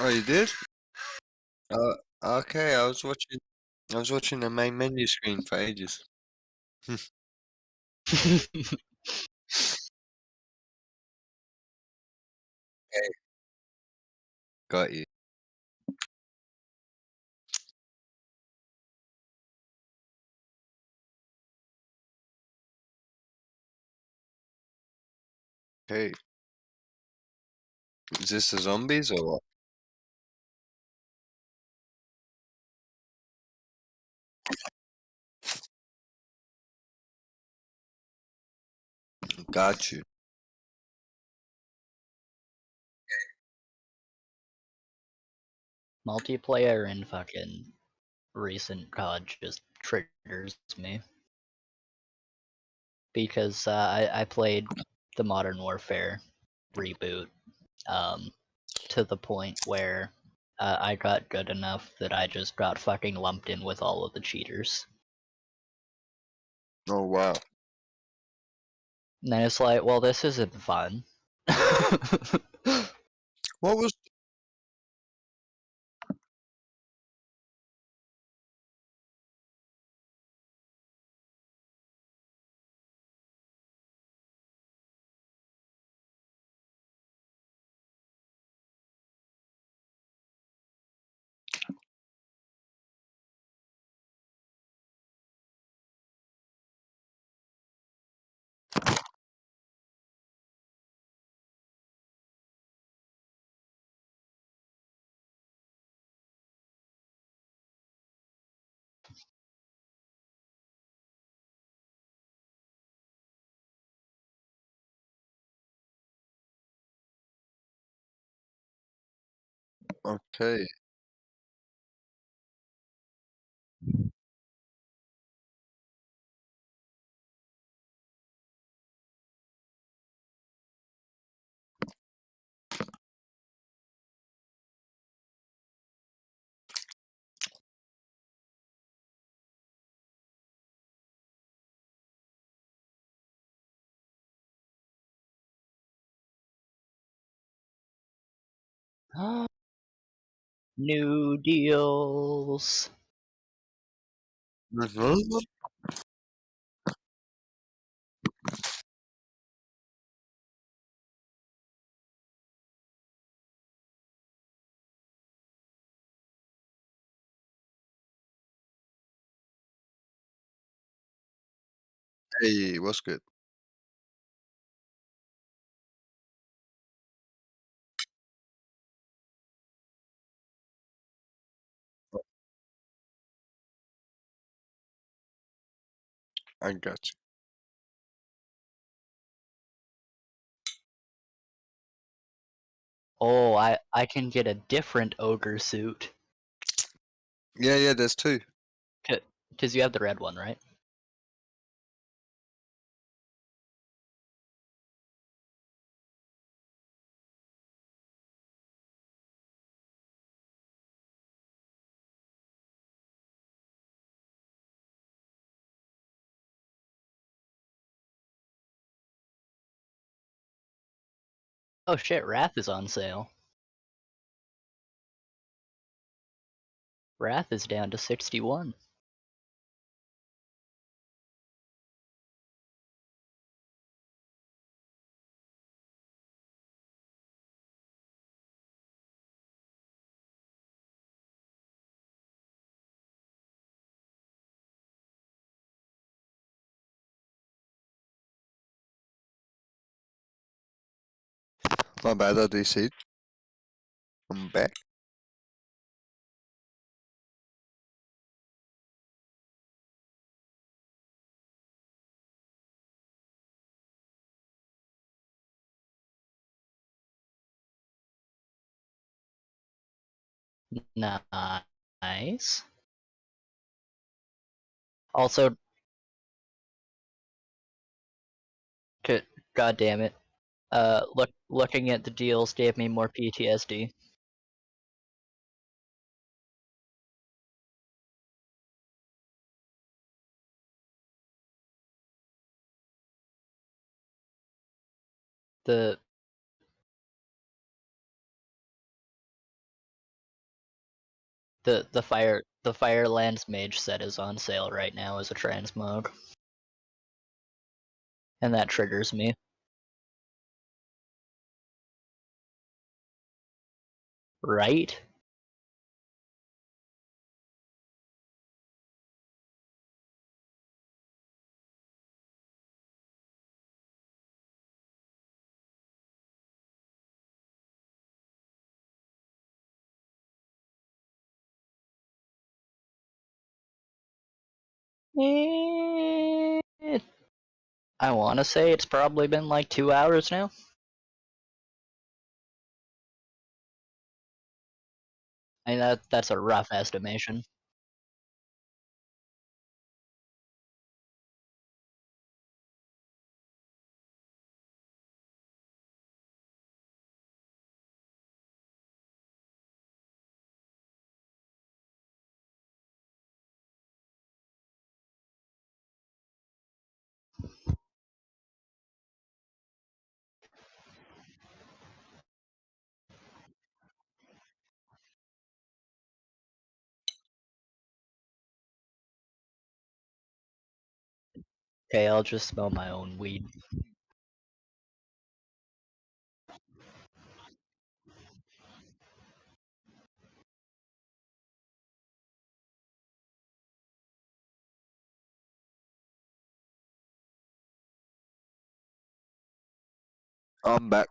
Oh, you did? Okay. I was watching the main menu screen for ages. Okay, got you. Okay. Is this the zombies or what? Got you. Multiplayer in fucking recent COD just triggers me. Because I played the Modern Warfare reboot to the point where I got good enough that I just got fucking lumped in with all of the cheaters. Oh, wow. And then it's like, well, this isn't fun. What was... Okay. New deals. Hey, what's good? I got you. Oh, I can get a different ogre suit. Yeah, there's two. Because you have the red one, right? Oh shit, Wrath is on sale. Wrath is down to 61. My bad, I DC. I'm back. Nice. Also, god damn it. Looking at the deals gave me more PTSD. The The Firelands Mage set is on sale right now as a transmog. And that triggers me. Right? Eh, I wanna say it's probably been like 2 hours now. I mean, that's a rough estimation. Okay, I'll just smell my own weed. I'm back.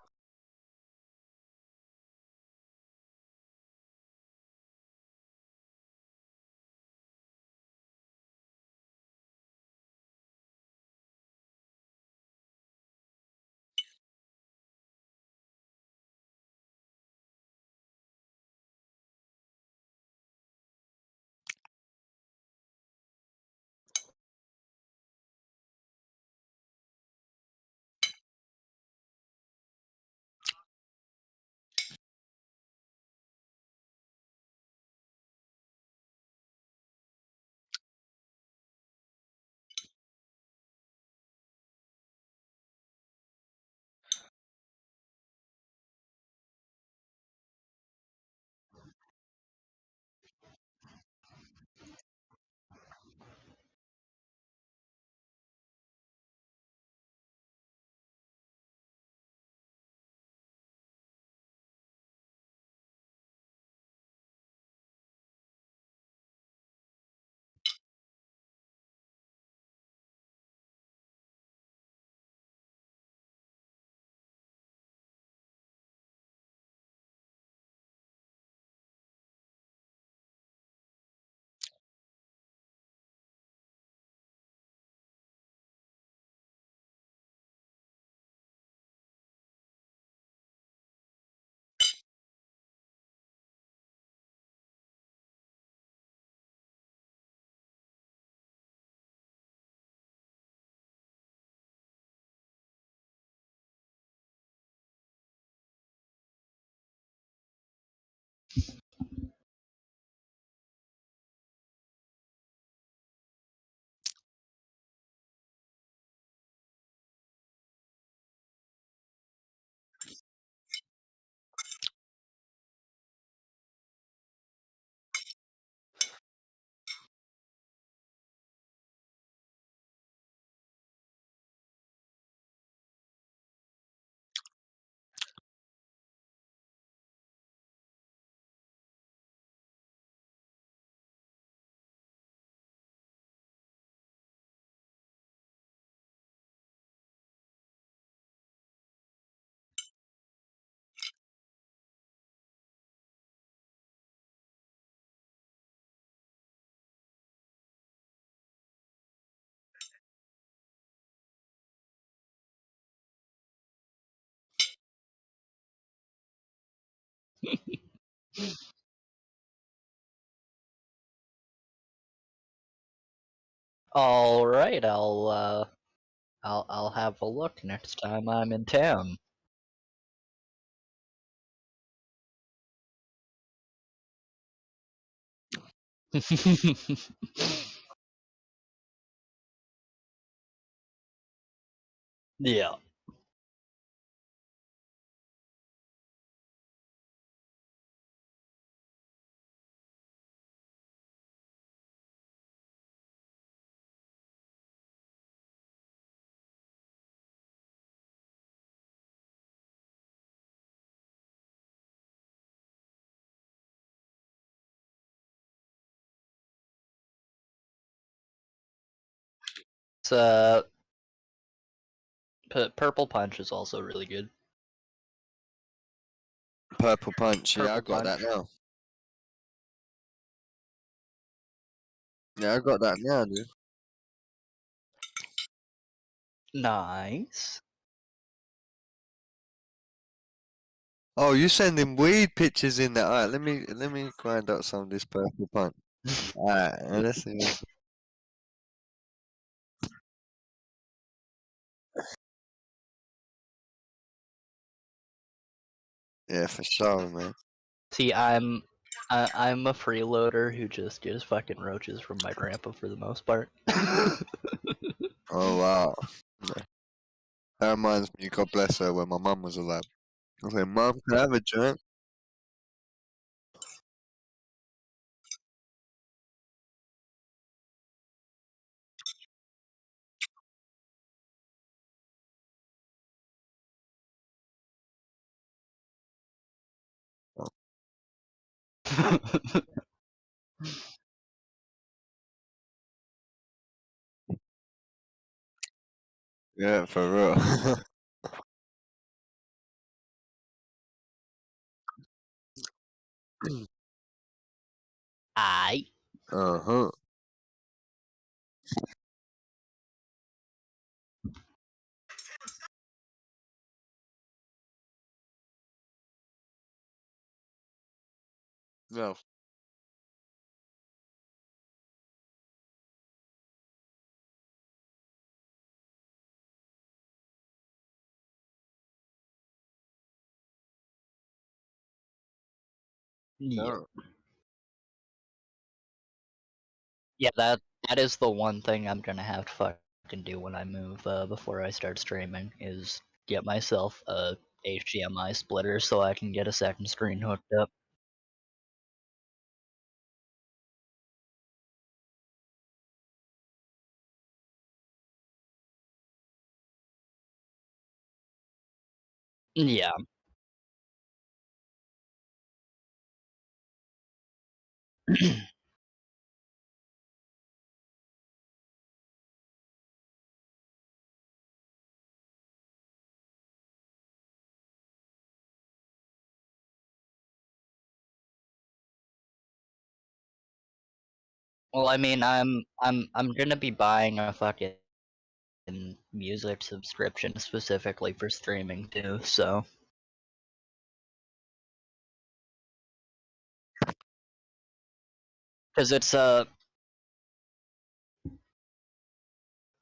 All right, I'll have a look next time I'm in town. Yeah. Purple Punch is also really good. Purple Punch. Yeah, I Purple got that Punch. now. Yeah, I got that now, dude. Nice. Oh, you sending weed pictures in there. Alright, let me grind up some of this Purple Punch. Alright, let's see. Yeah, for sure, man. See, I'm a freeloader who just gets fucking roaches from my grandpa for the most part. Oh wow. Yeah. That reminds me, God bless her, when my mum was alive. I was like, Mum, can I have a joint? Yeah, for real. I Uh-huh. No. yeah. No. Yeah, that is the one thing I'm gonna have to fucking do when I move before I start streaming is get myself a HDMI splitter so I can get a second screen hooked up. Yeah. Well, I mean, I'm gonna be buying a fucking music subscription specifically for streaming too, so because it's go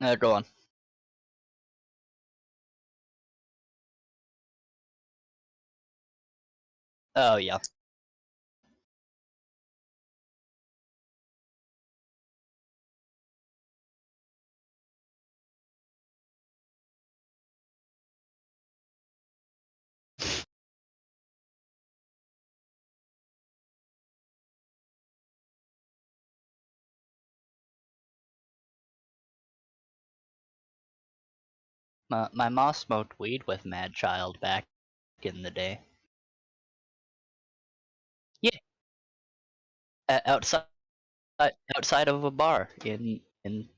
on. Oh yeah. My mom smoked weed with Mad Child back in the day. Yeah, outside outside of a bar in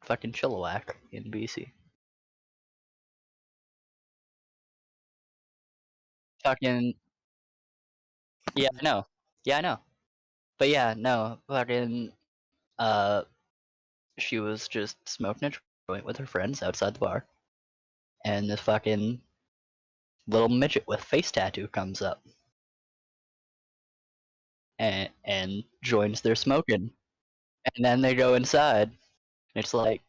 fucking Chilliwack in BC. Fucking yeah, I know. Yeah, I know. But yeah, no, fucking uh, she was just smoking a joint with her friends outside the bar, and this fucking little midget with face tattoo comes up and joins their smoking, and then they go inside. And it's like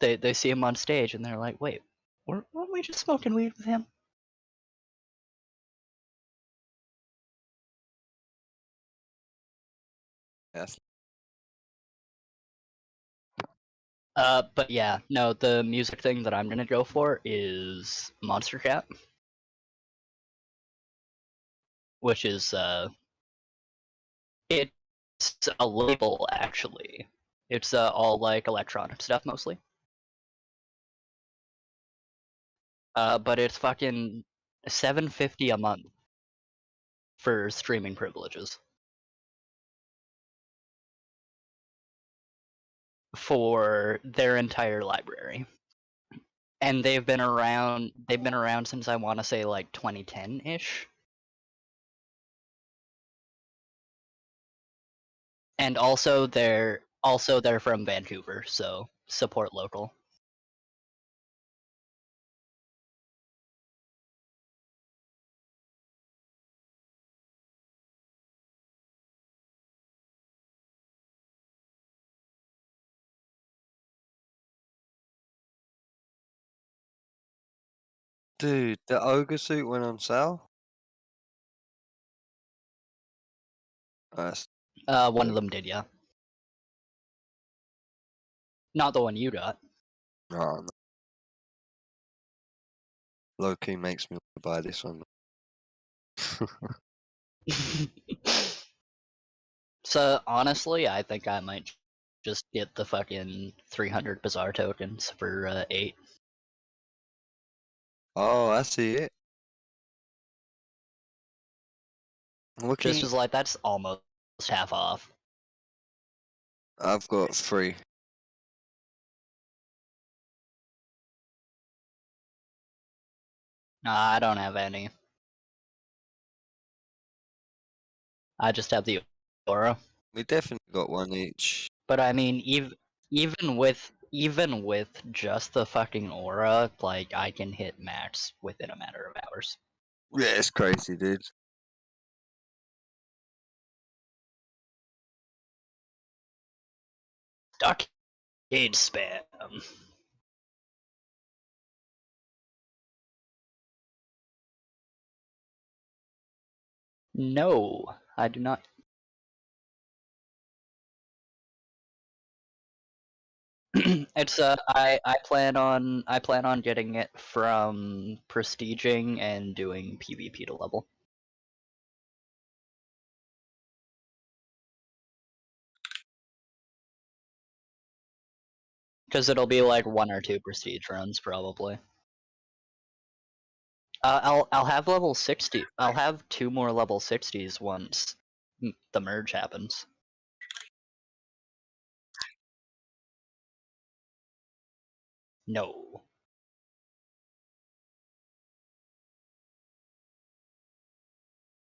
they see him on stage, and they're like, "Wait, weren't we just smoking weed with him?" Yes. But yeah, no, the music thing that I'm gonna go for is Monster Cat, which is it's a label actually. It's all like electronic stuff mostly. But it's fucking $7.50 a month for streaming privileges for their entire library. and they've been around. They've been around since I want to say like 2010-ish. And also they're from Vancouver, so support local. Dude, the ogre suit went on sale. That's One of them did, yeah. Not the one you got. no. Low key makes me want to buy this one. So honestly, I think I might just get the fucking 300 Bazaar tokens for 8. Oh, I see it. Just as like that's almost half off. I've got 3. Nah, I don't have any. I just have the aura. We definitely got one each. But I mean, even with just the fucking aura, like I can hit max within a matter of hours. Yeah, it's crazy, dude. Stockade spam. No, I do not. It's I plan on getting it from prestiging and doing PvP to level. Because it'll be like 1 or 2 prestige runs probably. I'll have level 60. I'll have 2 more level 60s once the merge happens. No.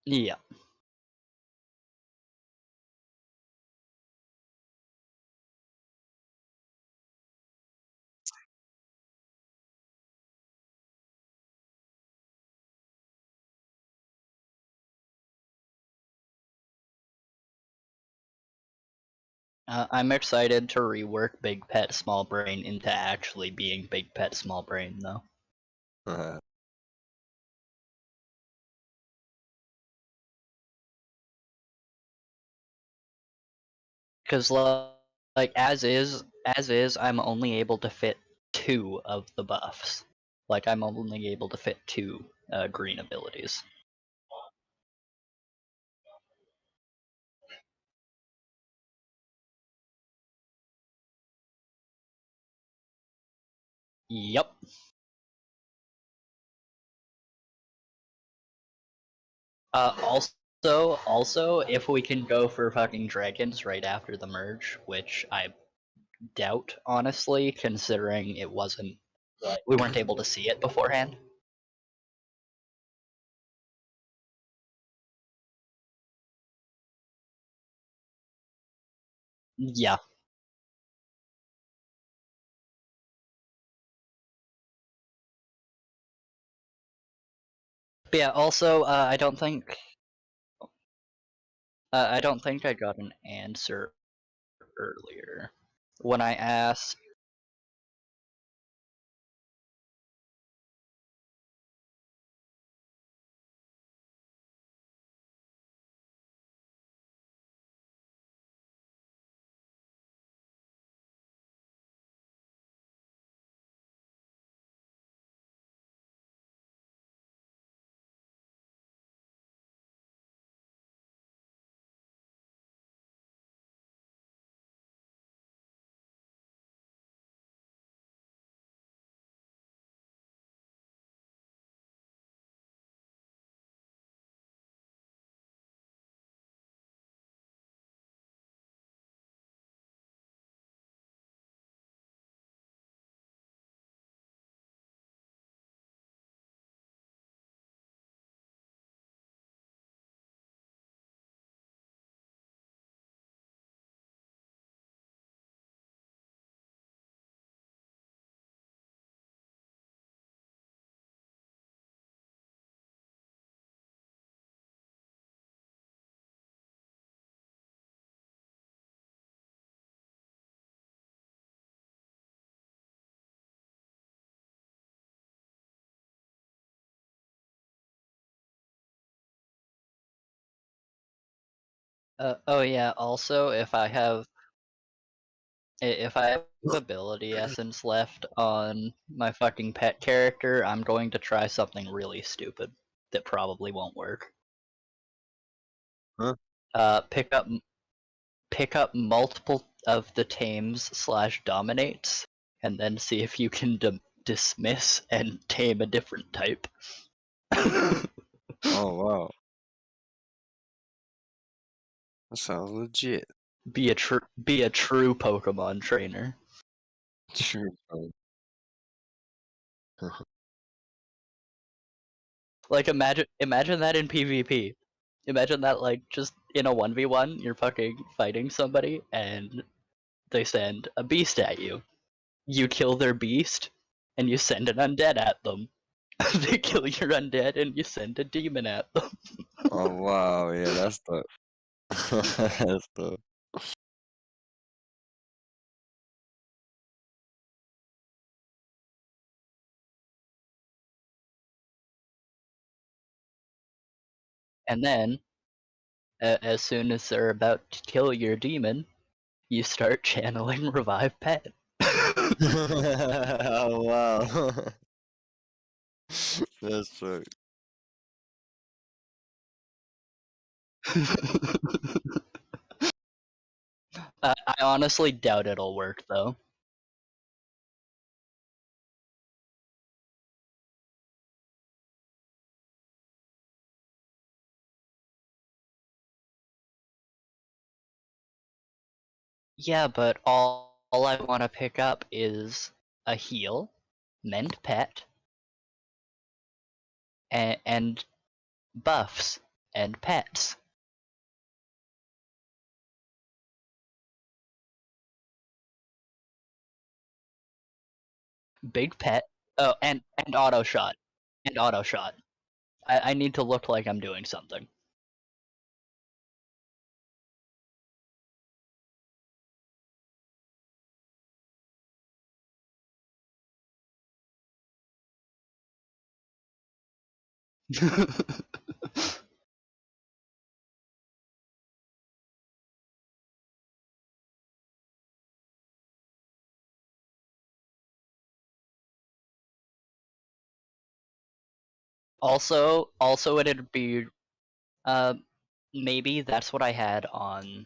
Yeah. I'm excited to rework Big Pet Small Brain into actually being Big Pet Small Brain though. Because like as is, I'm only able to fit 2 of the buffs. Like I'm only able to fit 2 green abilities. Yep. Also, if we can go for fucking dragons right after the merge, which I doubt, honestly, considering it wasn't, we weren't able to see it beforehand. Yeah. But yeah. Also, I don't think I got an answer earlier when I asked. Oh yeah. Also, if I have ability essence left on my fucking pet character, I'm going to try something really stupid that probably won't work. Huh? Pick up multiple of the tames slash dominates, and then see if you can dismiss and tame a different type. Oh wow, that sounds legit. Be a true Pokemon trainer. True, bro. Like imagine that in PvP. Imagine that like just in a 1v1, you're fucking fighting somebody and they send a beast at you. You kill their beast and you send an undead at them. They kill your undead and you send a demon at them. Oh wow, yeah, that's the that's the And then as soon as they're about to kill your demon, you start channeling revive pet. oh wow. That's right. I honestly doubt it'll work though. Yeah, but all I want to pick up is a heal, mend pet, and buffs and pets. Big pet. Oh, and auto shot. And auto shot. I need to look like I'm doing something. Also it'd be uh maybe that's what I had um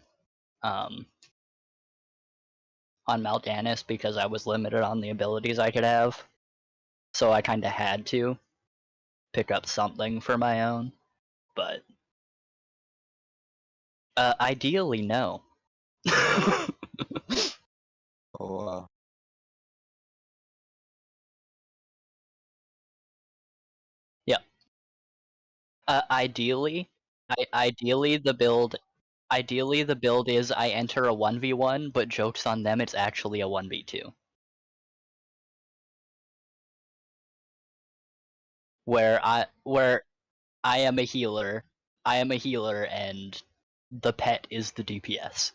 on Mal'Ganis because I was limited on the abilities I could have. So I kinda had to pick up something for my own. But ideally no. Oh wow. Yeah. Ideally, ideally the build is I enter a 1v1, but jokes on them, it's actually a 1v2. Where I am a healer, and the pet is the DPS.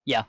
Yeah.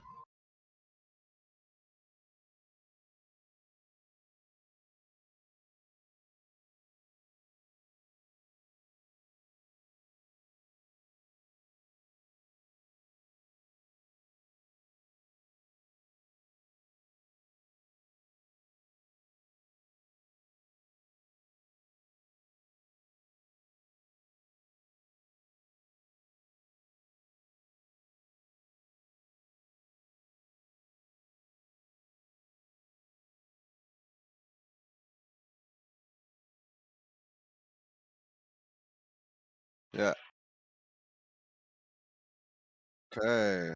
Yeah. Okay.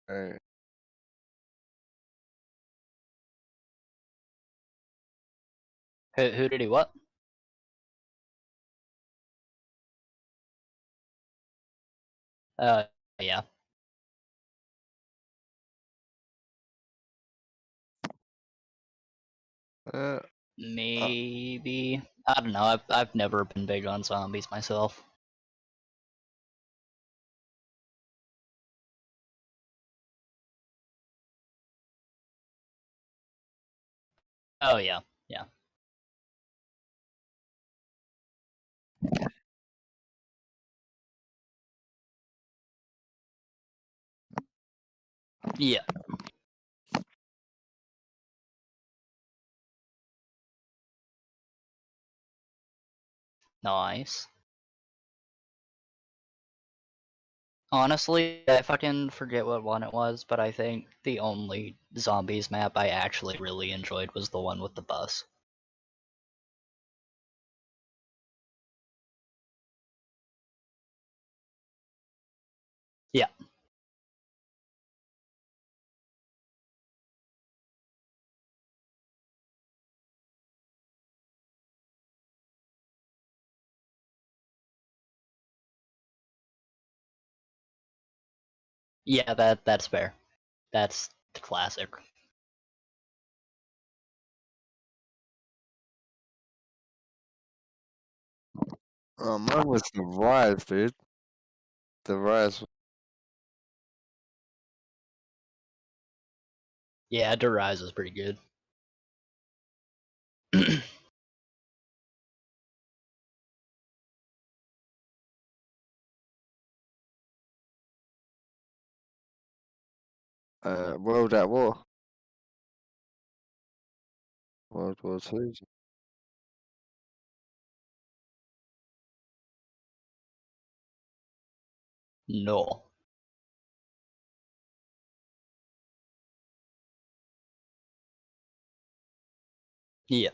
Hey. Who did he what? Yeah. Uh, Maybe. I don't know. I've never been big on zombies myself. Oh yeah, yeah. Yeah. Nice. Honestly, I fucking forget what one it was, but I think the only zombies map I actually really enjoyed was the one with the bus. Yeah. Yeah, that's fair. That's the classic. mine was the Rise, dude. The Rise. Yeah, Derise is pretty good. World at War. World War Two. No. Yeah.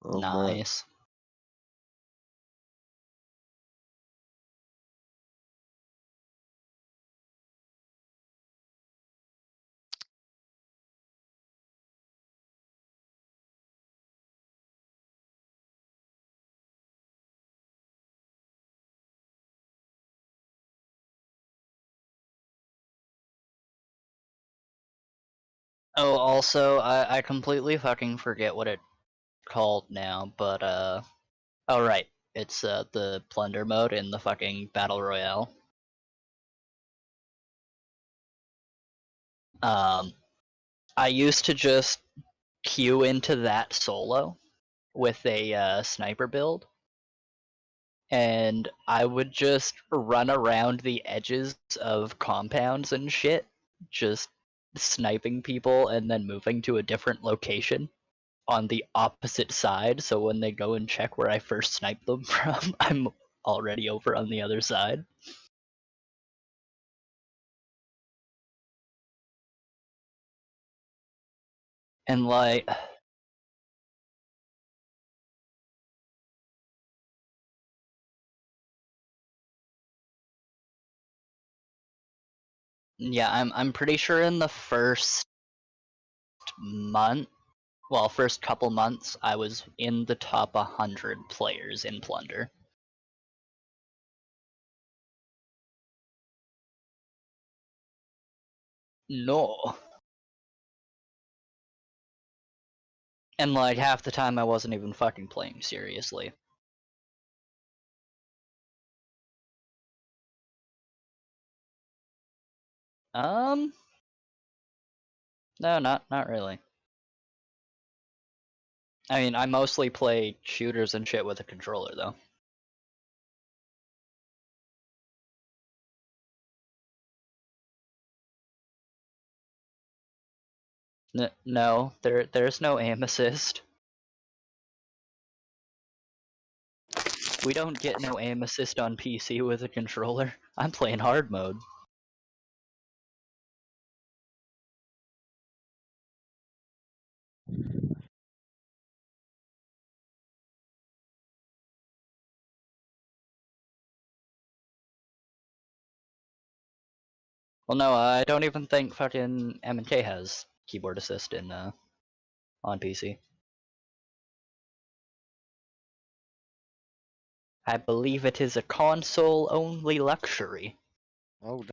Oh man. Nice. Oh, also, I completely fucking forget what it called now, but oh right, it's the plunder mode in the fucking battle royale. Um, I used to just queue into that solo with a sniper build, and I would just run around the edges of compounds and shit, just sniping people and then moving to a different location on the opposite side, so when they go and check where I first sniped them from, I'm already over on the other side. And like, yeah, I'm pretty sure in the first month, well, first couple months, I was in the top 100 players in Plunder. No. And like half the time I wasn't even fucking playing seriously. Um, no, not really. I mean, I mostly play shooters and shit with a controller though. No, there's no aim assist. We don't get no aim assist on PC with a controller. I'm playing hard mode. Well, no, I don't even think fucking M&K has keyboard assist in on PC. I believe it is a console-only luxury. Oh,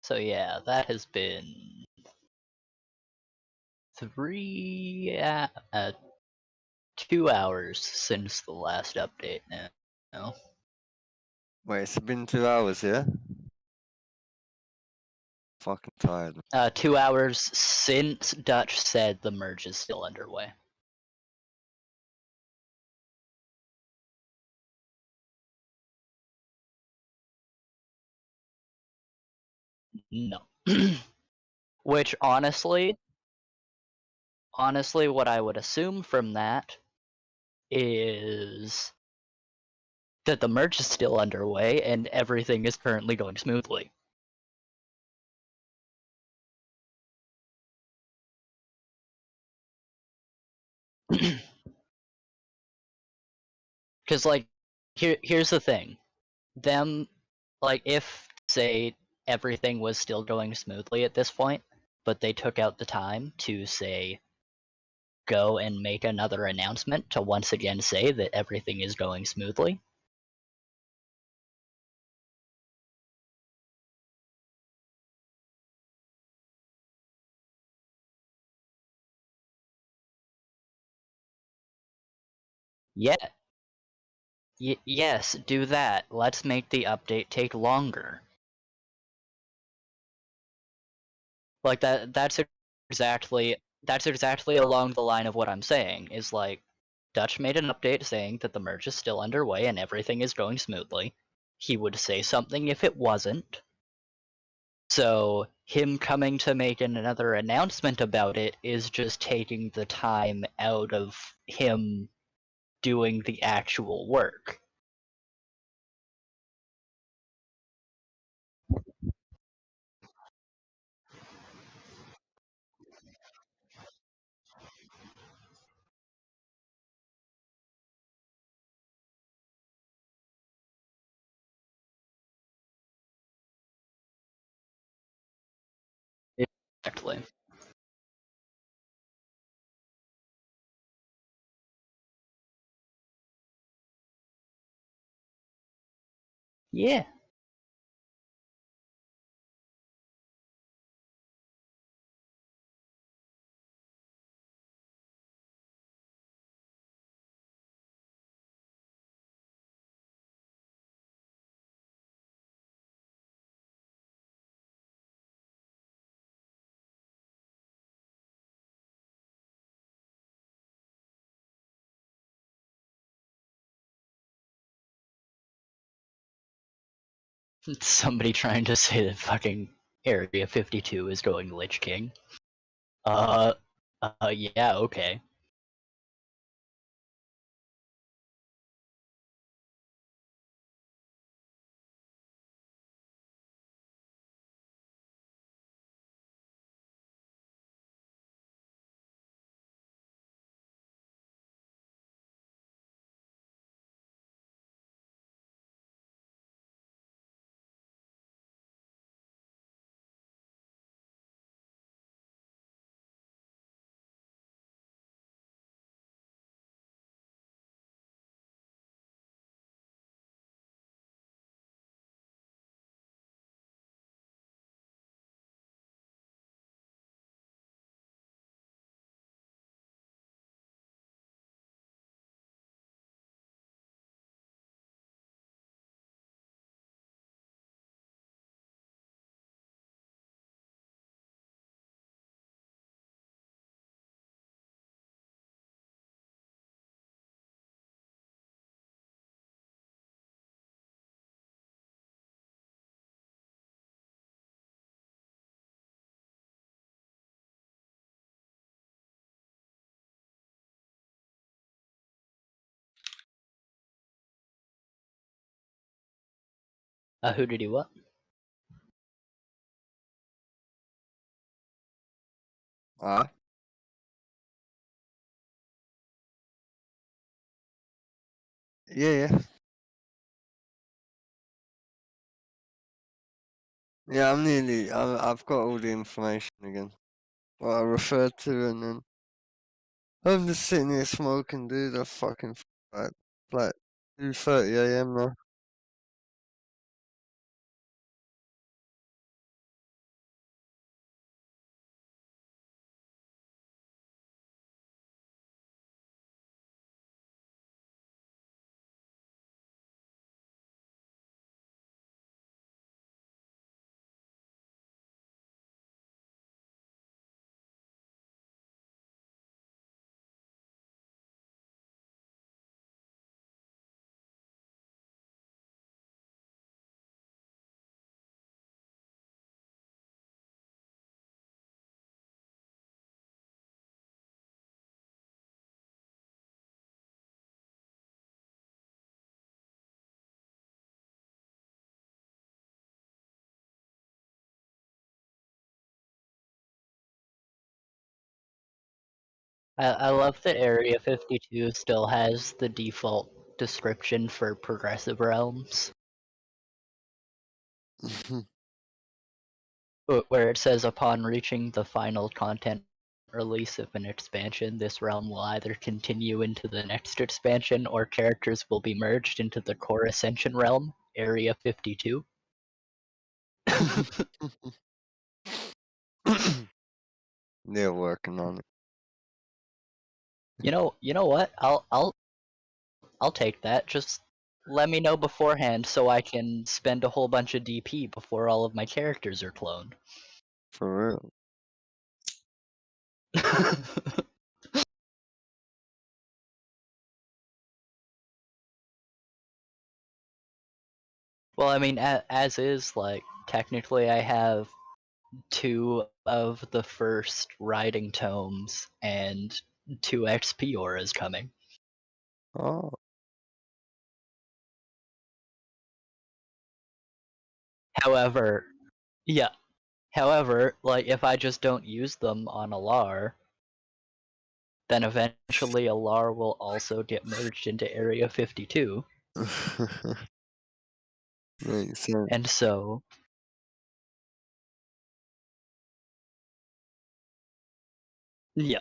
So yeah, that has been 2 hours since the last update now. wait, it's been 2 hours, yeah? Fucking tired. 2 hours since Dutch said the merge is still underway. No. Which honestly, what I would assume from that is that the merge is still underway and everything is currently going smoothly. Because like, here's the thing, them, like, if say everything was still going smoothly at this point, but they took out the time to say go and make another announcement to once again say that everything is going smoothly. Yeah. Yes, do that. Let's make the update take longer. Like that's exactly along the line of what I'm saying, is like Dutch made an update saying that the merge is still underway and everything is going smoothly. He would say something if it wasn't. So him coming to make another announcement about it is just taking the time out of him doing the actual work. Exactly. Yeah. Somebody trying to say that fucking Area 52 is going Lich King. Yeah, okay. Who did he what? Ah, yeah. Yeah, I've got all the information again. What I referred to, and then I'm just sitting here smoking, dude. I fucking like 2:30 a.m. now. I love that Area 52 still has the default description for progressive realms, where it says upon reaching the final content release of an expansion, this realm will either continue into the next expansion or characters will be merged into the core Ascension realm, Area 52. They're working on it. You know what? I'll take that. Just let me know beforehand so I can spend a whole bunch of DP before all of my characters are cloned. For real. Well, I mean, as is, like, technically I have 2 of the first Riding Tomes and 2 XP auras coming. Oh. However, yeah. However, like, if I just don't use them on Alar, then eventually Alar will also get merged into Area 52. Makes sense. And so, yeah.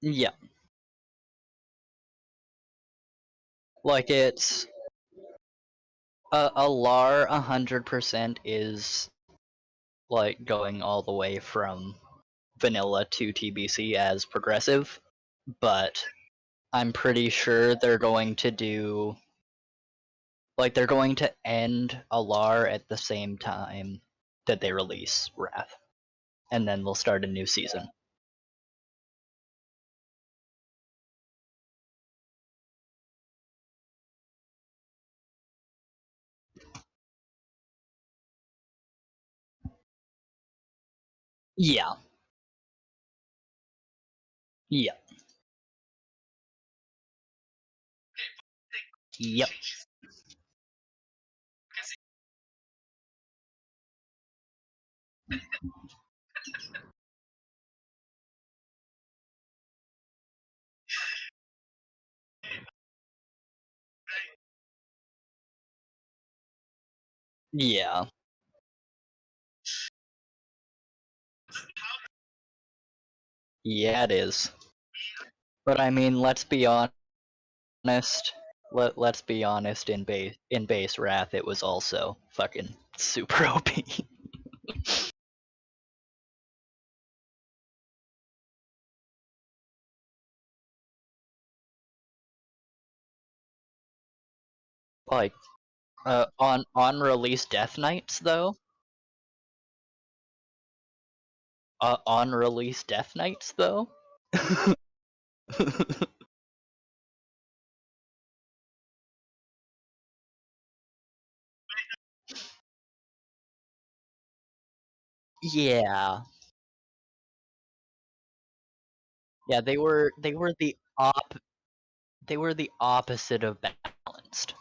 Yeah. Like it's a LAR 100% is like going all the way from vanilla to TBC as progressive, but I'm pretty sure they're going to do like they're going to end Alar at the same time that they release Wrath, and then they'll start a new season. Yeah. Yep. Yep. Yeah. Yeah, it is. But I mean, let's be honest. Let's be honest. In base Wrath, it was also fucking super OP. Like, on release Death Knights though. On release Death Knights though. Yeah. Yeah, they were the opposite of balanced.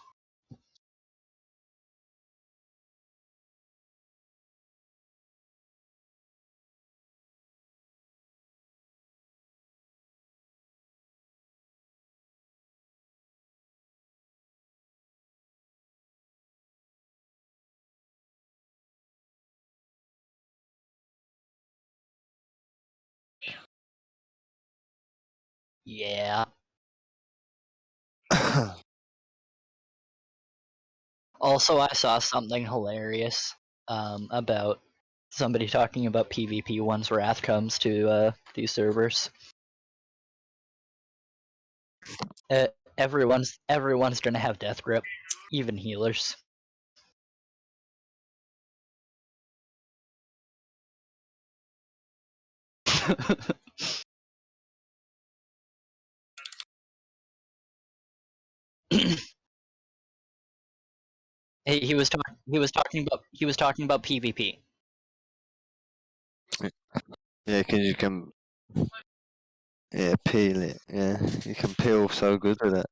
Yeah. Also, I saw something hilarious about somebody talking about PvP once Wrath comes to these servers. Everyone's gonna have Death Grip, even healers. he was talking about PvP. Yeah, because you can. Yeah, peel it. Yeah, you can peel so good with it.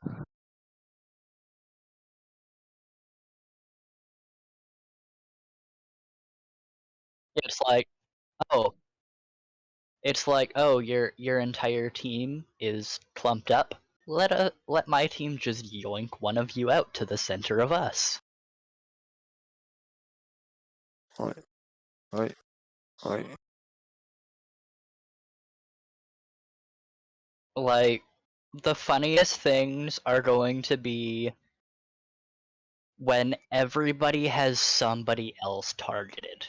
It's like, oh, your entire team is clumped up. Let my team just yoink one of you out to the center of us. Right, right, right. Like, the funniest things are going to be when everybody has somebody else targeted.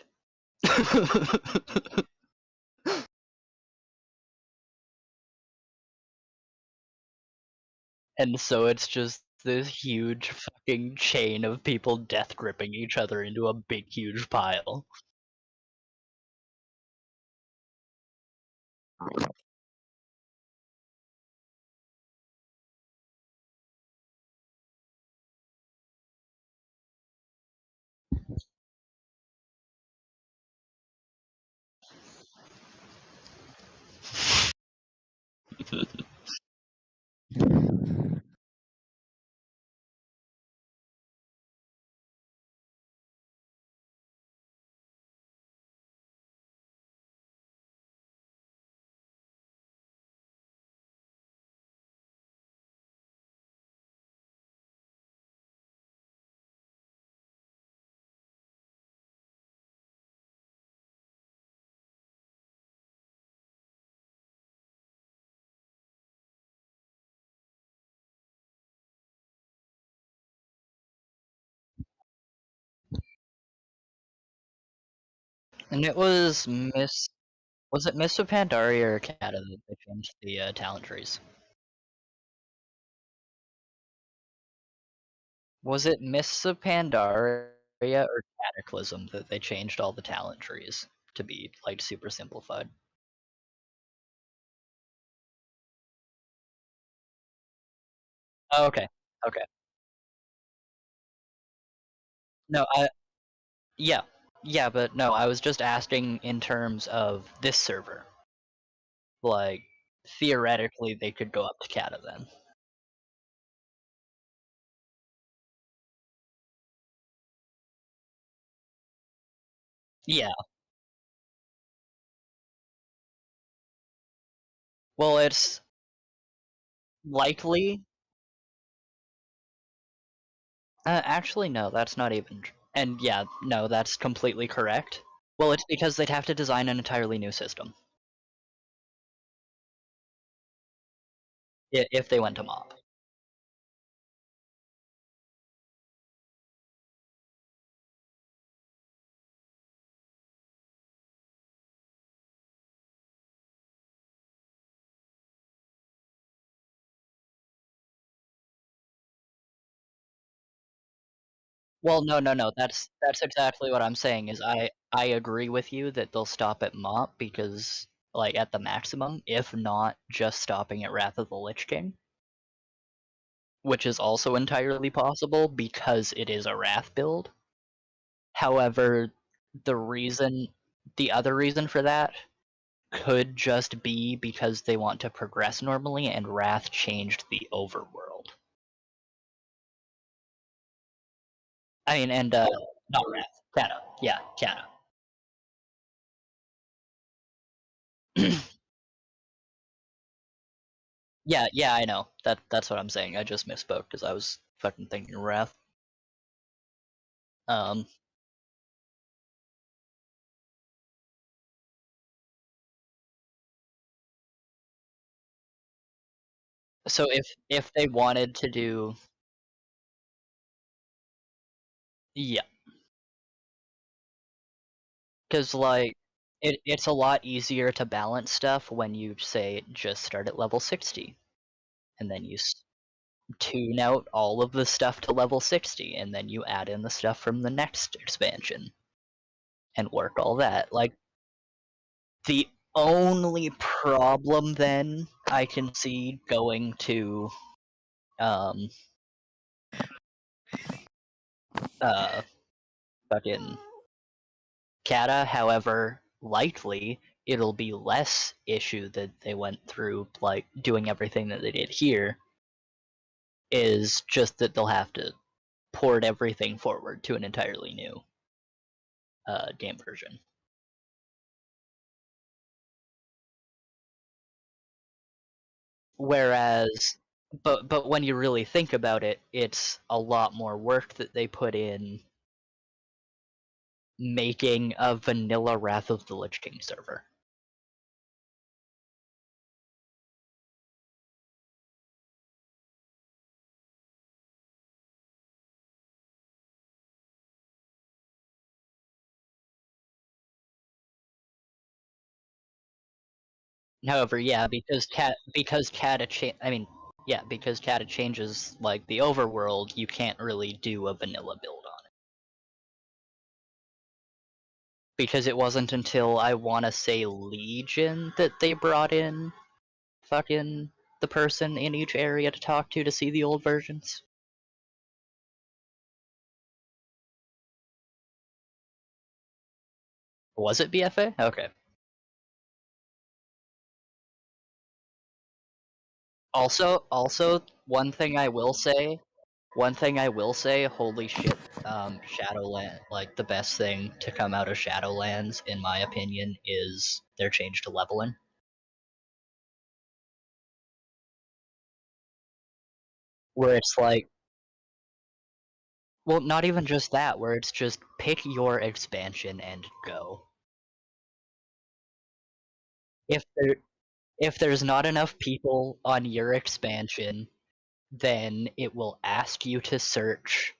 And so it's just this huge fucking chain of people death gripping each other into a big huge pile. And it was Was it Miss of Pandaria or Cata that they changed the talent trees? Was it Miss of Pandaria or Cataclysm that they changed all the talent trees to be like super simplified? Oh, okay. Okay. No, yeah. Yeah, but no, I was just asking in terms of this server. Like, theoretically, they could go up to Cata then. Yeah. Well, it's likely. Actually, no, that's not even. And yeah, no, that's completely correct. Well, it's because they'd have to design an entirely new system if they went to MOP. Well, no, no, no. That's exactly what I'm saying. Is I agree with you that they'll stop at MOP because like at the maximum, if not just stopping at Wrath of the Lich King, which is also entirely possible because it is a Wrath build. However, the other reason for that could just be because they want to progress normally and Wrath changed the overworld. I mean, and not Wrath, Cata. Yeah, Cata. Yeah, yeah, I know. That's what I'm saying. I just misspoke because I was fucking thinking Wrath. Um, so if they wanted to do, yeah, because like it's a lot easier to balance stuff when you say just start at level 60, and then you tune out all of the stuff to level 60, and then you add in the stuff from the next expansion, and work all that. Like the only problem then I can see going to um fucking Cata, however, likely it'll be less issue that they went through like doing everything that they did here, is just that they'll have to port everything forward to an entirely new game version. Whereas but when you really think about it, it's a lot more work that they put in making a vanilla Wrath of the Lich King server. However, yeah, because Cata changes like the overworld, you can't really do a vanilla build on it. Because it wasn't until I wanna say Legion that they brought in fucking the person in each area to talk to see the old versions. Was it BFA? Okay. Also, one thing I will say, holy shit, Shadowland, like the best thing to come out of Shadowlands, in my opinion, is their change to leveling. Where it's like, well, not even just that, where it's just pick your expansion and go. If there if there's not enough people on your expansion, then it will ask you to search,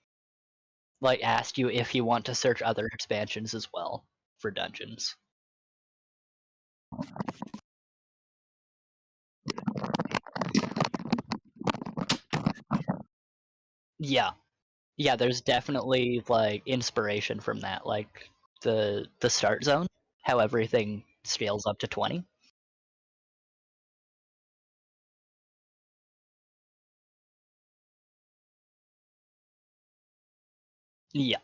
like ask you if you want to search other expansions as well. for dungeons. Yeah. Yeah, there's definitely like inspiration from that, like the start zone, how everything scales up to 20. Yeah.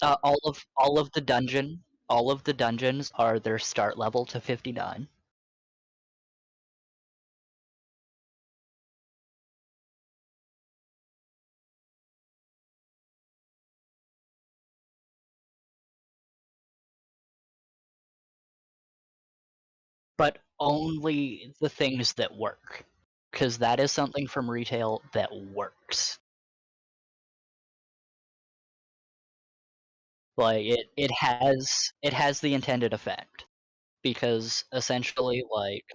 All of the dungeons are their start level to 59. But only the things that work, because that is something from retail that works. Like it has the intended effect, because essentially like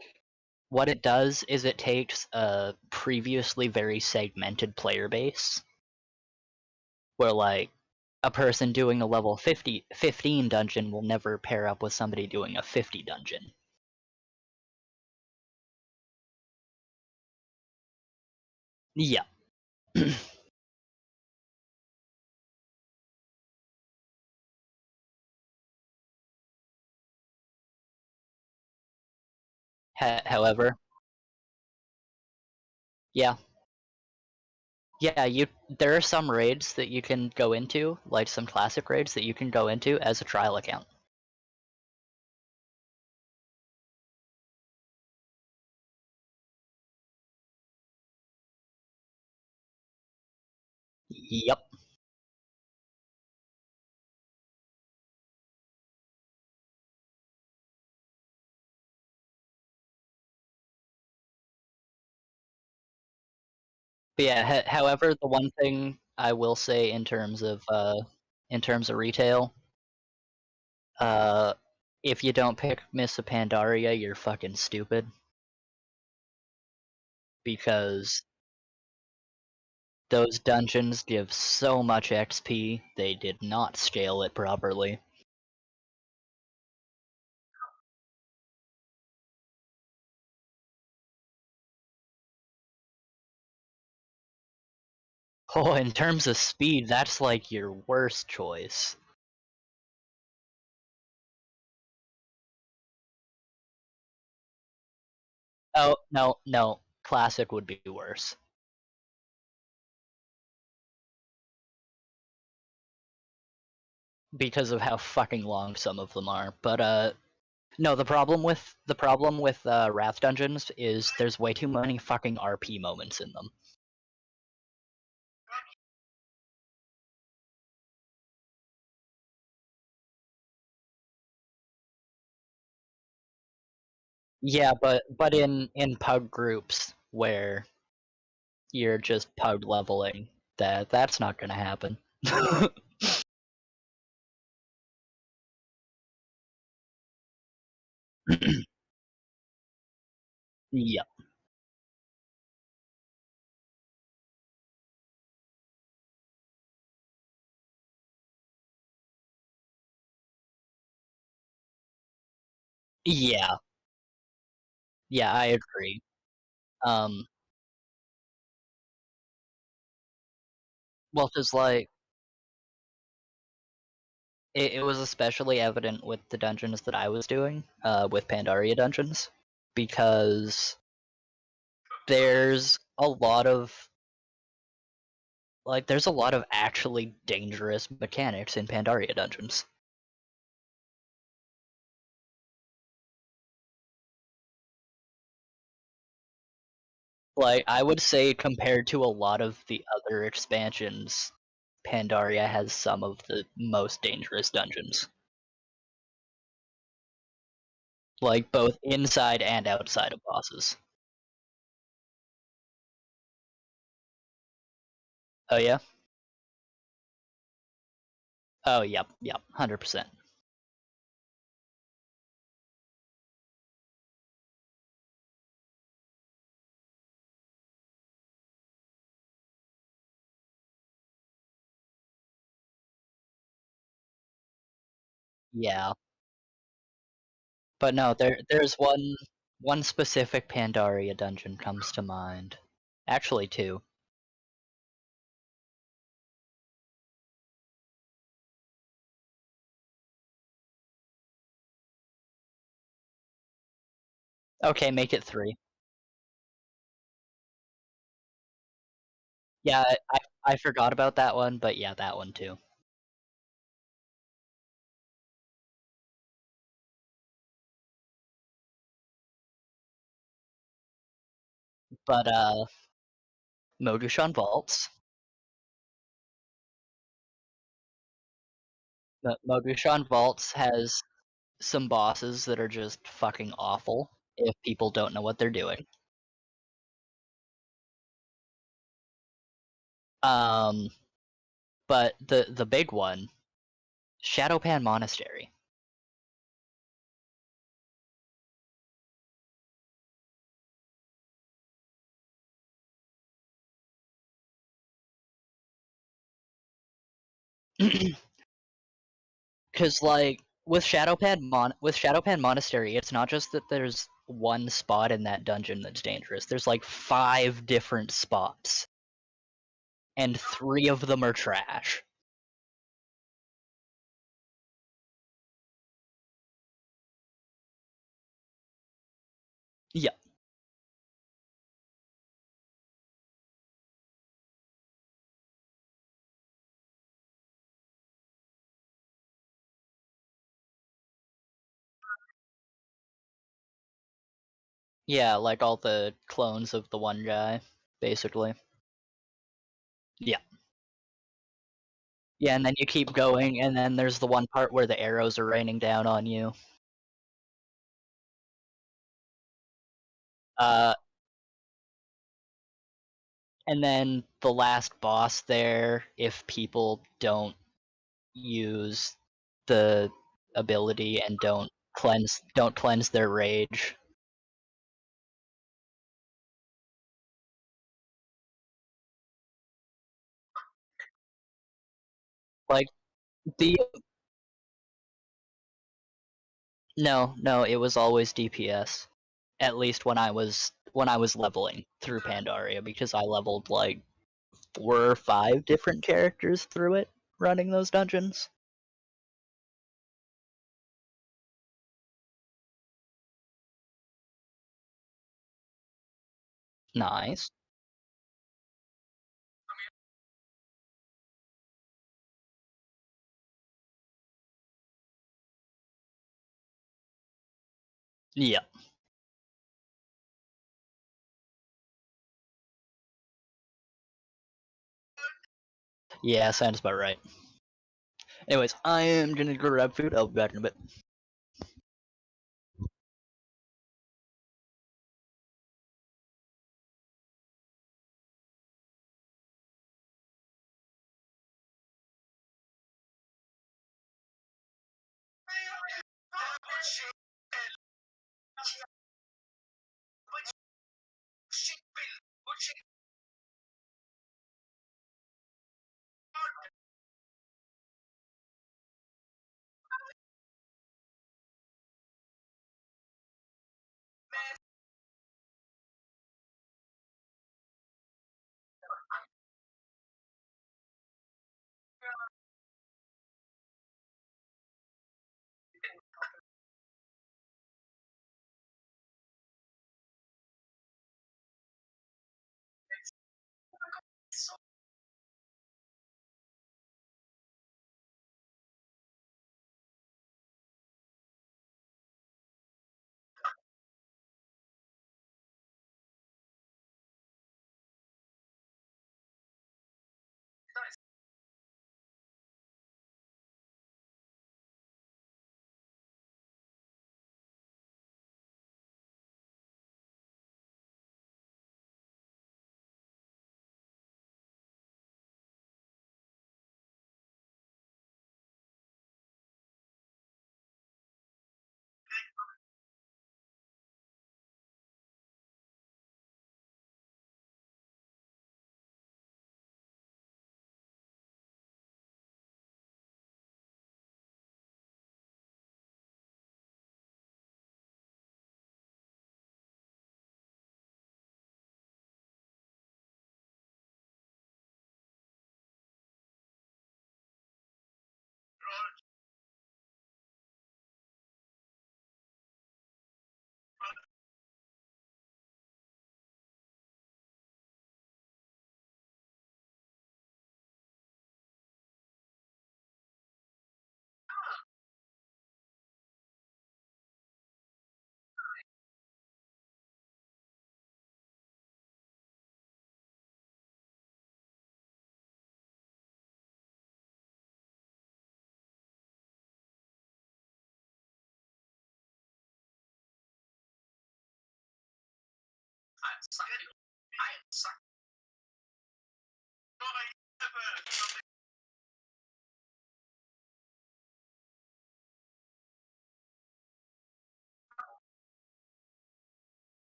what it does is it takes a previously very segmented player base, where like a person doing a level 15 dungeon will never pair up with somebody doing a 50 dungeon. Yeah. However, yeah. Yeah, there are some raids that you can go into, like some classic raids that you can go into as a trial account. Yep. But yeah, however, the one thing I will say in terms of retail, if you don't pick Miss Pandaria, you're fucking stupid. Because those dungeons give so much XP, they did not scale it properly. Oh, in terms of speed, that's like your worst choice. Oh, no. Classic would be worse. Because of how fucking long some of them are. But no, the problem with Wrath dungeons is there's way too many fucking RP moments in them. Yeah, but in pug groups where you're just pug leveling, that's not gonna happen. Yep. Yeah. Yeah, I agree. Um, well, 'cause like it was especially evident with the dungeons that I was doing, with Pandaria dungeons, because there's a lot of there's a lot of actually dangerous mechanics in Pandaria dungeons. Like, I would say compared to a lot of the other expansions, Pandaria has some of the most dangerous dungeons. Like, both inside and outside of bosses. Oh, yeah? Oh, yep, 100%. Yeah. But no, there's one specific Pandaria dungeon comes to mind. Actually, 2. Okay, make it 3. Yeah, I forgot about that one, but yeah, that one too. But, Mogushan Vaults. Mogushan Vaults has some bosses that are just fucking awful if people don't know what they're doing. But the big one, Shadowpan Monastery. Because like with Shadowpan Monastery, it's not just that there's one spot in that dungeon that's dangerous. There's like 5 different spots, and 3 of them are trash. Yeah, yeah, like all the clones of the one guy, basically. Yeah. Yeah, and then you keep going, and then there's the one part where the arrows are raining down on you. Uh, and then the last boss there, if people don't use the ability and don't cleanse their rage. Like the no, it was always DPS. At least when I was leveling through Pandaria, because I leveled like 4 or 5 different characters through it running those dungeons. Nice. Yeah. Yeah, sounds about right. Anyways, I am gonna go grab food. I'll be back in a bit.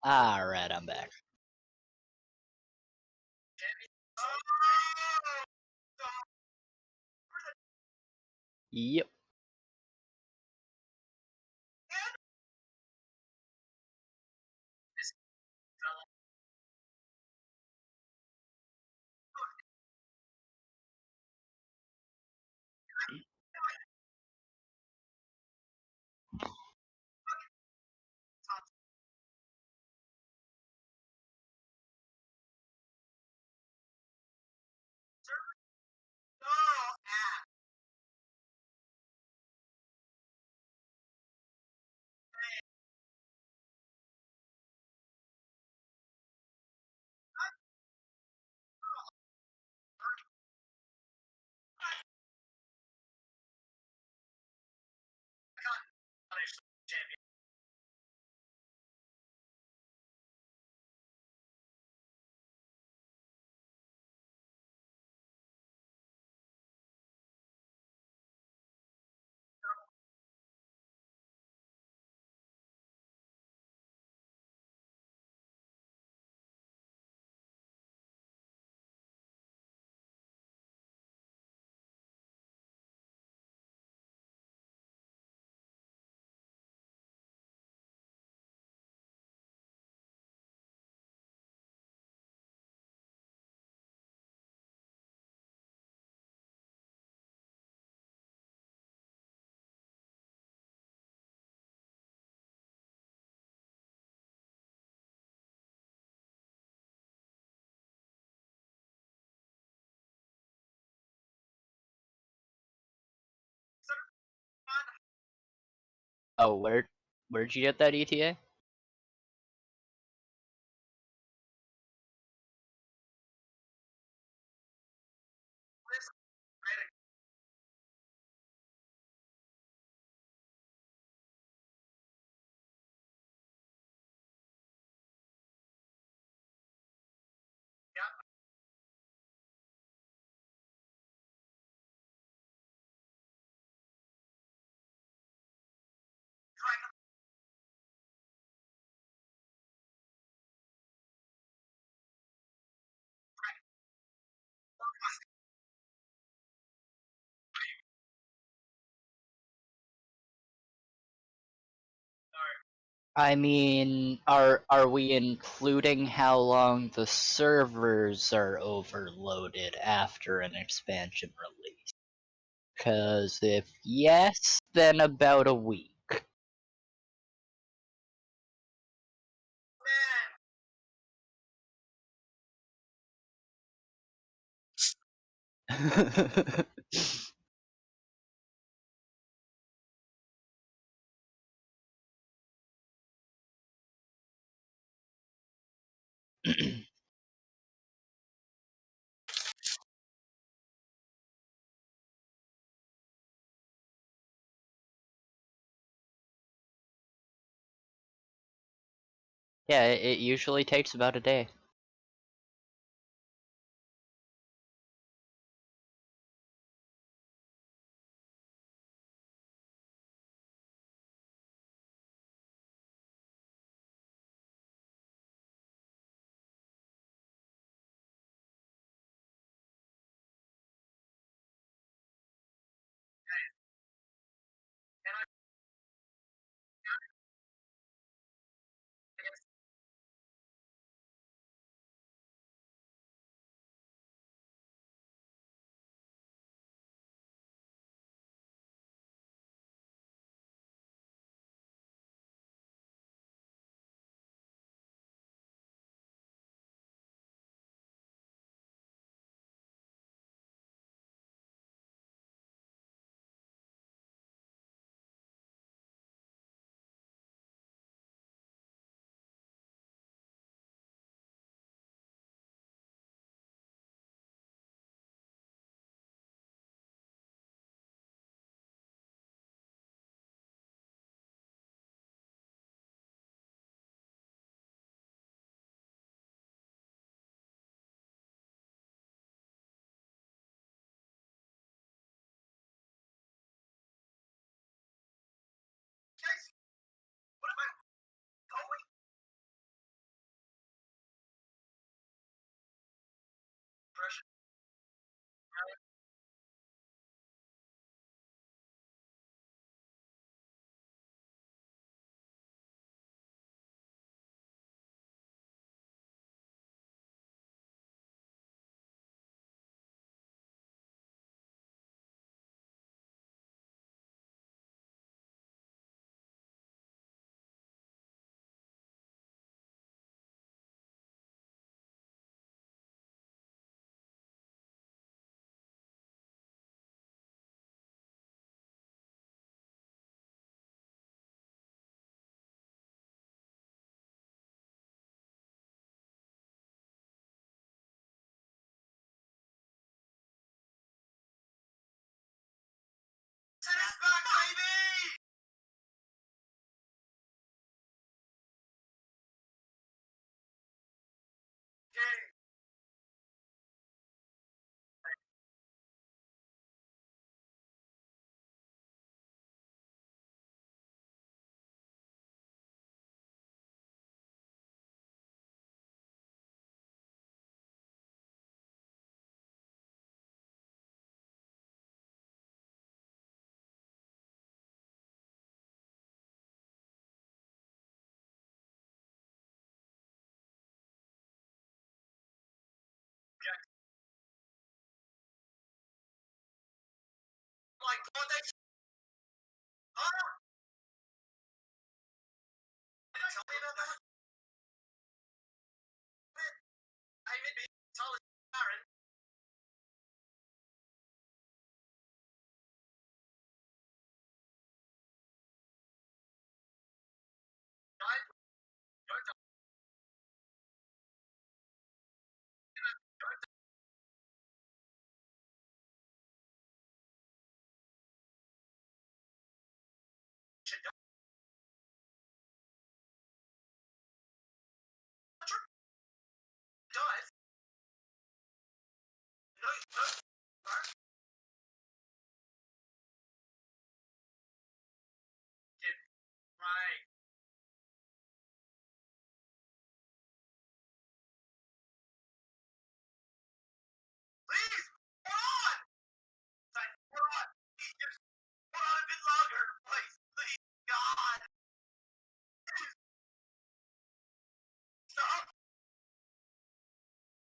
Alright, I'm back. Yep. Oh, where'd you get that ETA? I mean, are we including how long the servers are overloaded after an expansion release? Cause if yes, then about a week. Yeah, it usually takes about a day.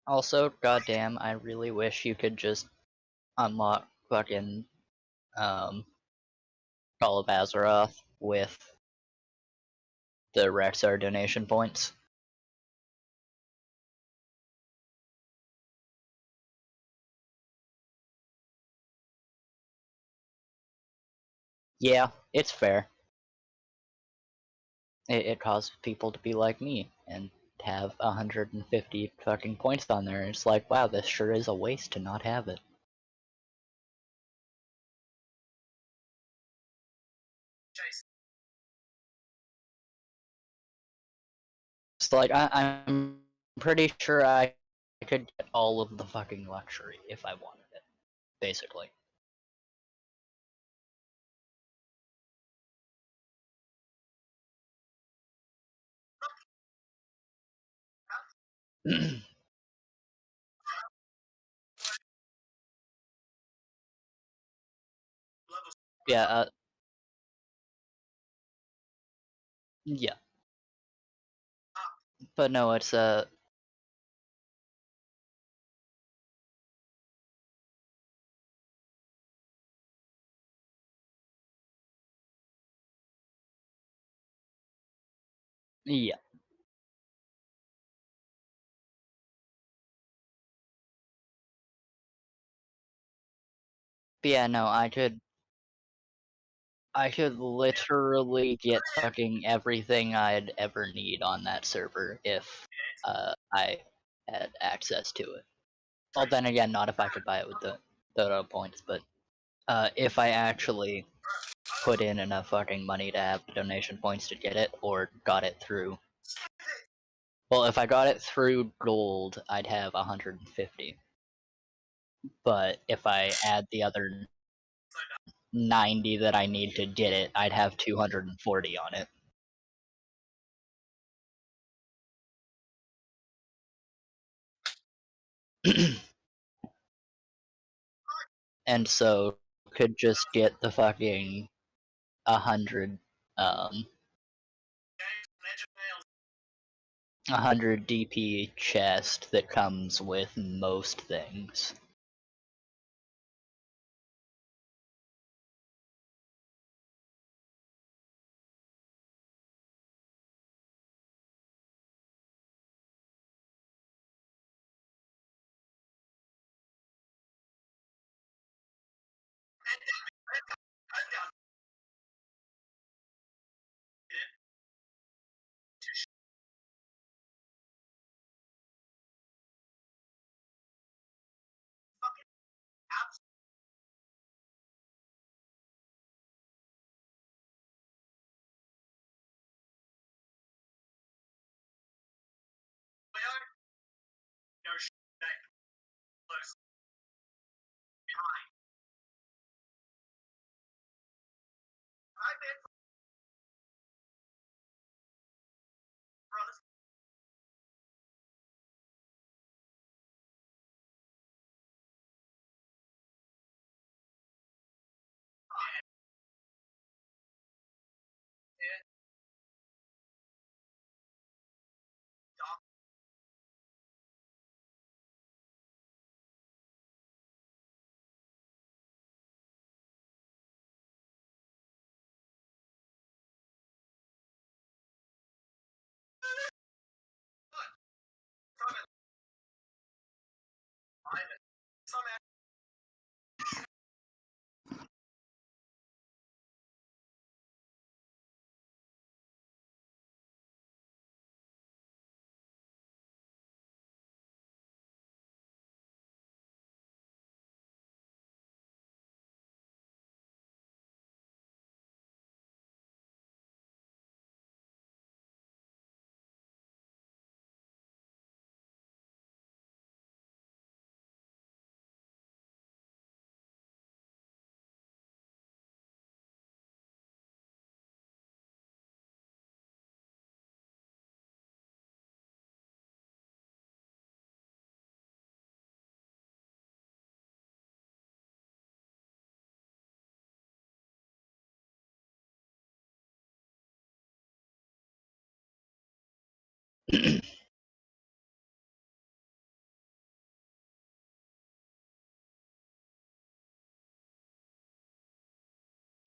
Also, goddamn, I really wish you could just unlock fucking Call of Azeroth with the Rexar donation points. Yeah, it's fair. It causes people to be like me and have 150 fucking points on there. It's like, wow, this sure is a waste to not have it. It's like, I'm pretty sure I could get all of the fucking luxury if I wanted it, basically. Yeah, yeah. But no, it's, yeah. But yeah, no, I could literally get fucking everything I'd ever need on that server if I had access to it. Well, then again, not if I could buy it with the Dodo points, but if I actually put in enough fucking money to have the donation points to get it, or got it through. Well, if I got it through gold, I'd have 150. But if I add the other 90 that I need to get it, I'd have 240 on it. And so could just get the fucking 100 um 100 DP chest that comes with most things.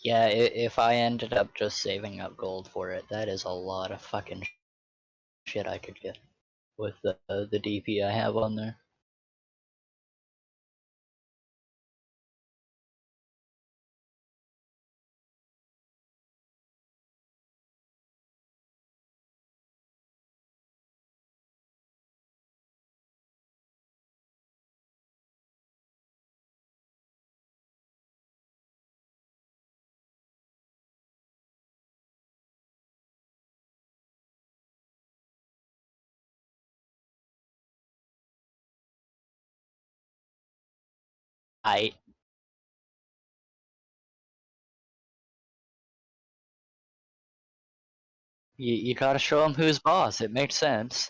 Yeah, if I ended up just saving up gold for it, that is a lot of fucking shit I could get with the DP I have on there. I you gotta show him who's boss. It makes sense.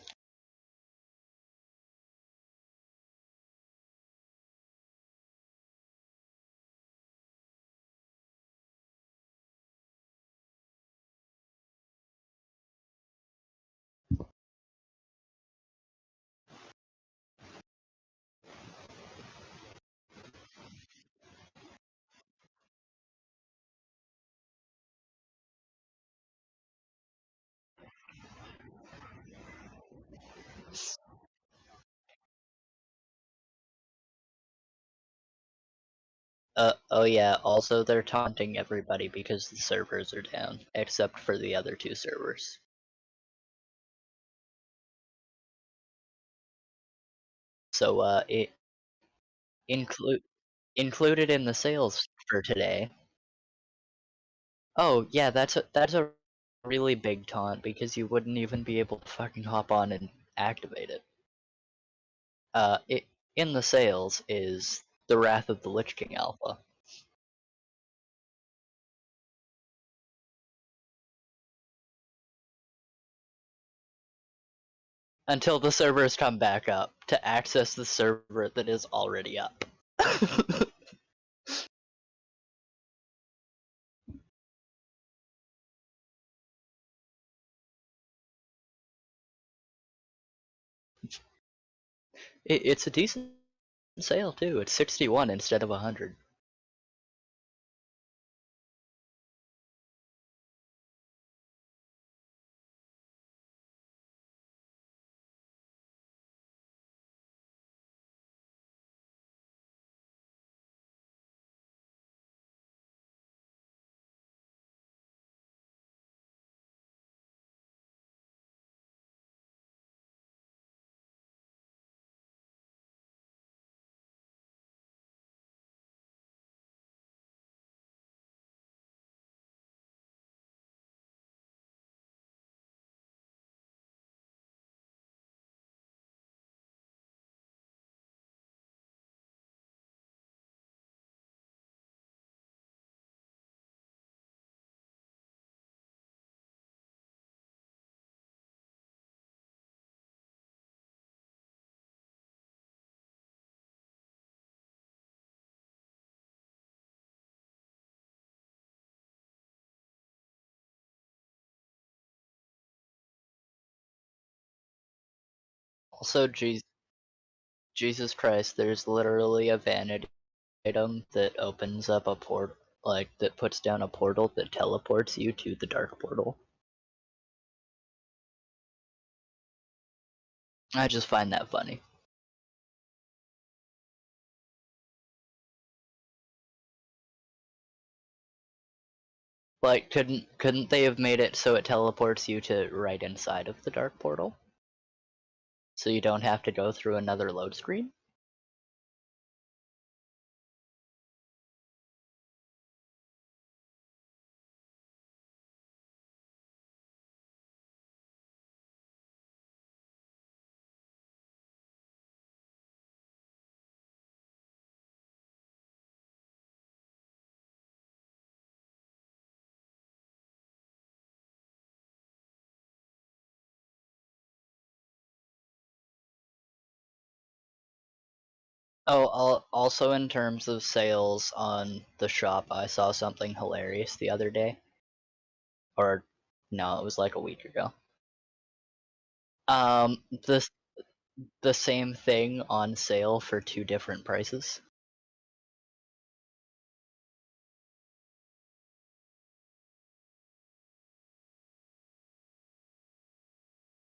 Oh yeah, also they're taunting everybody because the servers are down, except for the other two servers. So it included in the sales for today. Oh yeah, that's a really big taunt because you wouldn't even be able to fucking hop on and activate it. It in the sales is the Wrath of the Lich King Alpha. Until the servers come back up to access the server that is already up. It's a decent sale too. It's 61 instead of 100. Also, Jesus Christ, there's literally a vanity item that opens up a port, like that puts down a portal that teleports you to the dark portal. I just find that funny. Like, couldn't they have made it so it teleports you to right inside of the dark portal? So you don't have to go through another load screen? Oh, also in terms of sales on the shop, I saw something hilarious the other day. Or, no, it was like a week ago. Um, the the same thing on sale for 2 different prices.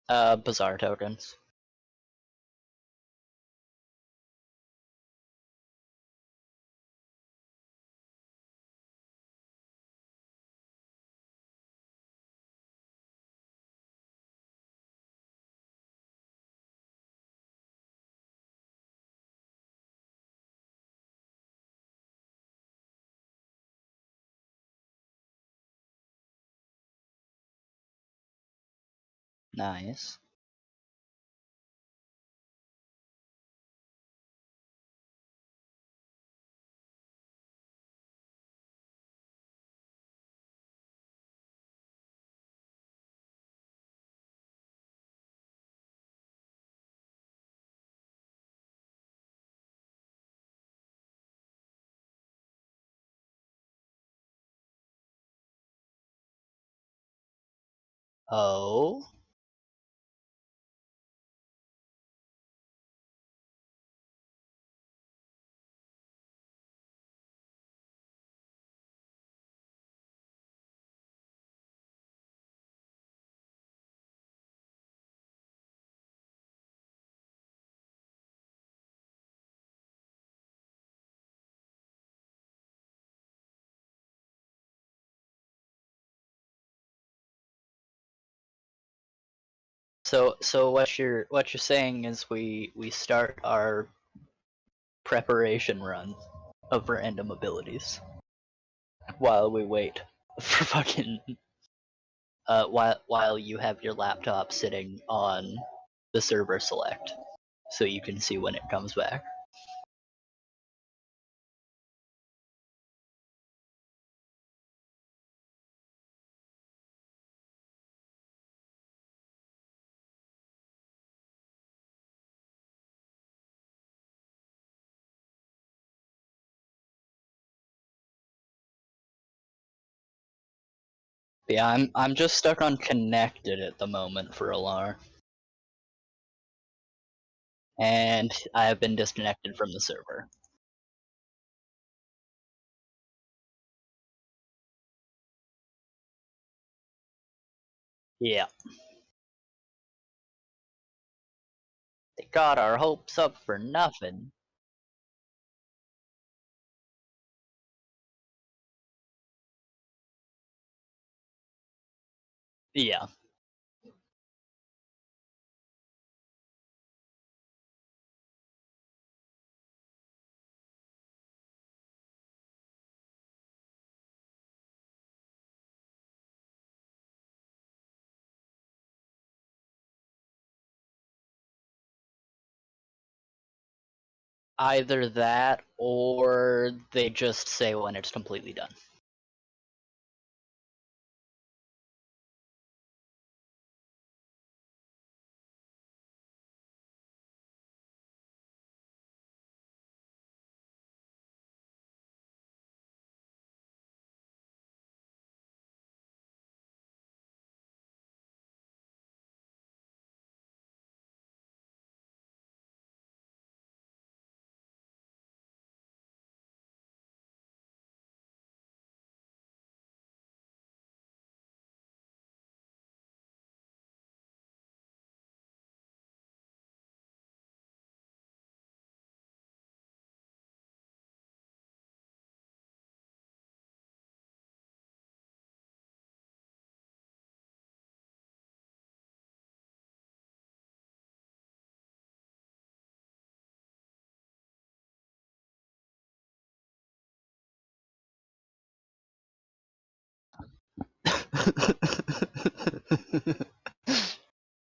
Bazaar tokens. Nice. Oh? So what you're saying is we start our preparation run of random abilities while we wait for fucking while you have your laptop sitting on the server select so you can see when it comes back. Yeah, I'm just stuck on connected at the moment for Alar. And I have been disconnected from the server. Yeah. They got our hopes up for nothing. Yeah. Either that or they just say when it's completely done.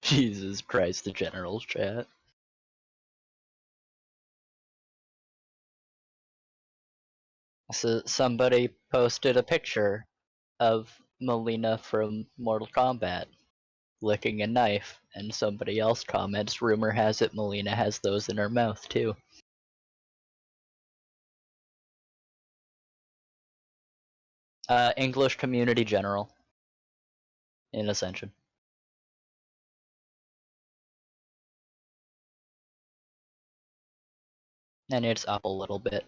Jesus Christ, the general's chat. So somebody posted a picture of Melina from Mortal Kombat licking a knife, and somebody else comments, rumor has it Melina has those in her mouth too. English Community General in Ascension. And it's up a little bit.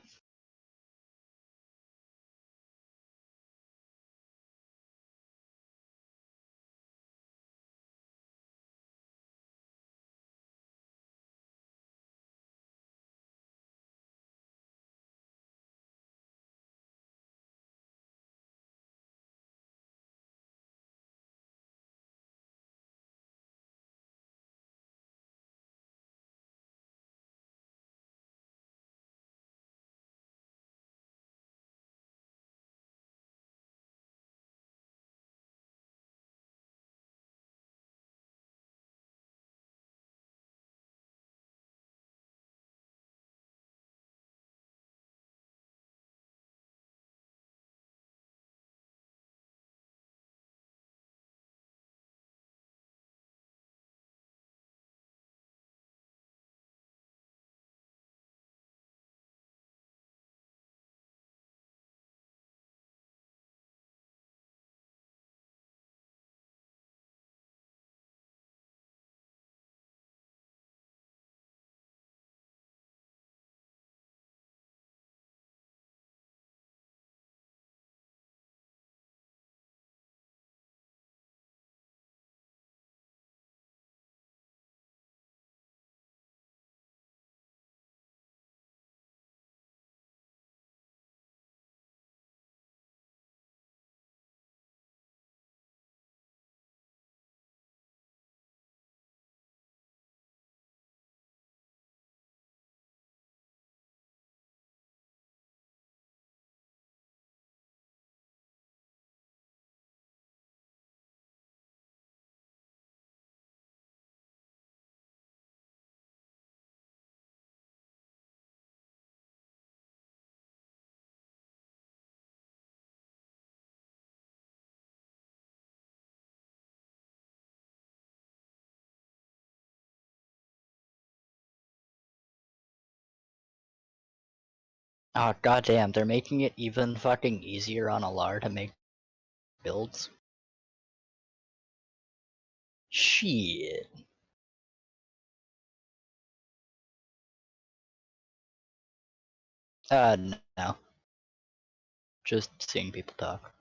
Oh goddamn, they're making it even fucking easier on Alar to make builds. Shit. No. Just seeing people talk.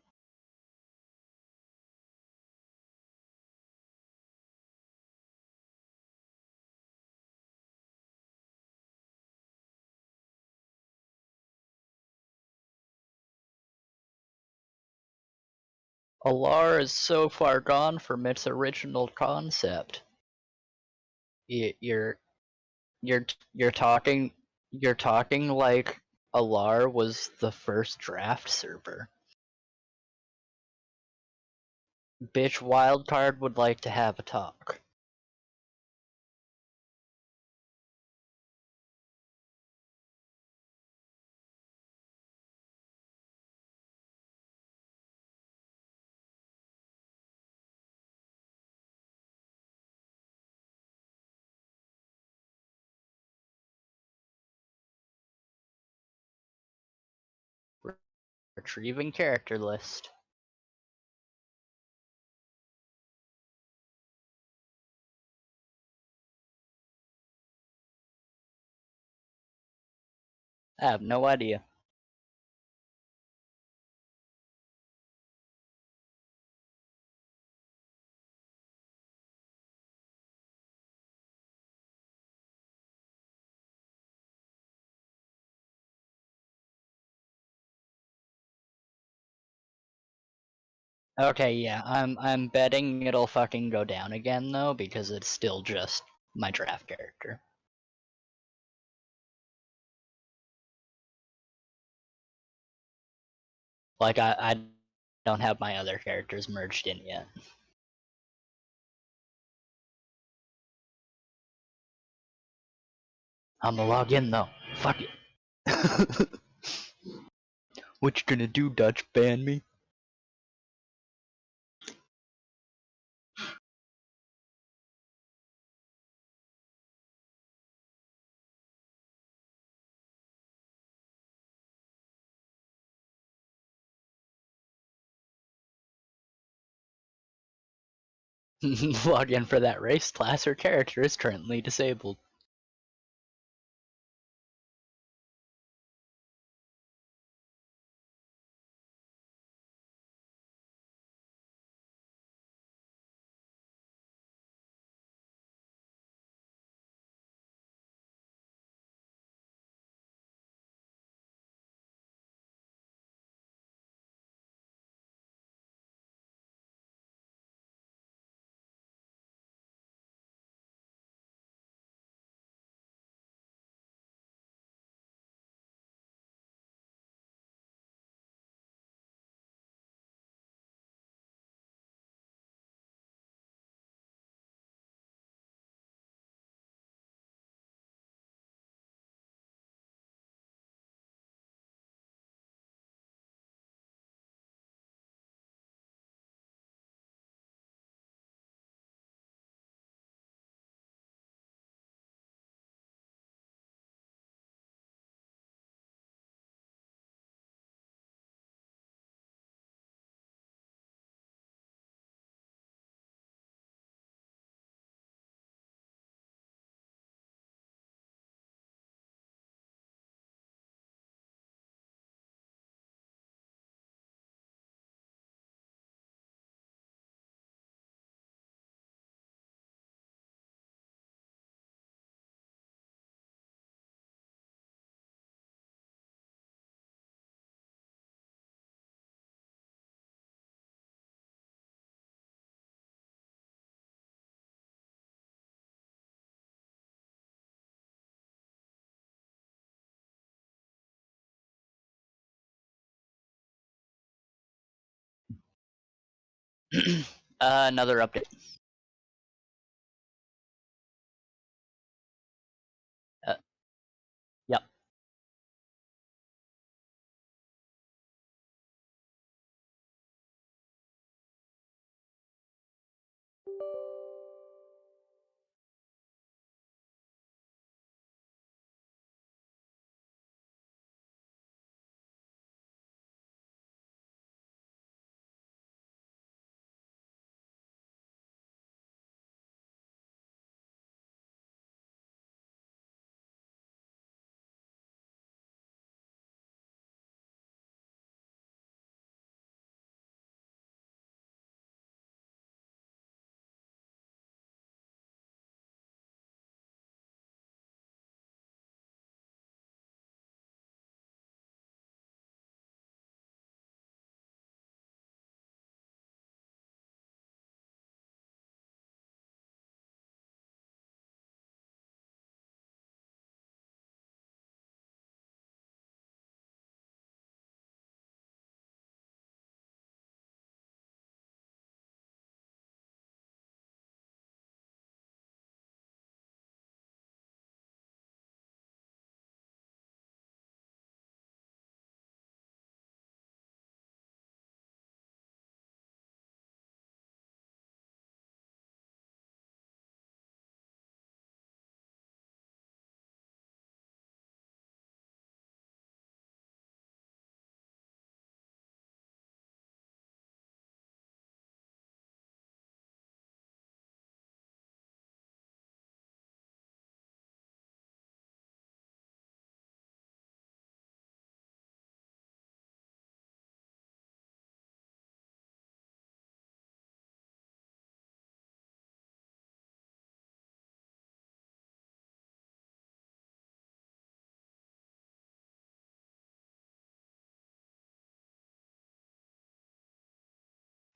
Alar is so far gone from its original concept. You're talking like Alar was the first draft server. Bitch, Wildcard would like to have a talk. Retrieving character list. I have no idea. Okay, yeah, I'm betting it'll fucking go down again though, because it's still just my draft character. Like I don't have my other characters merged in yet. I'm gonna log in though. Fuck it. What you gonna do, Dutch? Ban me? Log in for that race, class, or character is currently disabled. Another update. Yep.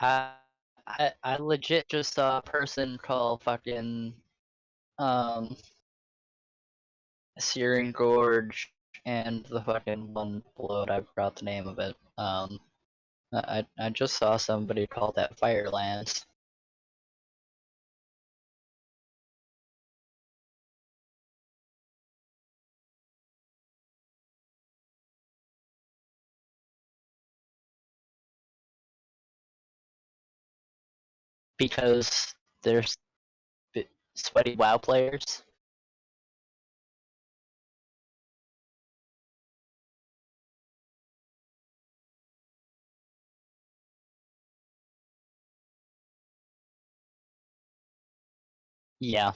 I legit just saw a person call fucking Searing Gorge and the fucking one below it, I forgot the name of it. I just saw somebody call that Firelands. Because there's sweaty WoW players. Yeah.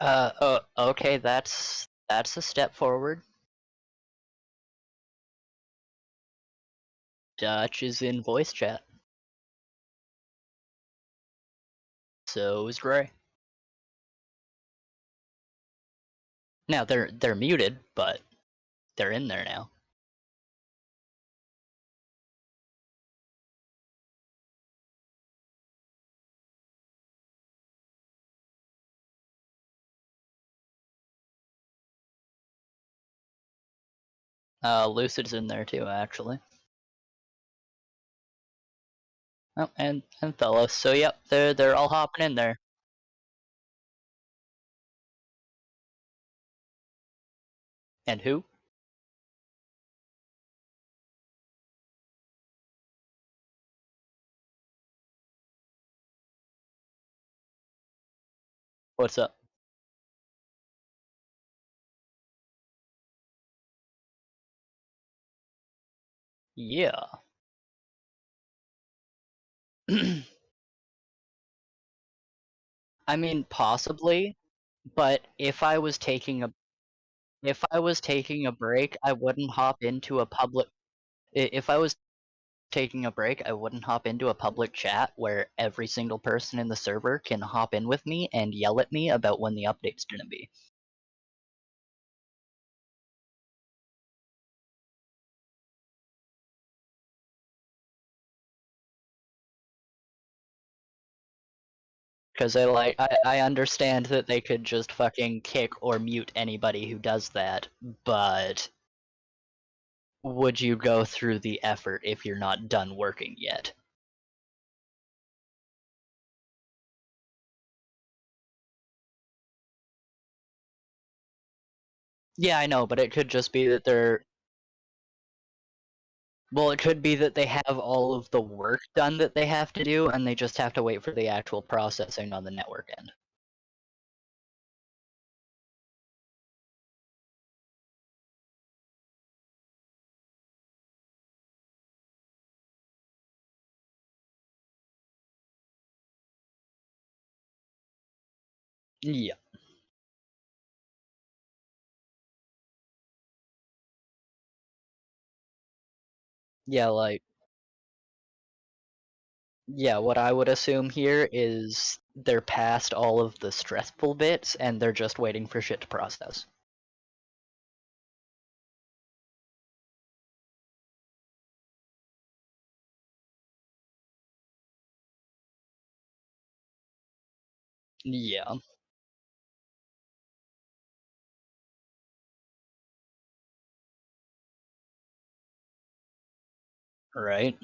Oh, okay, that's a step forward. Dutch is in voice chat. So is Gray. Now they're muted, but they're in there now. Lucid's in there too, actually. Oh, and Thelos. So yep, they're all hopping in there. And who? What's up? Yeah. I mean, possibly, but if I was taking a break, I wouldn't hop into a public. If I was taking a break, I wouldn't hop into a public chat where every single person in the server can hop in with me and yell at me about when the update's gonna be. Because I understand that they could just fucking kick or mute anybody who does that, but would you go through the effort if you're not done working yet? Yeah, I know, but it could just be that they're. Well, it could be that they have all of the work done that they have to do, and they just have to wait for the actual processing on the network end. Yeah. Yeah, like. Yeah, what I would assume here is they're past all of the stressful bits, and they're just waiting for shit to process. Yeah. Right?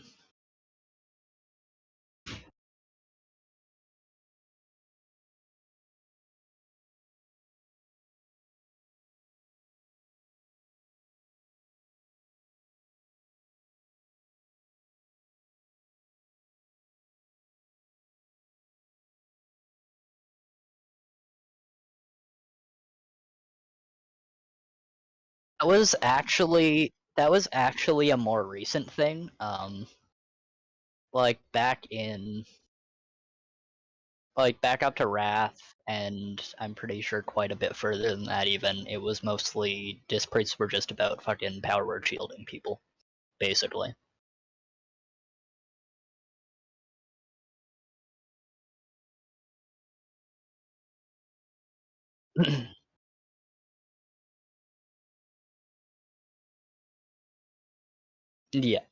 That was actually a more recent thing. Like back up to Wrath, and I'm pretty sure quite a bit further than that even, it was mostly dispriests were just about fucking power word shielding people, basically. Yeah.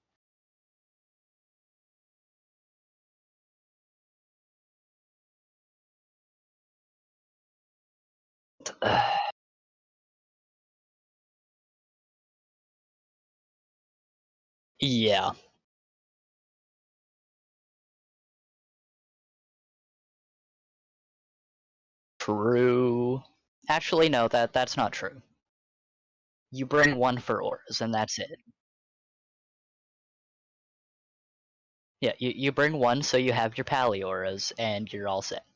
Yeah. True. Actually, no, that's not true. You bring one for auras, and that's it. Yeah, you bring one so you have your pally auras, and you're all set.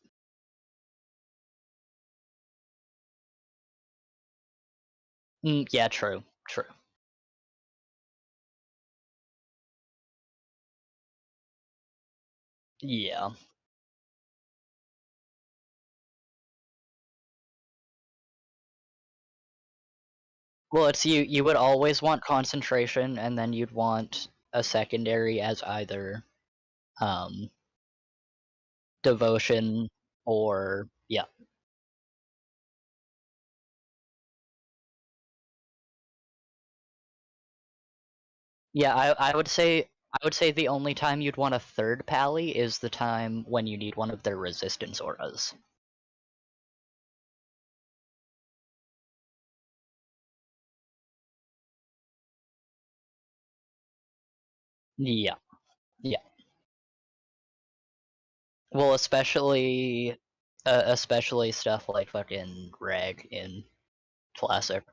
Yeah, true. True. Yeah. Well, it's you would always want concentration, and then you'd want a secondary as either um devotion or yeah. Yeah, I would say the only time you'd want a third pally is the time when you need one of their resistance auras. Yeah, yeah. Well, especially stuff like fucking Reg in Classic.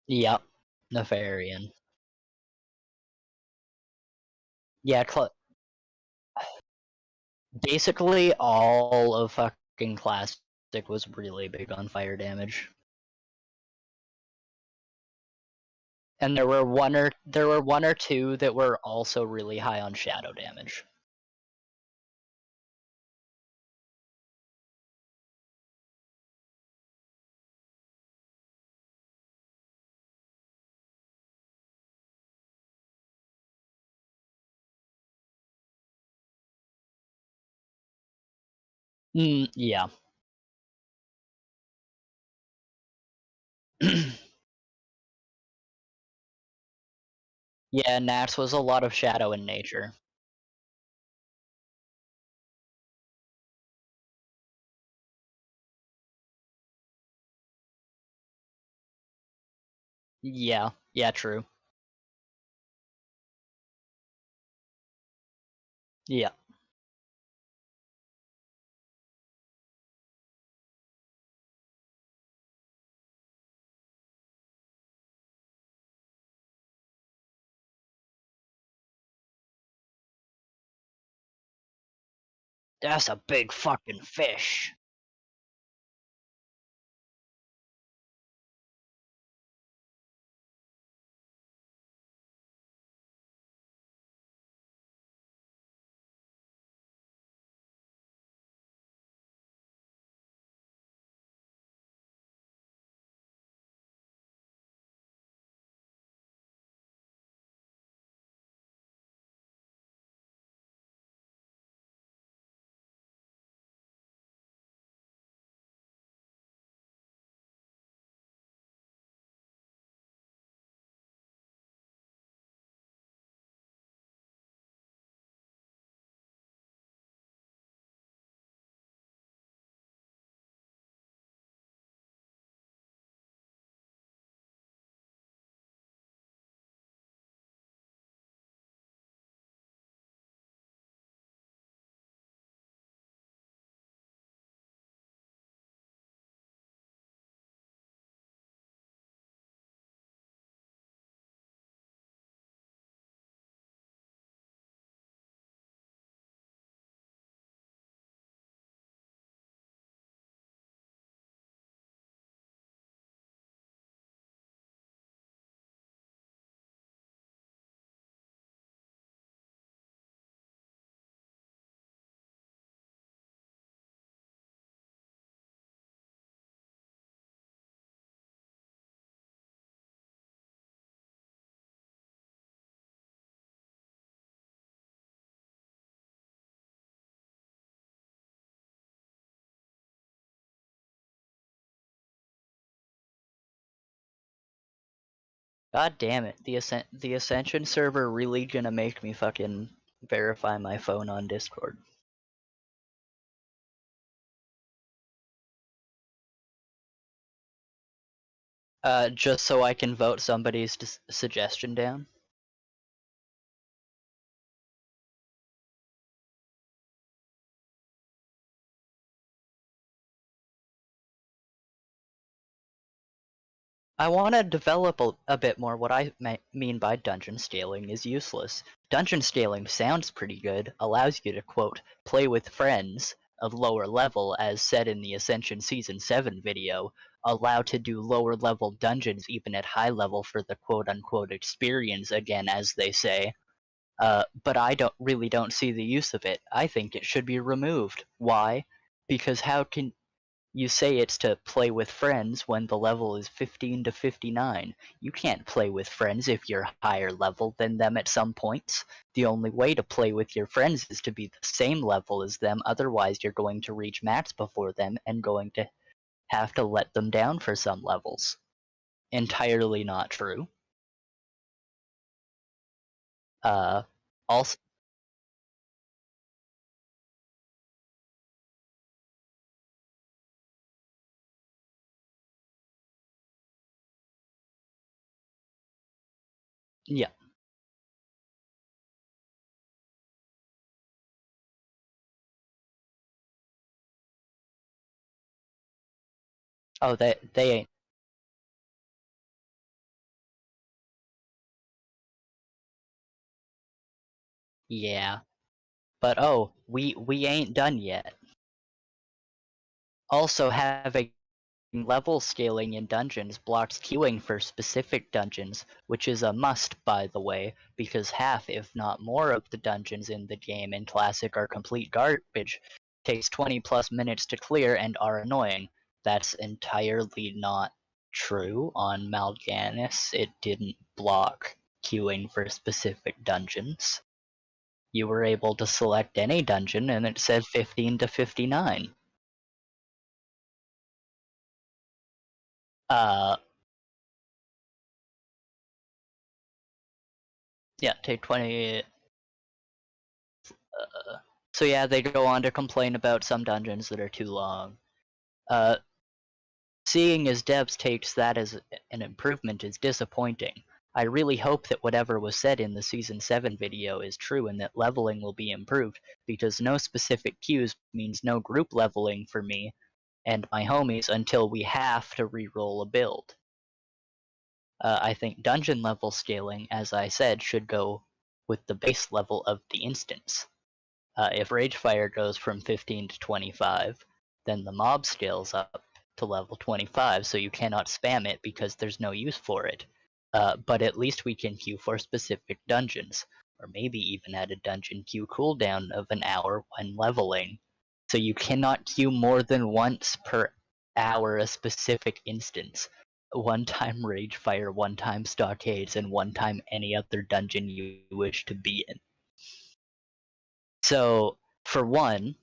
Yep, Nefarian. Yeah, basically all of fucking Classic was really big on fire damage. And there were one or two that were also really high on shadow damage. Yeah. Yeah, Nats was a lot of shadow in nature. Yeah, yeah, true. Yeah. That's a big fucking fish. God damn it. The Ascension server really gonna make me fucking verify my phone on Discord. Just so I can vote somebody's suggestion down. I want to develop a bit more. What I mean by dungeon scaling is useless. Dungeon scaling sounds pretty good, allows you to, quote, play with friends of lower level as said in the Ascension Season 7 video, allow to do lower level dungeons even at high level for the quote unquote experience again as they say. But I don't see the use of it. I think it should be removed. Why? Because how can you say it's to play with friends when the level is 15 to 59. You can't play with friends if you're higher level than them at some points. The only way to play with your friends is to be the same level as them, otherwise you're going to reach max before them and going to have to let them down for some levels. entirely not true. Also, yeah. Oh, they ain't. Yeah, but oh, we ain't done yet. Also, having level scaling in dungeons blocks queuing for specific dungeons, which is a must, by the way, because half, if not more, of the dungeons in the game in Classic are complete garbage, takes 20 plus minutes to clear, and are annoying. That's entirely not true on Mal'Ganis. It didn't block queuing for specific dungeons. You were able to select any dungeon, and it said 15 to 59. Yeah, take 20. So yeah, they go on to complain about some dungeons that are too long. Seeing as devs takes that as an improvement is disappointing. I really hope that whatever was said in the Season 7 video is true and that leveling will be improved, because no specific queues means no group leveling for me and my homies until we have to re-roll a build. I think dungeon level scaling, as I said, should go with the base level of the instance. If Ragefire goes from 15 to 25, then the mob scales up to level 25, so you cannot spam it because there's no use for it. But at least we can queue for specific dungeons, or maybe even add a dungeon queue cooldown of an hour when leveling. So you cannot queue more than once per hour a specific instance. One time Ragefire, one time Stockades, and one time any other dungeon you wish to be in. So, for one,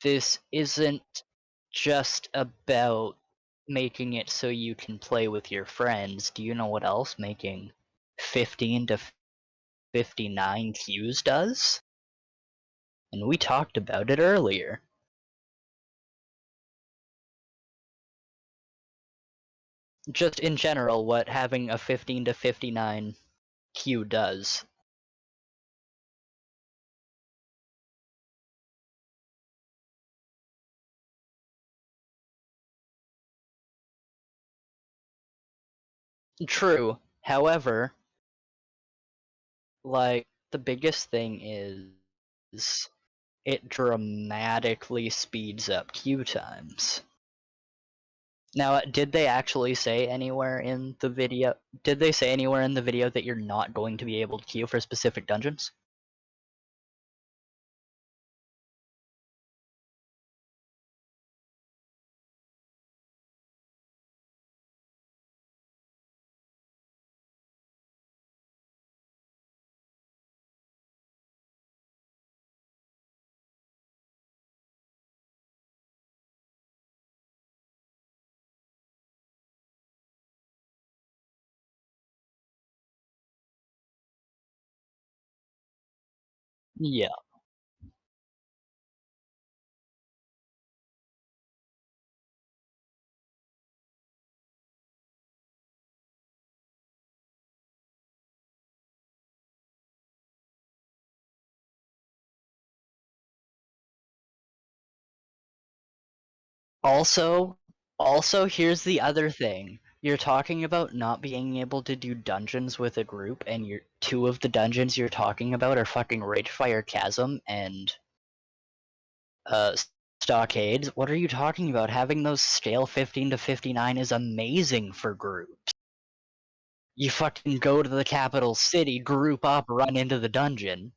this isn't just about making it so you can play with your friends. Do you know what else making 15 to 59 queues does? And we talked about it earlier. Just in general, what having a 15 to 59 queue does. True. However, like, the biggest thing is it dramatically speeds up queue times. Now, did they actually say anywhere in the video? Did they say anywhere in the video that you're not going to be able to queue for specific dungeons? Yeah. Also, here's the other thing. You're talking about not being able to do dungeons with a group, and two of the dungeons you're talking about are fucking Ragefire Chasm and uh, Stockades. What are you talking about? Having those scale 15 to 59 is amazing for groups. You fucking go to the capital city, group up, run into the dungeon,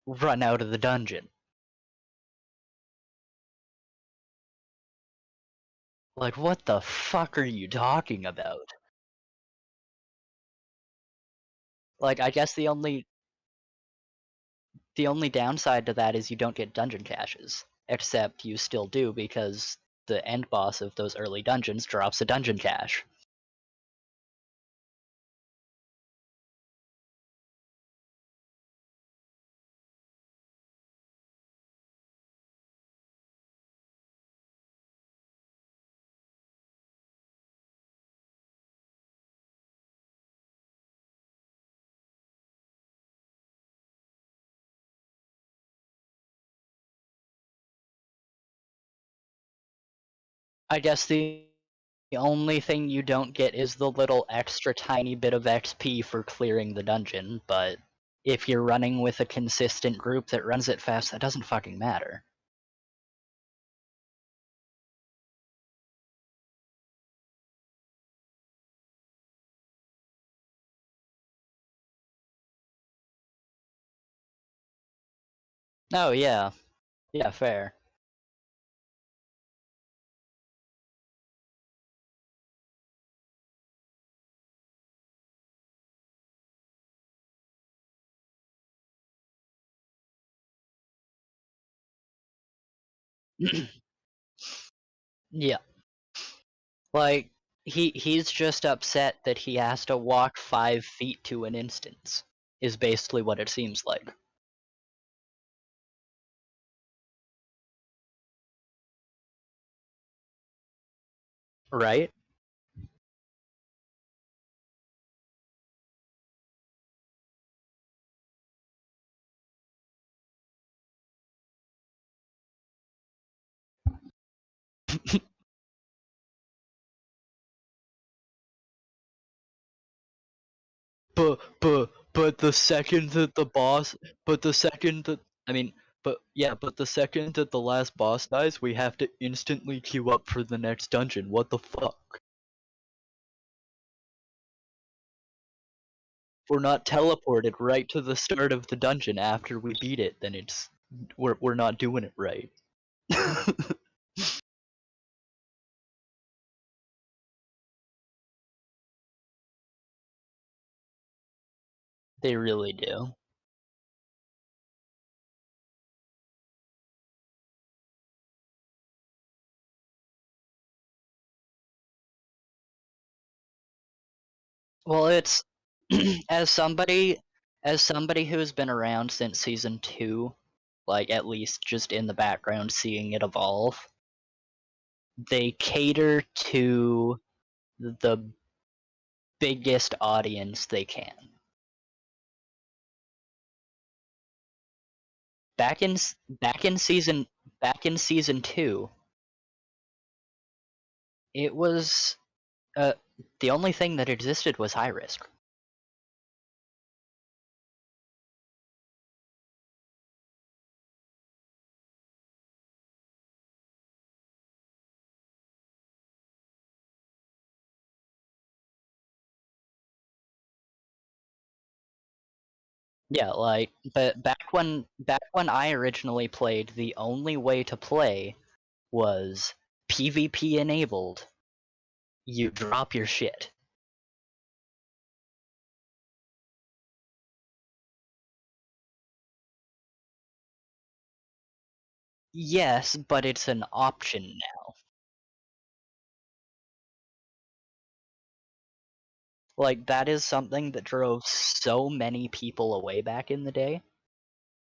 run out of the dungeon. Like, what the fuck are you talking about? Like, I guess the only downside to that is you don't get dungeon caches. Except you still do, because the end boss of those early dungeons drops a dungeon cache. I guess the only thing you don't get is the little extra tiny bit of XP for clearing the dungeon, but if you're running with a consistent group that runs it fast, that doesn't fucking matter. Oh yeah. Yeah, fair. Yeah. Like, he's just upset that he has to walk 5 feet to an instance, is basically what it seems like. Right? But the second that the boss, but the second that, I mean, but yeah, but the second that the last boss dies, we have to instantly queue up for the next dungeon. What the fuck? If we're not teleported right to the start of the dungeon after we beat it, then we're not doing it right. They really do. Well, it's as somebody who's been around since season 2, like at least just in the background seeing it evolve, they cater to the biggest audience they can. Back in season 2, it was the only thing that existed was high risk. Yeah, like, but back when I originally played, the only way to play was PvP enabled. You drop your shit. Yes, but it's an option now. Like, that is something that drove so many people away back in the day,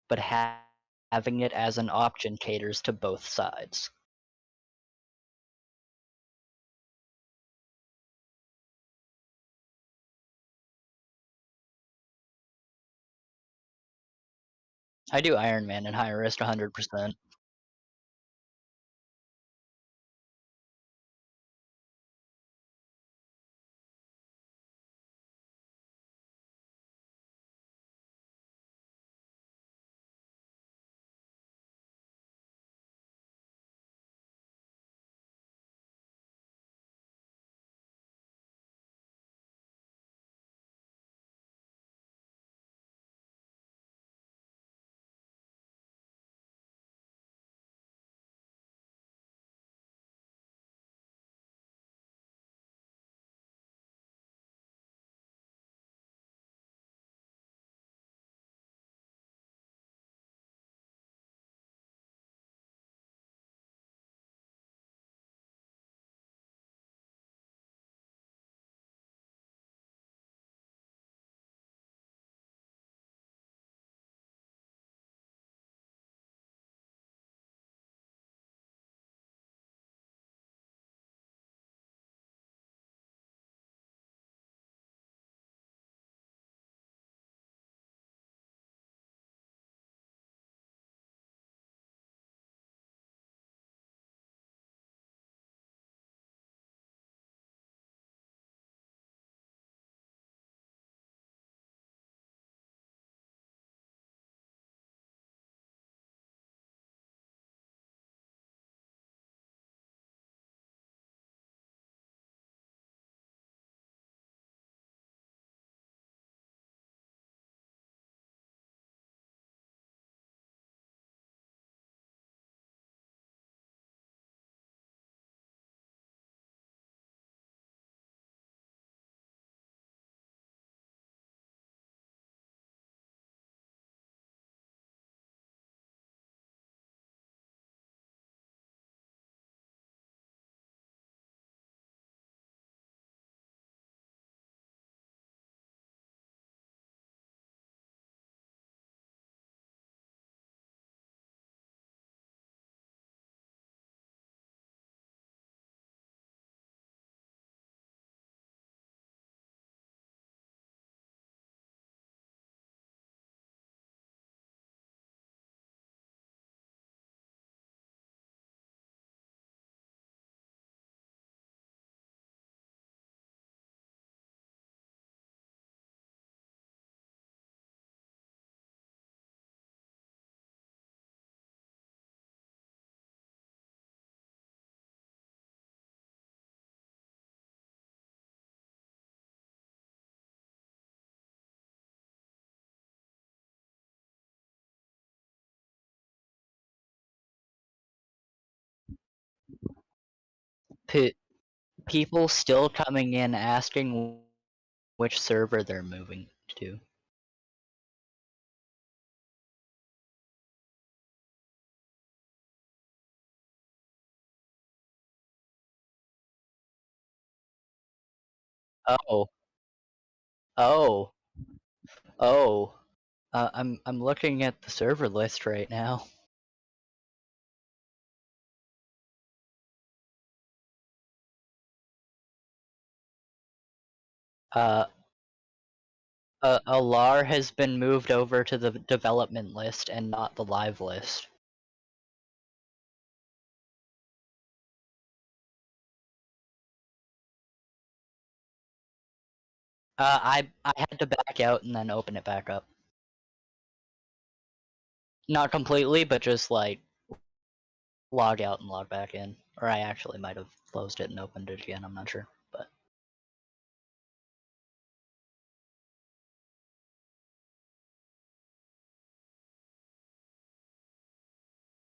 but having it as an option caters to both sides. I do Iron Man and high risk 100%. People still coming in asking which server they're moving to. Oh. Oh. Oh. I'm looking at the server list right now. Alar has been moved over to the development list and not the live list. I had to back out and then open it back up. Not completely, but just like log out and log back in. Or I actually might have closed it and opened it again, I'm not sure. But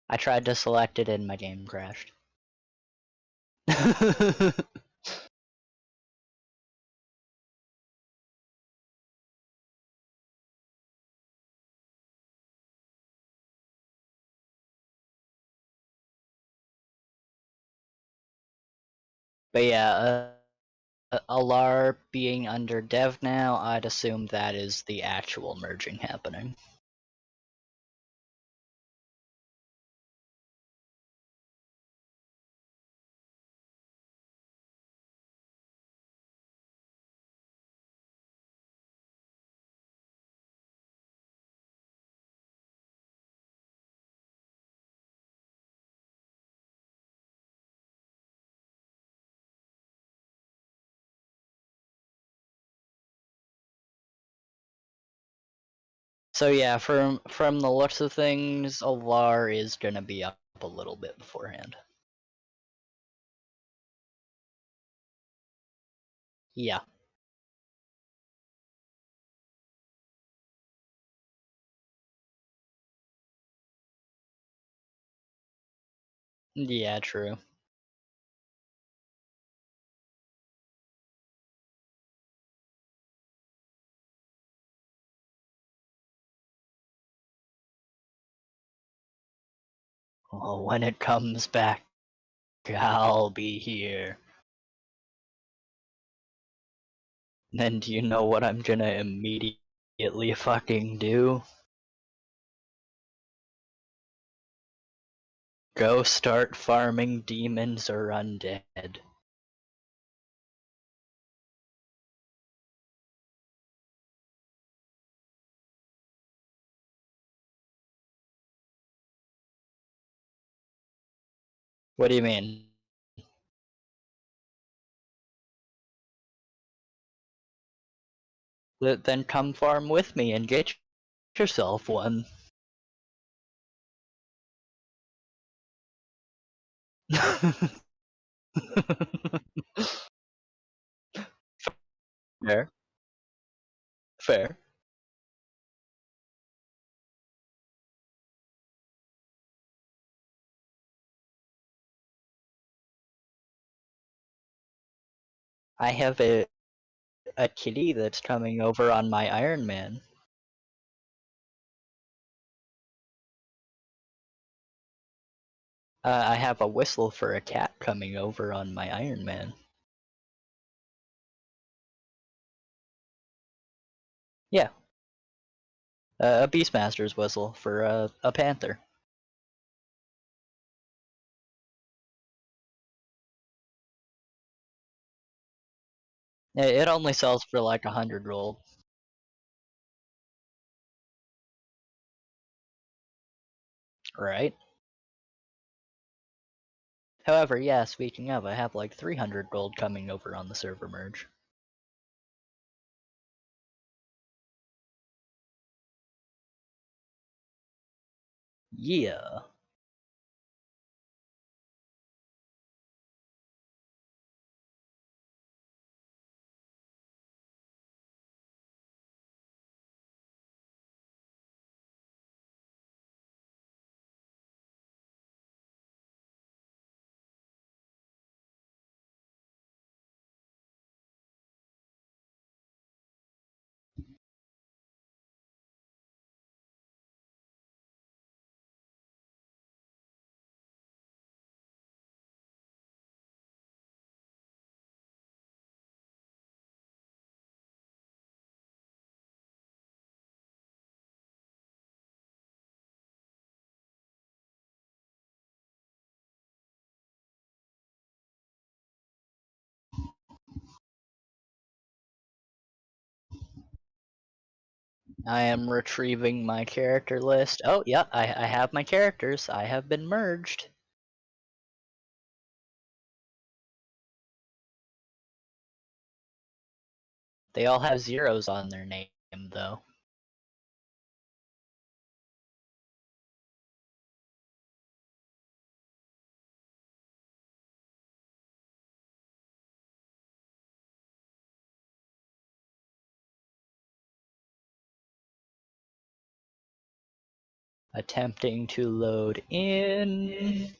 I tried to select it and my game crashed. But yeah, Alar being under dev now, I'd assume that is the actual merging happening. So yeah, from the looks of things, Alar is gonna be up a little bit beforehand. Yeah. Yeah, true. Well, when it comes back, I'll be here. Then do you know what I'm gonna immediately fucking do? Go start farming demons or undead. What do you mean? Then come farm with me and get yourself one. Fair. Fair. I have a kitty that's coming over on my Iron Man. I have a whistle for a cat coming over on my Iron Man. Yeah. A Beastmaster's whistle for a panther. It only sells for like 100 gold. Right? However, yeah, speaking of, I have like 300 gold coming over on the server merge. Yeah. I am retrieving my character list. Oh, yeah, I have my characters. I have been merged. They all have zeros on their name, though. Attempting to load in.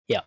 Yeah.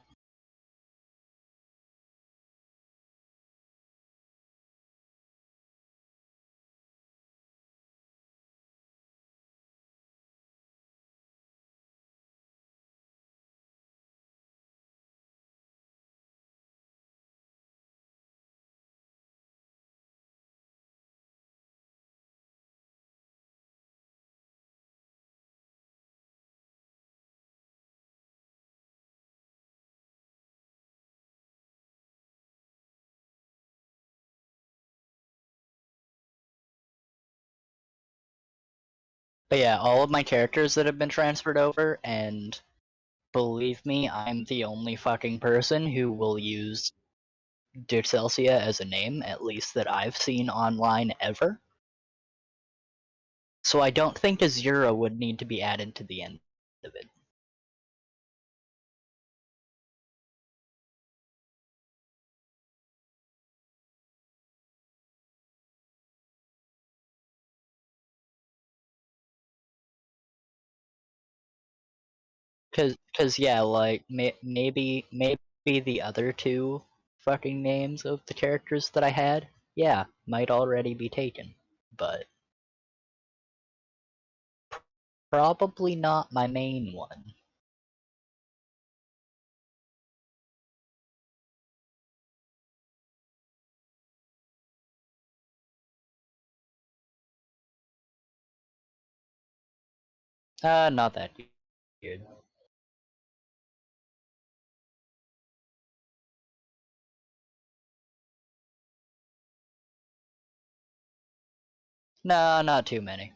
But yeah, all of my characters that have been transferred over, and believe me, I'm the only fucking person who will use Duxelsia as a name, at least that I've seen online ever. So I don't think Azura would need to be added to the end of it. Cause yeah, like maybe the other two fucking names of the characters that I had, yeah, might already be taken, but probably not my main one. Not that good. No, not too many.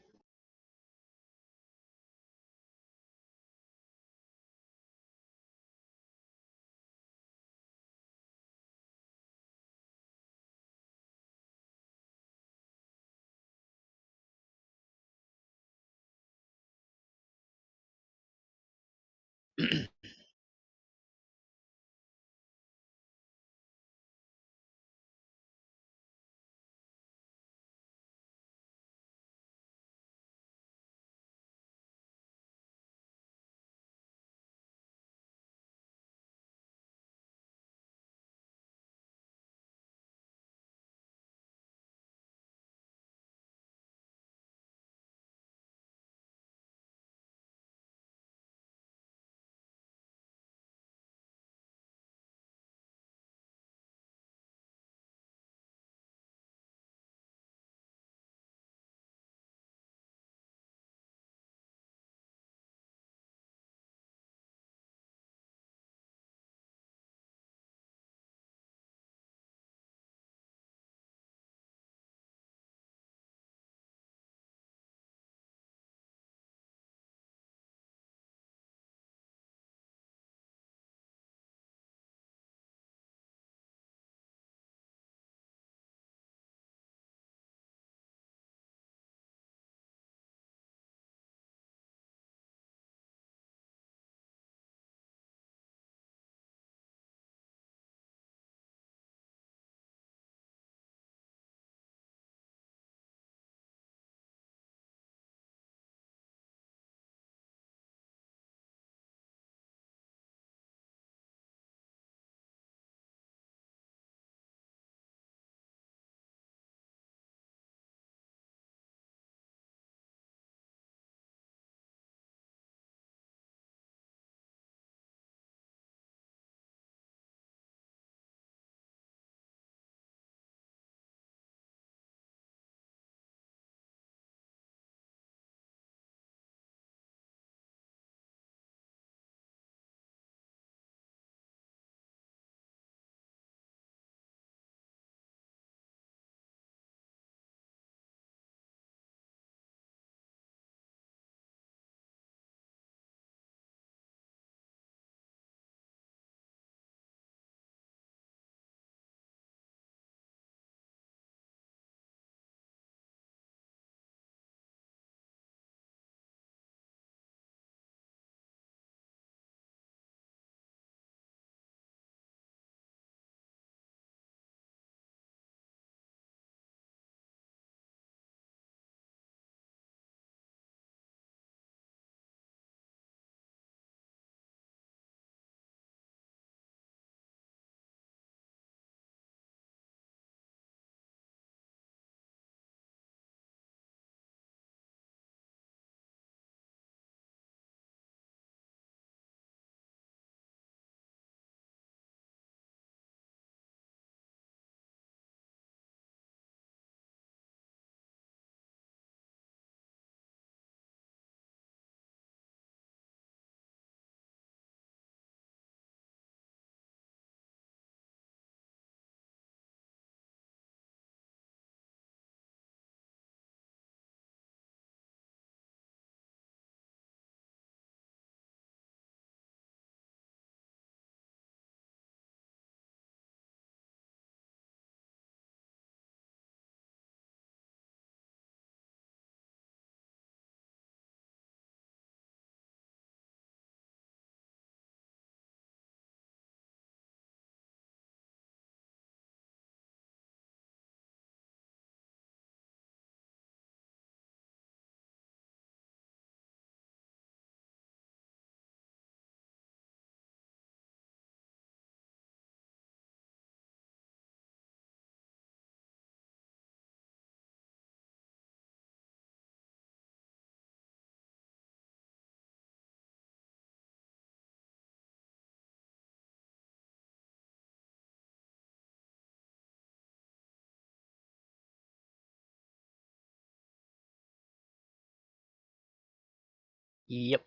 Yep.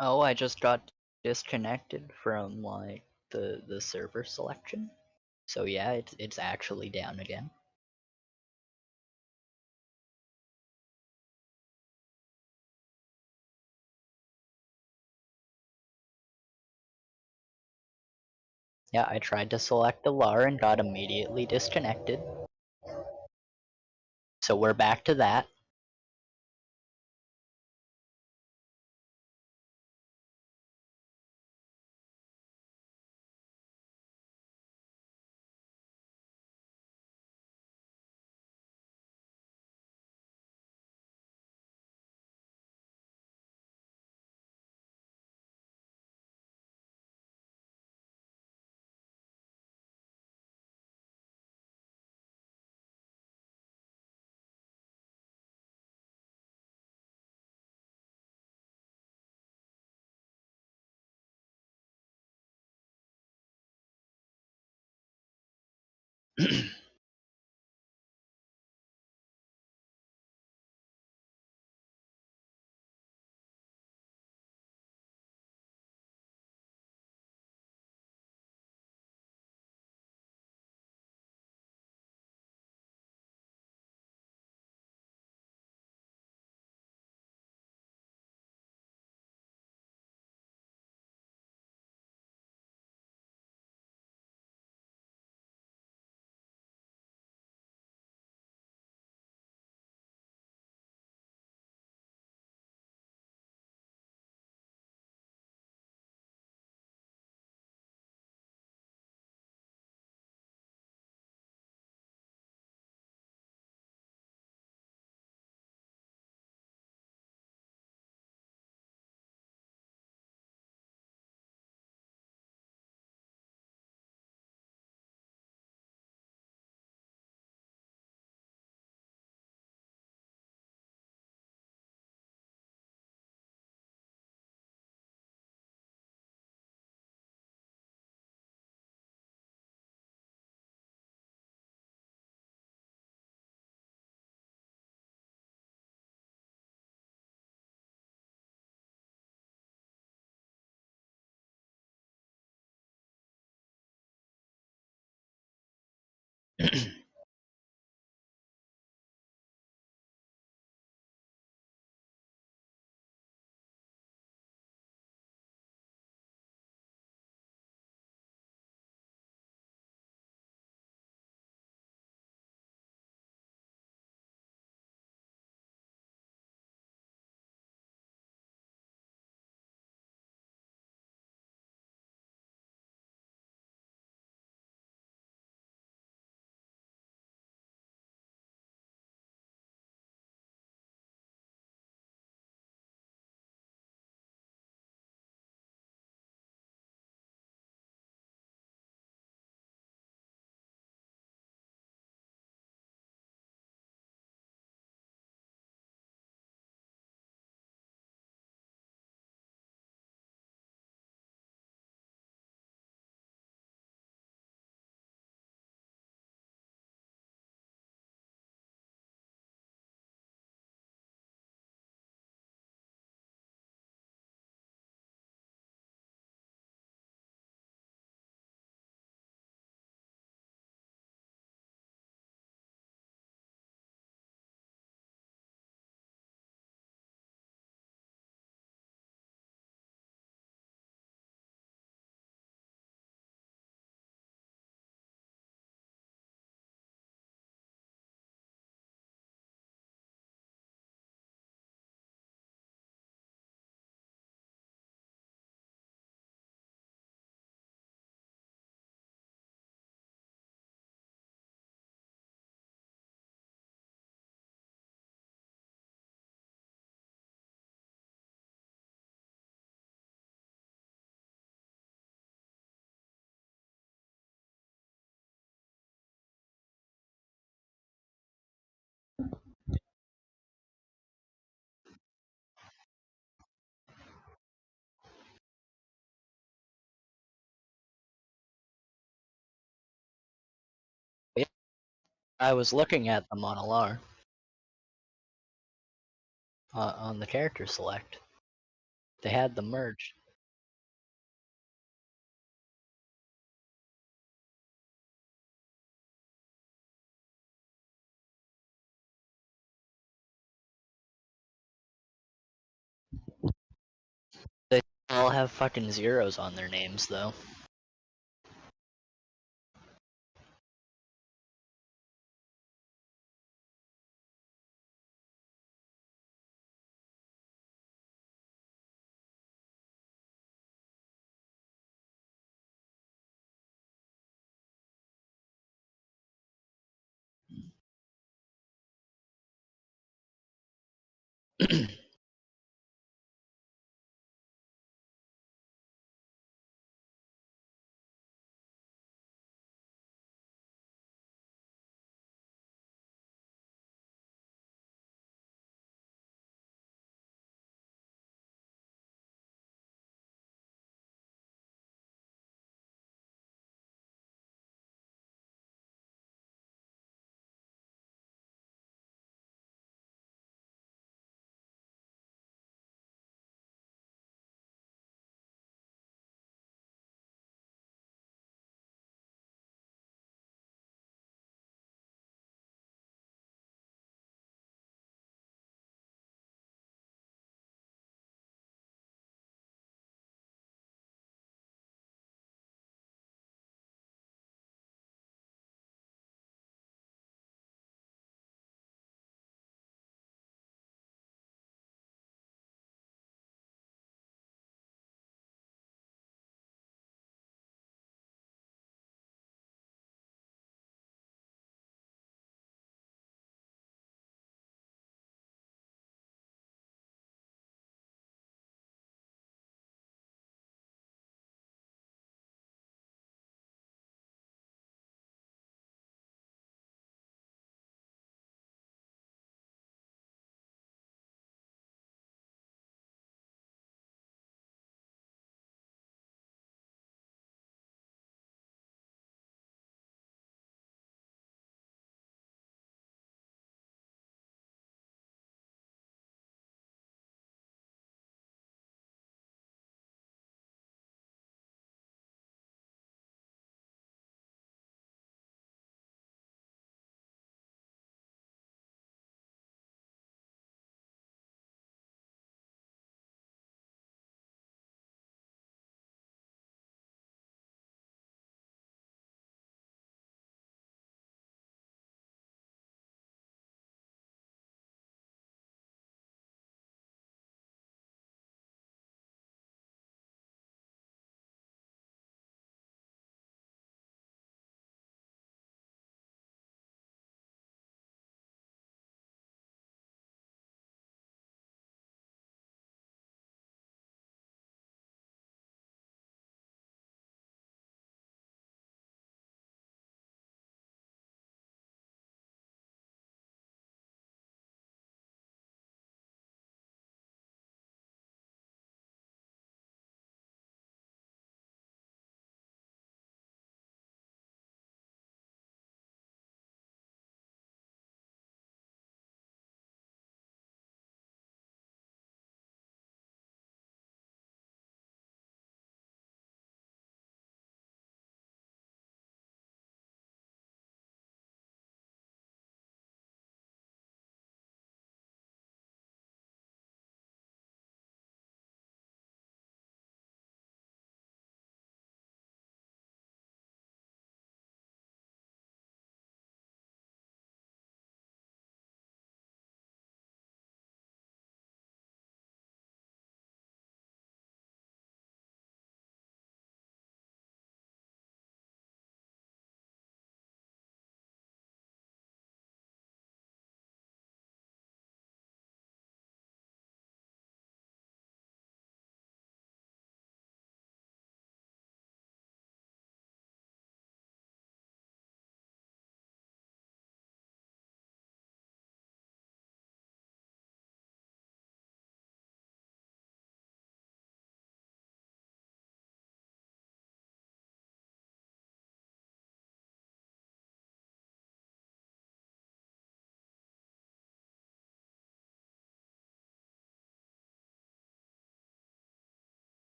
Oh, I just got disconnected from like the server selection. So yeah, it's actually down again. Yeah, I tried to select the LAR and got immediately disconnected. So we're back to that. I was looking at them on LR. On the character select. They had them merged. They all have fucking zeros on their names, though.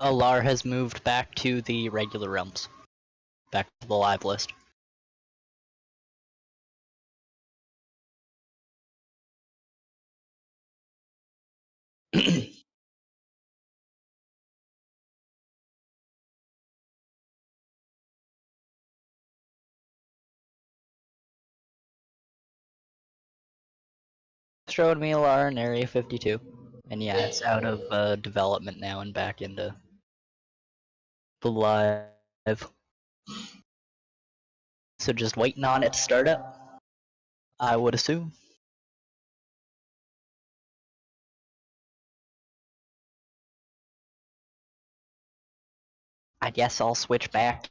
Alar has moved back to the regular realms. Back to the live list. Showed me Alar in Area 52. And yeah, it's out of development now and back into the live. So just waiting on it to start up, I would assume. I guess I'll switch back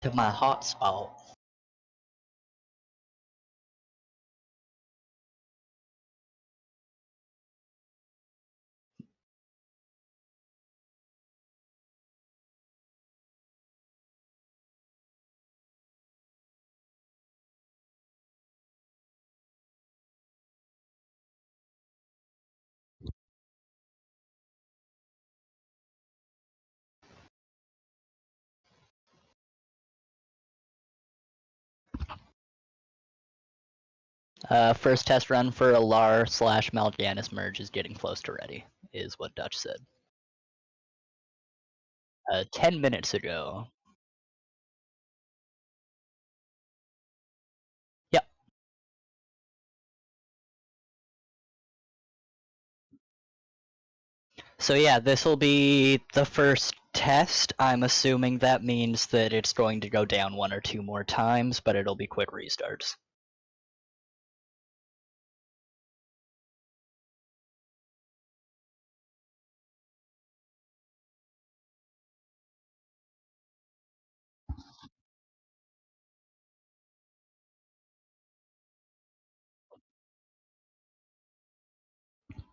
to my hotspot. First test run for Alar / Mal'Ganis merge is getting close to ready, is what Dutch said. 10 minutes ago. Yep. So yeah, this will be the first test. I'm assuming that means that it's going to go down 1 or 2 more times, but it'll be quick restarts.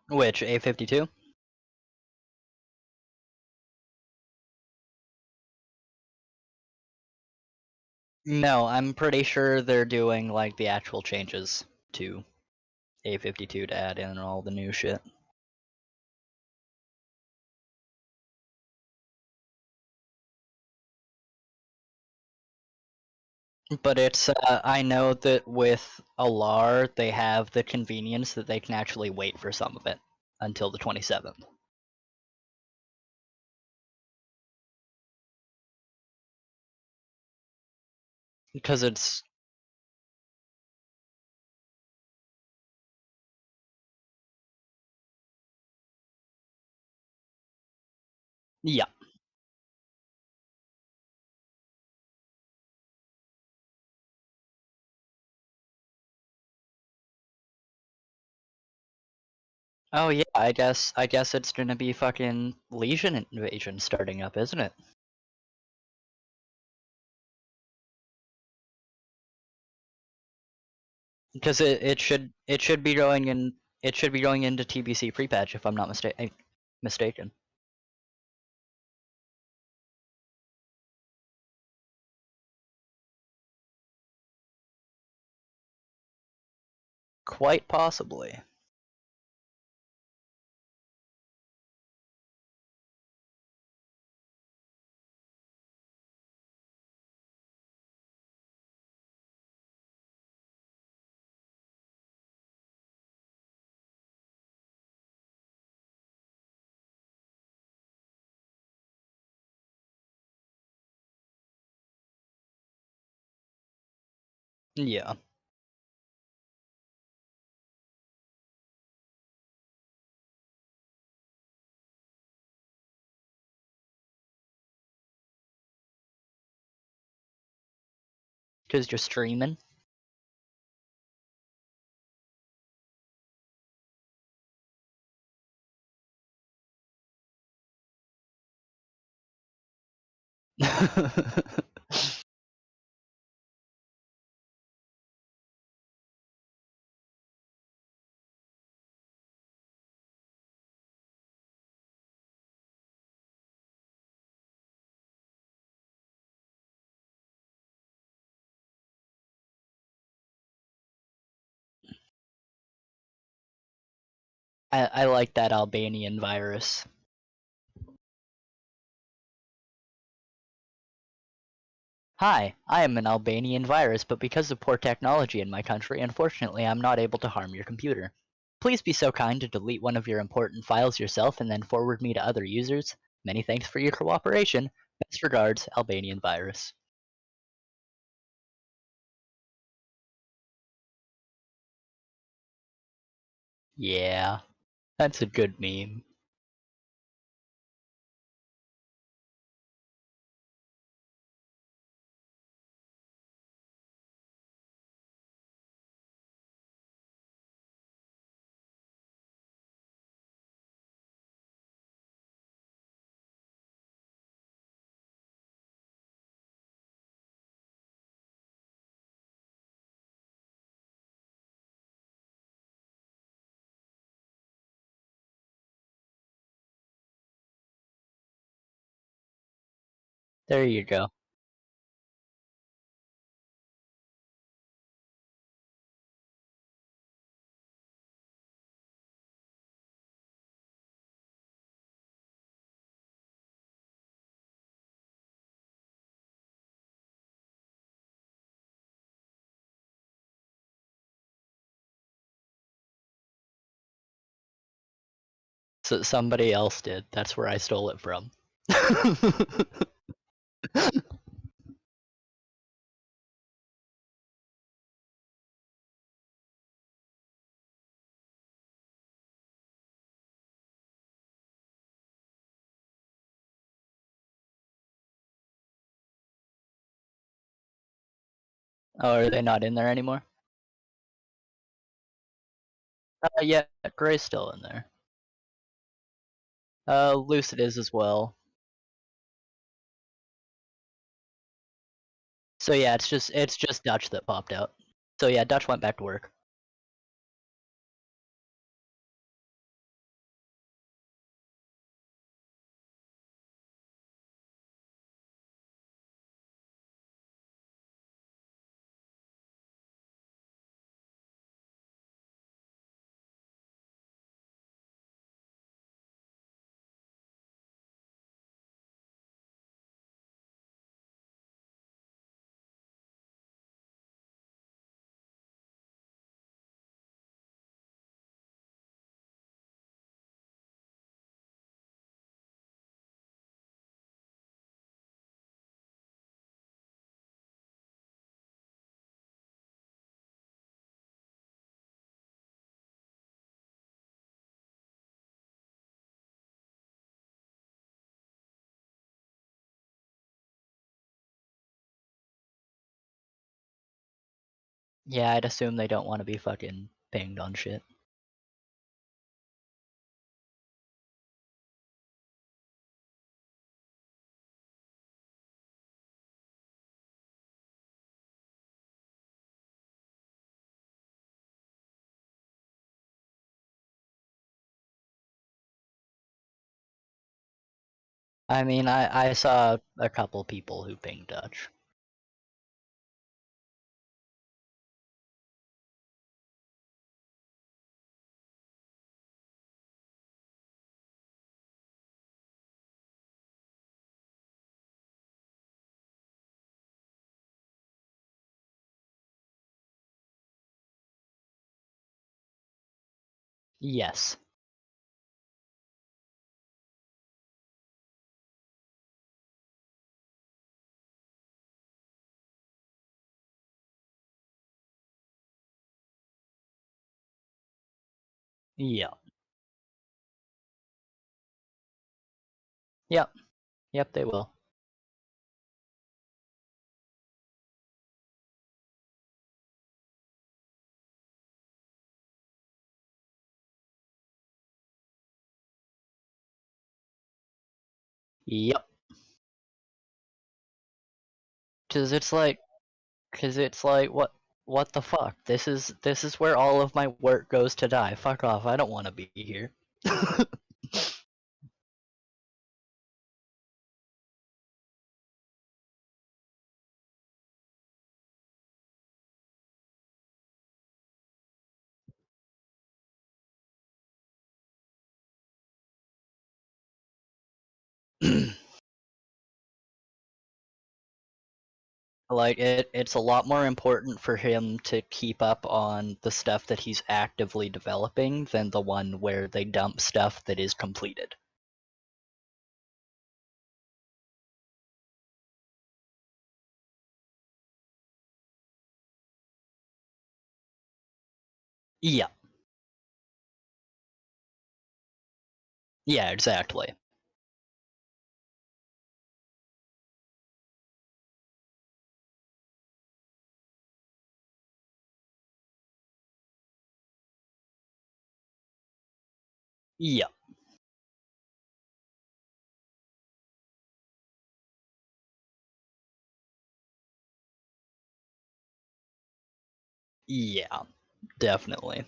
Which, A52? No, I'm pretty sure they're doing like the actual changes to A52 to add in all the new shit. But it's, I know that with Alar, they have the convenience that they can actually wait for some of it until the 27th. Because it's... Yeah. Oh yeah, I guess it's gonna be fucking Legion Invasion starting up, isn't it? Because it should be going in, it should be going into TBC pre-patch if I'm not mistaken. Quite possibly. Yeah. Because you're streaming. I like that Albanian virus. Hi, I am an Albanian virus, but because of poor technology in my country, unfortunately I'm not able to harm your computer. Please be so kind to delete one of your important files yourself and then forward me to other users. Many thanks for your cooperation. Best regards, Albanian virus. Yeah, that's a good meme. There you go. So somebody else did. That's where I stole it from. Oh, are they not in there anymore? Yeah, Gray's still in there. Lucid is as well. So yeah, it's just Dutch that popped out. So yeah, Dutch went back to work. Yeah, I'd assume they don't want to be fucking pinged on shit. I mean, I saw a couple people who pinged Dutch. Yes. Yeah. Yep. Yep, they will. Yep. Cause it's like, what the fuck? This is where all of my work goes to die. Fuck off. I don't want to be here. Like, it's a lot more important for him to keep up on the stuff that he's actively developing than the one where they dump stuff that is completed. Yeah. Yeah, exactly. Yeah. Yeah. Definitely.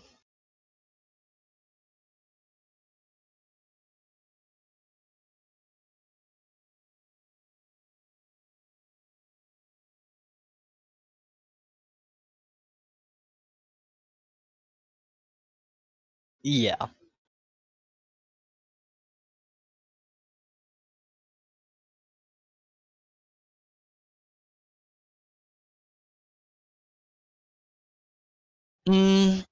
Yeah. Mm,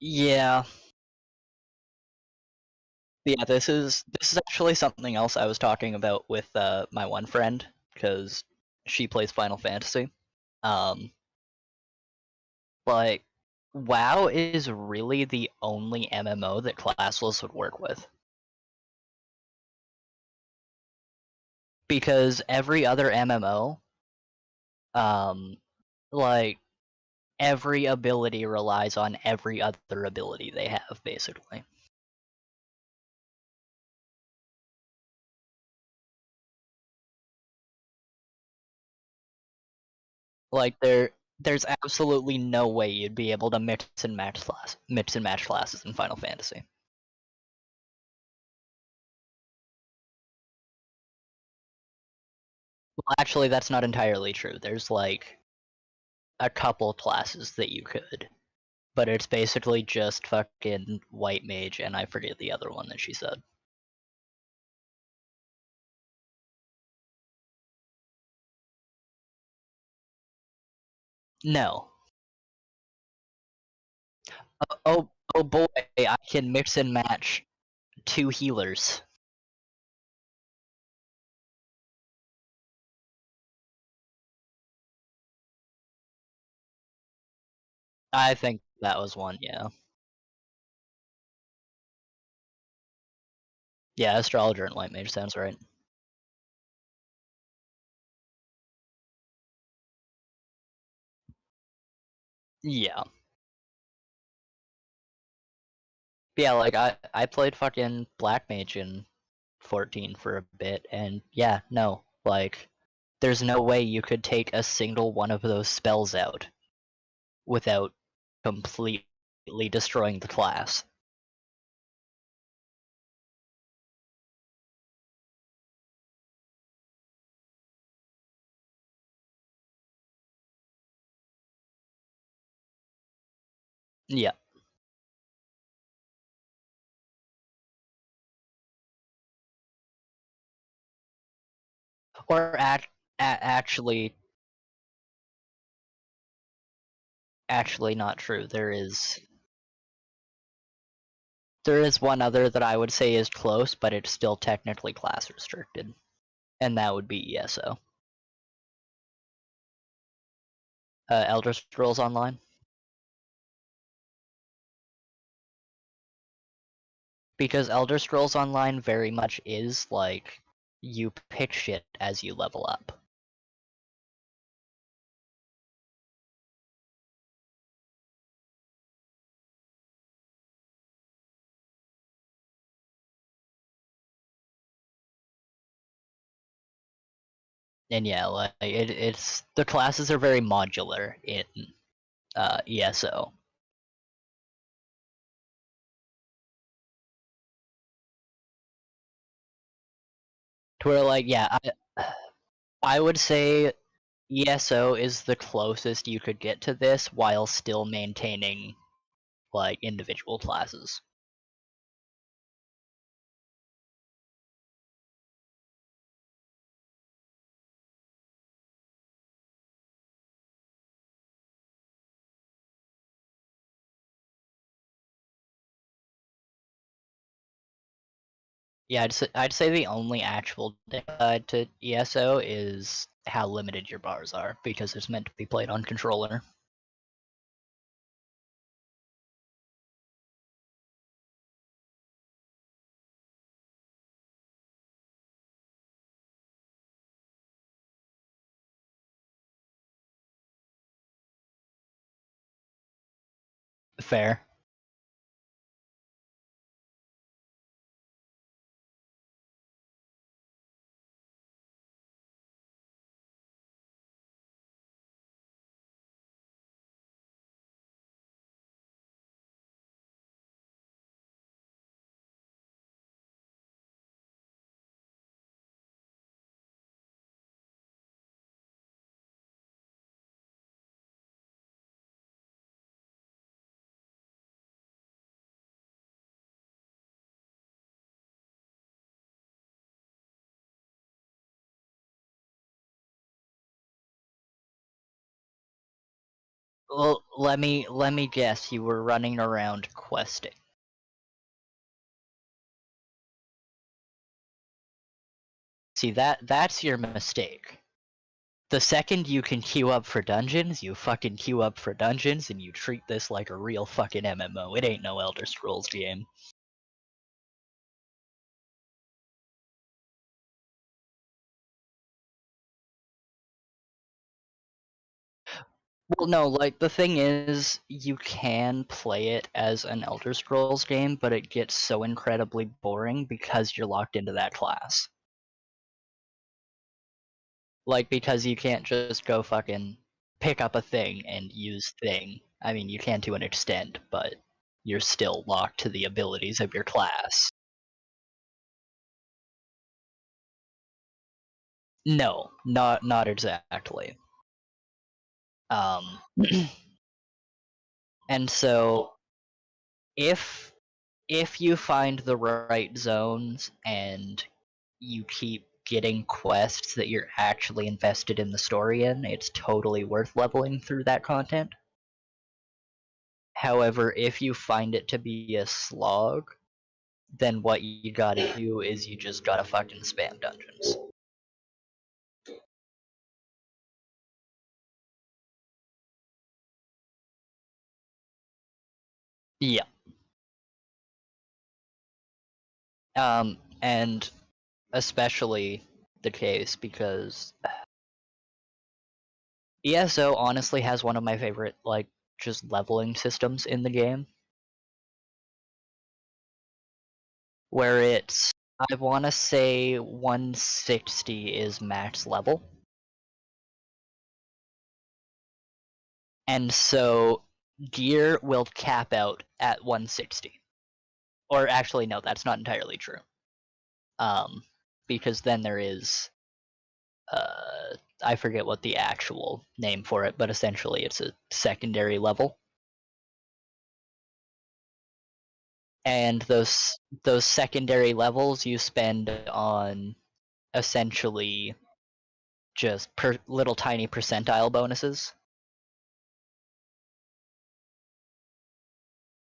yeah. Yeah, this is actually something else I was talking about with my one friend because she plays Final Fantasy. Um, like WoW is really the only MMO that classless would work with. Because every other MMO, um, like every ability relies on every other ability they have, basically. Like there's absolutely no way you'd be able to mix and match classes in Final Fantasy. Well, actually, that's not entirely true. There's like a couple classes that you could, but it's basically just fucking white mage, and I forget the other one that she said. No. Oh boy, I can mix and match 2 healers. I think that was one, yeah. Yeah, astrologer and white mage sounds right. Yeah. Yeah, like I played fucking black mage in 14 for a bit, and yeah, no, like there's no way you could take a single one of those spells out without completely destroying the class. Yeah. Or actually not true. There is one other that I would say is close, but it's still technically class restricted, and that would be ESO. Elder Scrolls Online. Because Elder Scrolls Online very much is like you pick shit as you level up. And yeah, like it's the classes are very modular in ESO. To where like yeah, I would say ESO is the closest you could get to this while still maintaining like individual classes. Yeah, I'd say the only actual downside to ESO is how limited your bars are, because it's meant to be played on controller. Fair. Well, let me guess. You were running around questing. See, that's your mistake. The second you can queue up for dungeons, you fucking queue up for dungeons, and you treat this like a real fucking MMO. It ain't no Elder Scrolls game. Well, no, like, the thing is, you can play it as an Elder Scrolls game, but it gets so incredibly boring because you're locked into that class. Like, because you can't just go fucking pick up a thing and use thing. I mean, you can to an extent, but you're still locked to the abilities of your class. No, not exactly. Um, and so if you find the right zones and you keep getting quests that you're actually invested in the story in, it's totally worth leveling through that content. However, if you find it to be a slog, then what you gotta do is you just gotta fucking spam dungeons. Yeah. And especially the case because ESO honestly has one of my favorite, like, just leveling systems in the game. Where it's, I wanna say 160 is max level. And so gear will cap out at 160. Or actually, no, that's not entirely true. Because then there is, I forget what the actual name for it, but essentially it's a secondary level. And those secondary levels you spend on essentially just little tiny percentile bonuses.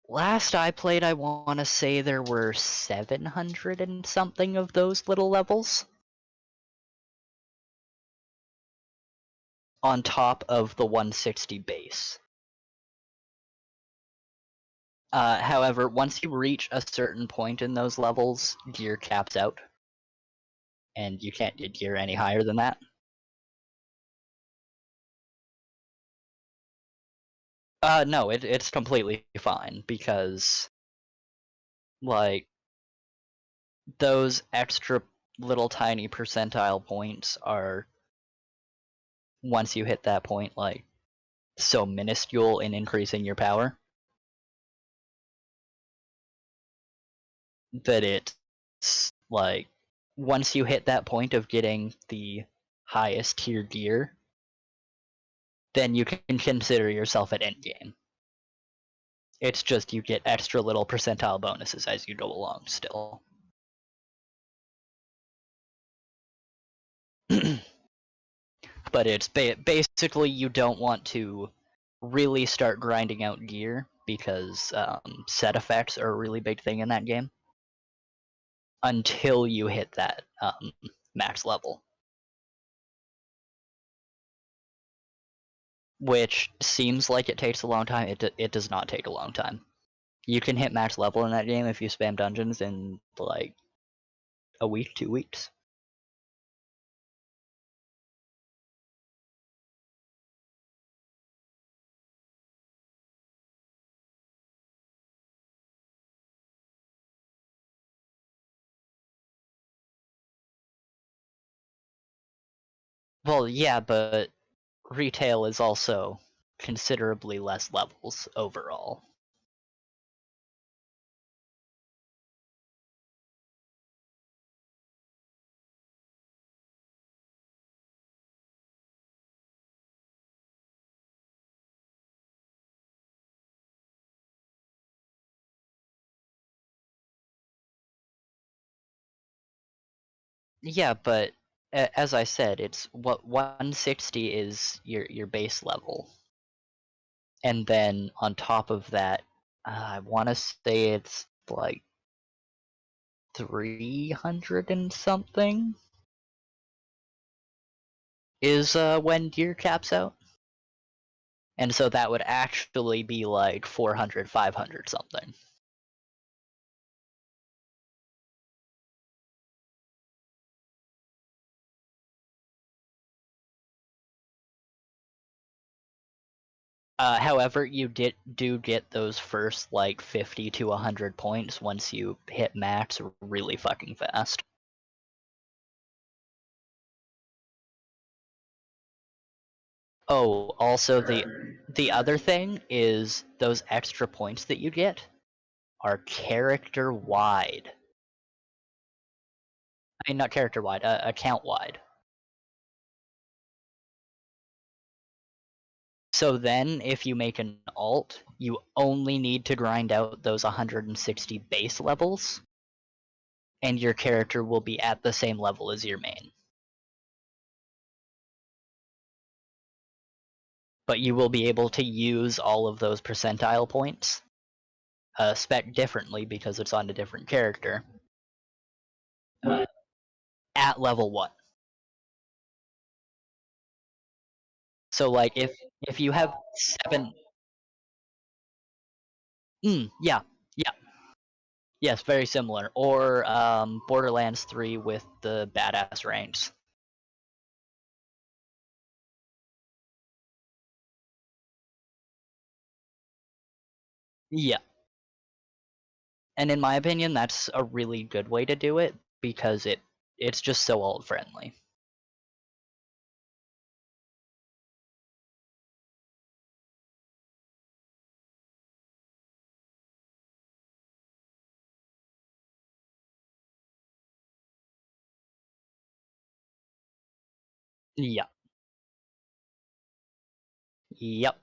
Last I played, I want to say there were 700 and something of those little levels. On top of the 160 base. However, once you reach a certain point in those levels, gear caps out. And you can't get gear any higher than that. No, it's completely fine, because, like, those extra little tiny percentile points are, once you hit that point, like, so minuscule in increasing your power that it's, like, once you hit that point of getting the highest tier gear, then you can consider yourself at endgame. It's just you get extra little percentile bonuses as you go along still. But it's basically you don't want to really start grinding out gear because set effects are a really big thing in that game. until you hit that max level. Which seems like it takes a long time. It does not take a long time. You can hit max level in that game if you spam dungeons in like a week, 2 weeks. Well, yeah, but retail is also considerably less levels overall. Yeah, but as I said, it's what 160 is your base level, and then on top of that, I want to say it's like 300 and something is when gear caps out, and so that would actually be like 400, 500 something. However, you do get those first like 50 to 100 points once you hit max really fucking fast. Oh, also the other thing is those extra points that you get are character wide. I mean, not character wide, account wide. So then, if you make an alt, you only need to grind out those 160 base levels, and your character will be at the same level as your main. But you will be able to use all of those percentile points, spec differently because it's on a different character, at level 1. So like if you have 7 yeah. Yes, very similar. Or Borderlands 3 with the badass ranks. Yeah. And in my opinion, that's a really good way to do it because it's just so alt friendly. Yeah. Yep.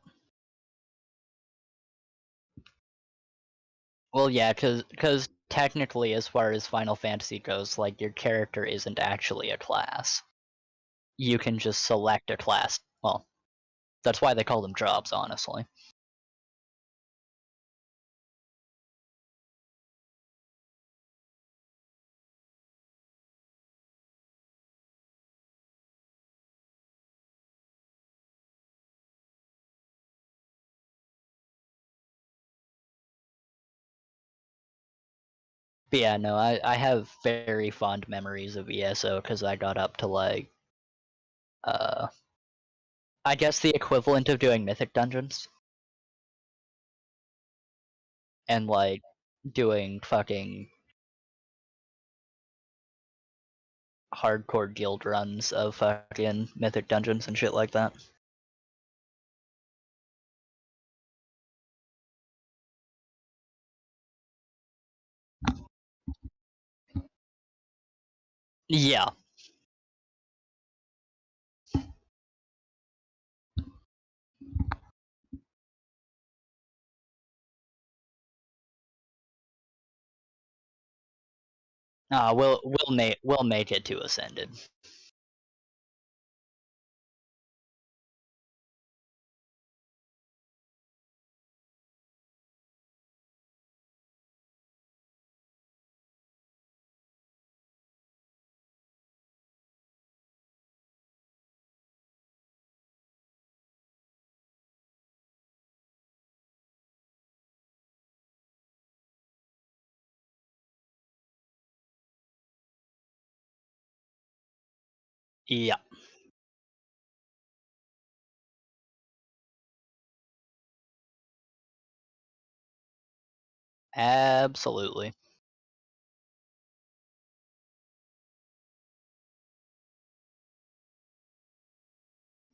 Well, yeah, because technically, as far as Final Fantasy goes, like your character isn't actually a class. You can just select a class. Well, that's why they call them jobs, honestly. But yeah, no, I have very fond memories of ESO because I got up to like, I guess the equivalent of doing Mythic Dungeons. And like doing fucking hardcore guild runs of fucking Mythic Dungeons and shit like that. Yeah. We'll make it to Ascended. Yeah. Absolutely.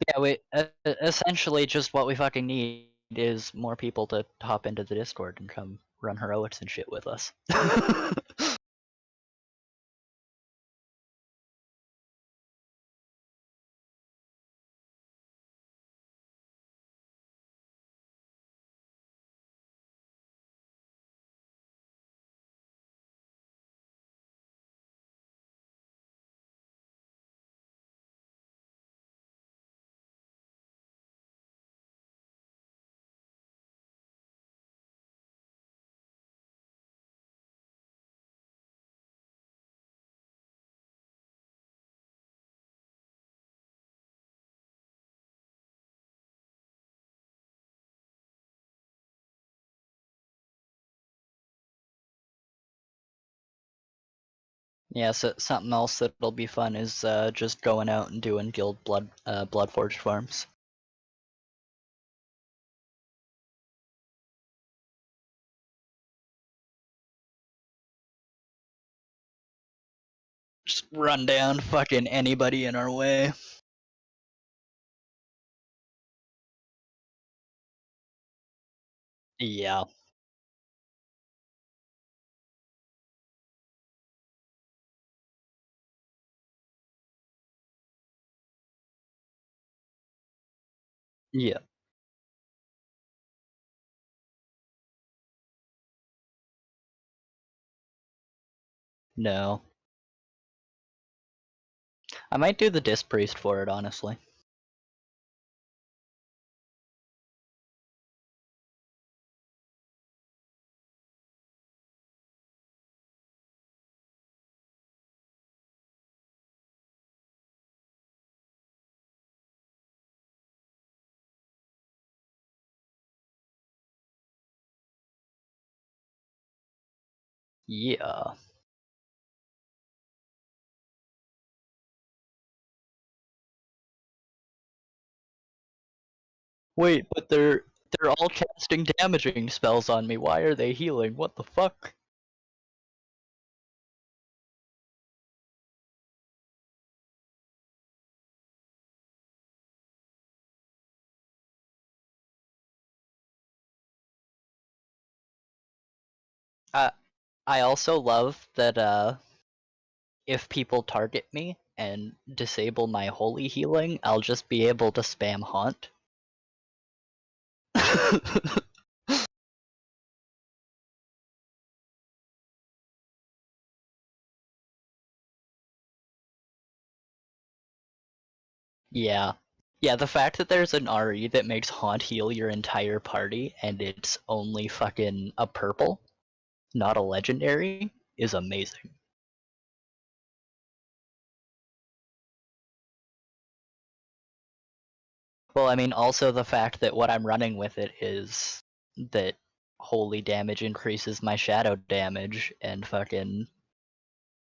Yeah, essentially just what we fucking need is more people to hop into the Discord and come run heroics and shit with us. Yeah, so something else that'll be fun is just going out and doing guild Bloodforged farms. Just run down fucking anybody in our way. Yeah. Yeah. No. I might do the Disc Priest for it, honestly. Yeah. Wait, but they're all casting damaging spells on me. Why are they healing? What the fuck? I also love that if people target me and disable my holy healing, I'll just be able to spam haunt. Yeah. Yeah, the fact that there's an RE that makes haunt heal your entire party and it's only fucking a purple, not a legendary, is amazing. Well, I mean, also the fact that what I'm running with it is that holy damage increases my shadow damage, and fucking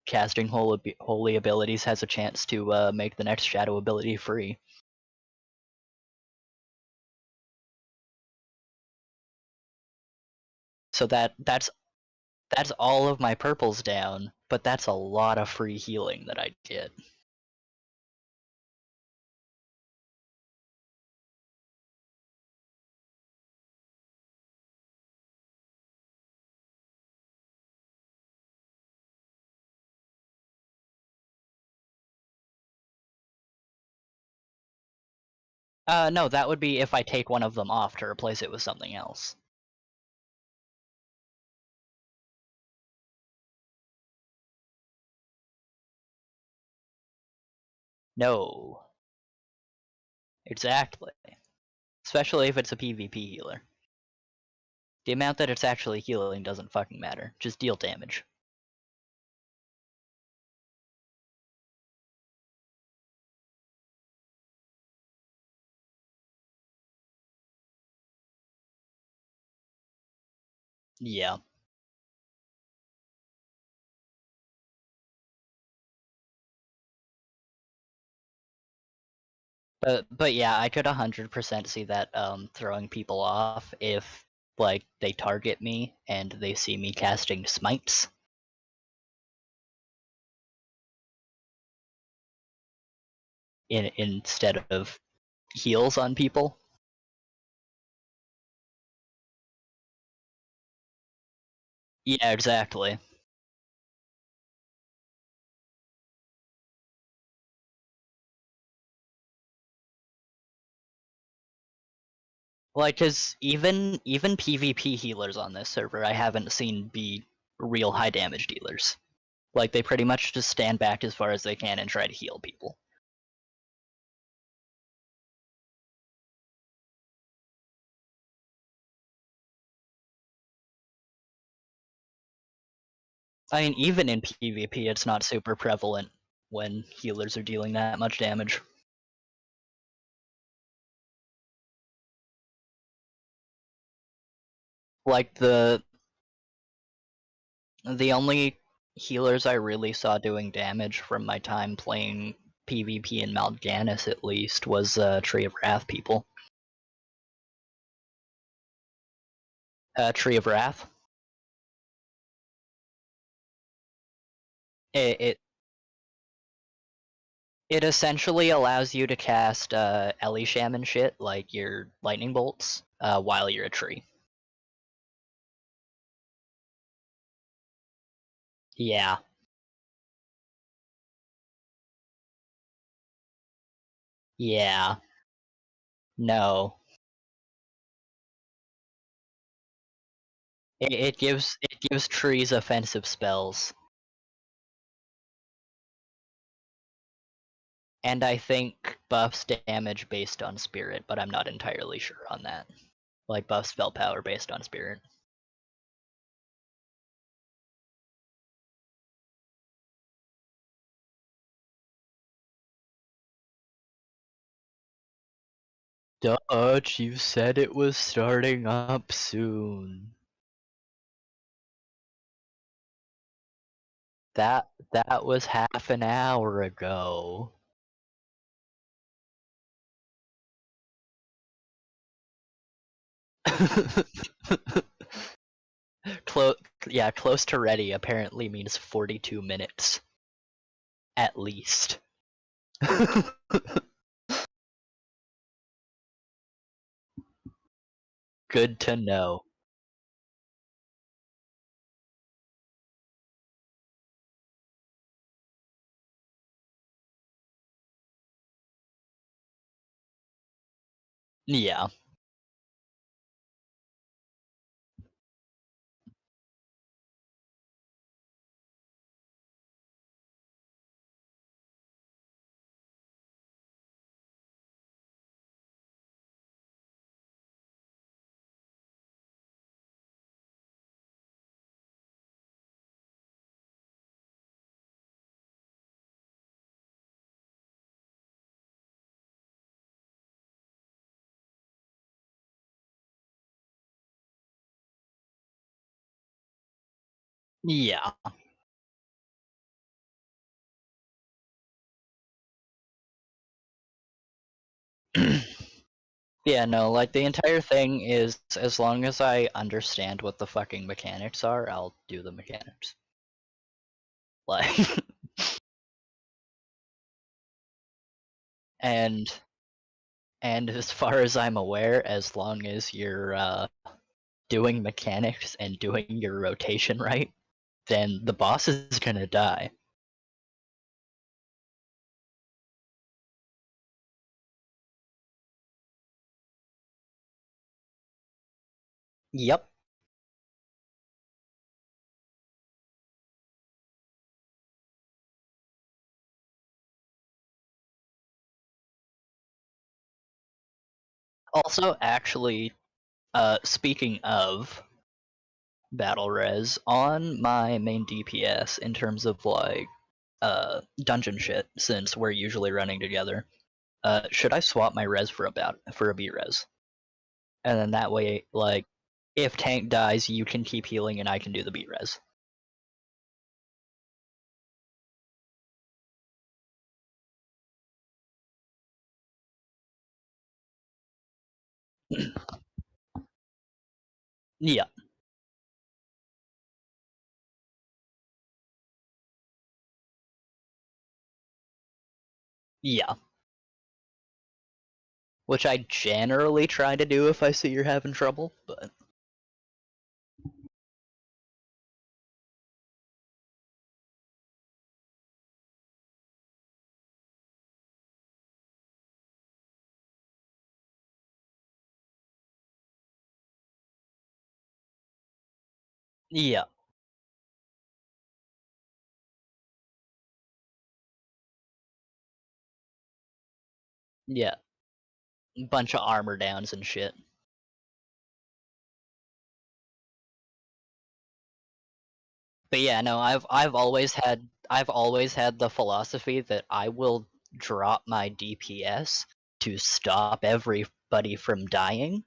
casting holy abilities has a chance to make the next shadow ability free. So that's all of my purples down, but that's a lot of free healing that I get. No, that would be if I take one of them off to replace it with something else. No. Exactly. Especially if it's a PvP healer. The amount that it's actually healing doesn't fucking matter. Just deal damage. Yeah. But yeah, I could 100% see that throwing people off if like they target me and they see me casting smites. Instead of heals on people. Yeah, exactly. Like, cause even PvP healers on this server, I haven't seen be real high damage dealers. Like, they pretty much just stand back as far as they can and try to heal people. I mean, even in PvP, it's not super prevalent when healers are dealing that much damage. Like, the only healers I really saw doing damage from my time playing PvP in Mal'Ganis, at least, was Tree of Wrath people. Tree of Wrath. It essentially allows you to cast Elisham and shit, like your lightning bolts, while you're a tree. Yeah. Yeah. No. It gives trees offensive spells. And I think buffs damage based on spirit, but I'm not entirely sure on that. Like buff spell power based on spirit. Dutch, you said it was starting up soon. That was half an hour ago. Close to ready apparently means 42 minutes. At least. Good to know. Yeah. Yeah. Yeah, no, like the entire thing is as long as I understand what the fucking mechanics are, I'll do the mechanics. Like and as far as I'm aware, as long as you're doing mechanics and doing your rotation right, then the boss is gonna die. Yep. Also, actually, speaking of battle res, on my main DPS, in terms of like dungeon shit, since we're usually running together, should I swap my res for a B res? And then that way, like, if tank dies, you can keep healing and I can do the B res. Yeah. Yeah. Which I generally try to do if I see you're having trouble, but yeah. Yeah. Bunch of armor downs and shit. But yeah, no, I've always had the philosophy that I will drop my DPS to stop everybody from dying,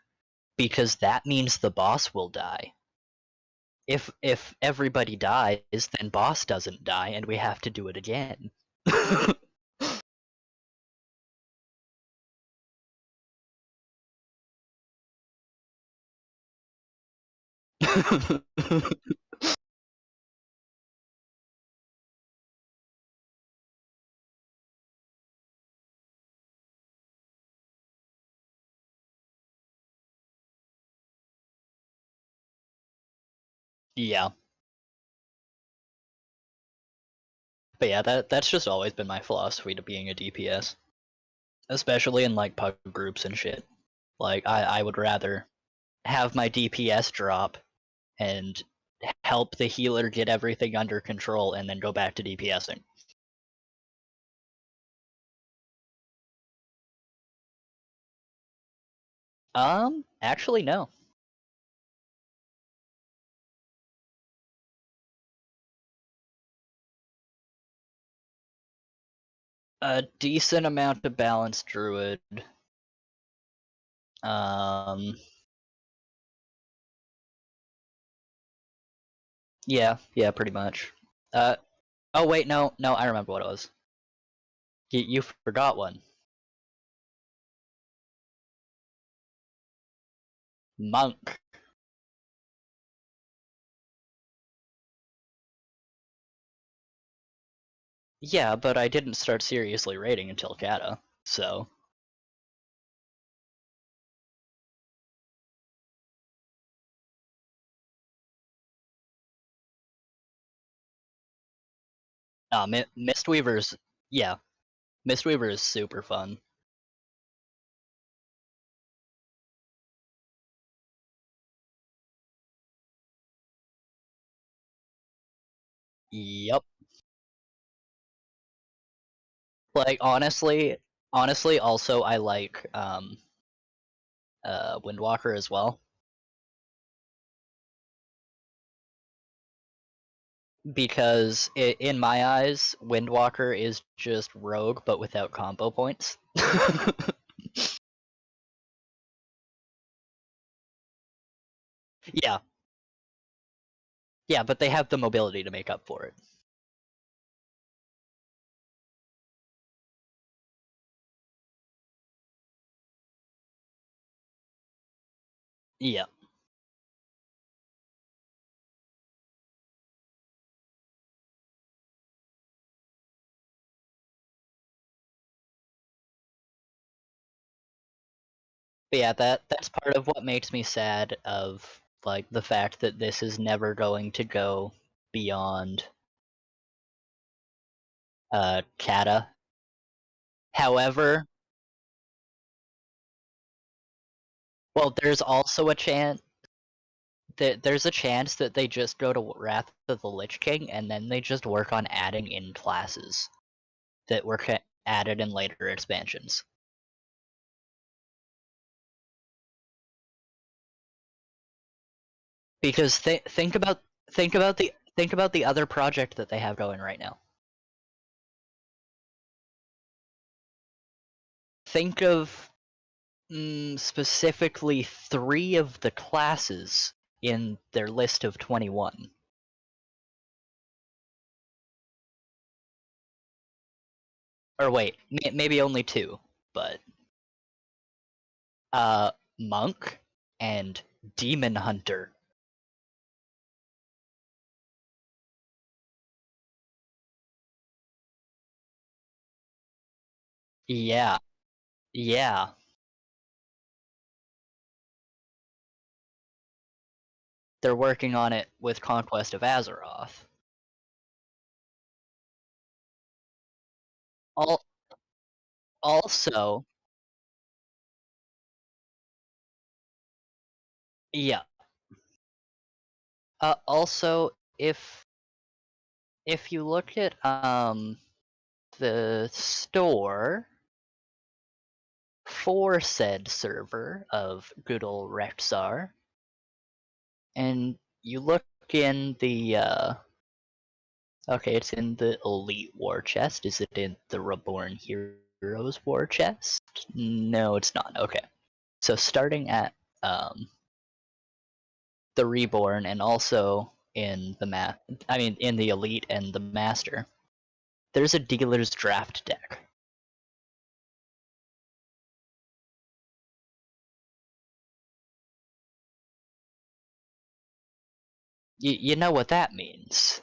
because that means the boss will die. If everybody dies, then boss doesn't die and we have to do it again. Yeah. But yeah, that's just always been my philosophy to being a DPS. Especially in like pug groups and shit. Like I would rather have my DPS drop and help the healer get everything under control and then go back to DPSing. Actually no. A decent amount of balanced druid. Um yeah, pretty much. Oh wait, no, I remember what it was. You forgot one. Monk. Yeah, but I didn't start seriously raiding until Kata, so. Mistweaver's, yeah, Mistweaver is super fun. Yup. Like honestly, also I like Windwalker as well. Because in my eyes, Windwalker is just rogue but without combo points. Yeah. Yeah, but they have the mobility to make up for it. Yeah. But yeah, that's part of what makes me sad of like the fact that this is never going to go beyond Kata. However, well, there's also a chance there's a chance that they just go to Wrath of the Lich King and then they just work on adding in classes that were added in later expansions. Because think about the other project that they have going right now. Think of specifically 3 of the classes in their list of 21. Or wait, maybe only 2, but Monk, and Demon Hunter. Yeah. Yeah. They're working on it with Conquest of Azeroth. Also, yeah. Also, if you look at the store for said server of good old Rexar, and you look in the okay, it's in the Elite War Chest. Is it in the Reborn Heroes War Chest? No, it's not. Okay. So starting at the Reborn and also in the in the Elite and the Master, there's a dealer's draft deck. You know what that means.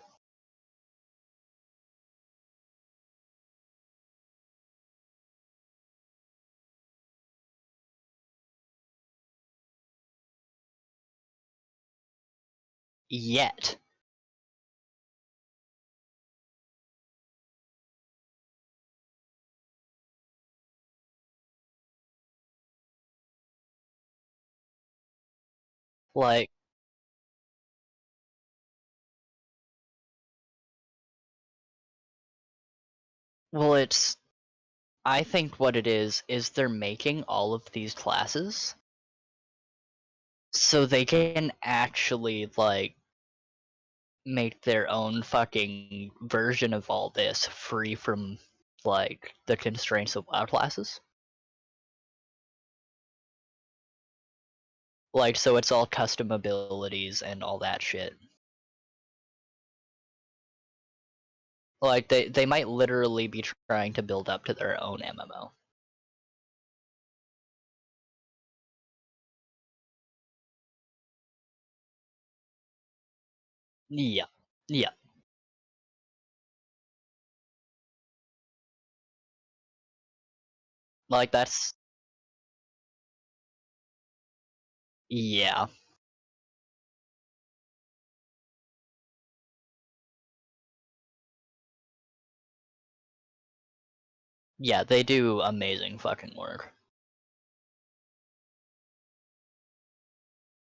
Yet. Like, well, I think what it is they're making all of these classes so they can actually, like, make their own fucking version of all this free from, like, the constraints of WoW classes. Like, so it's all custom abilities and all that shit. Like, they might literally be trying to build up to their own MMO. Yeah. Yeah. Like, that's... Yeah. Yeah, they do amazing fucking work.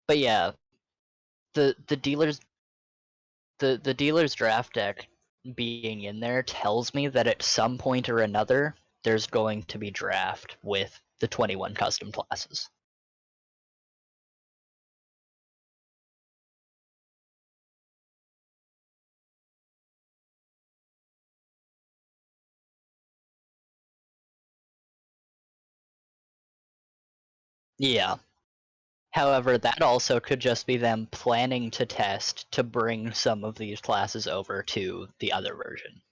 But yeah, the dealer's draft deck being in there tells me that at some point or another there's going to be draft with the 21 custom classes. Yeah. However, that also could just be them planning to test to bring some of these classes over to the other version.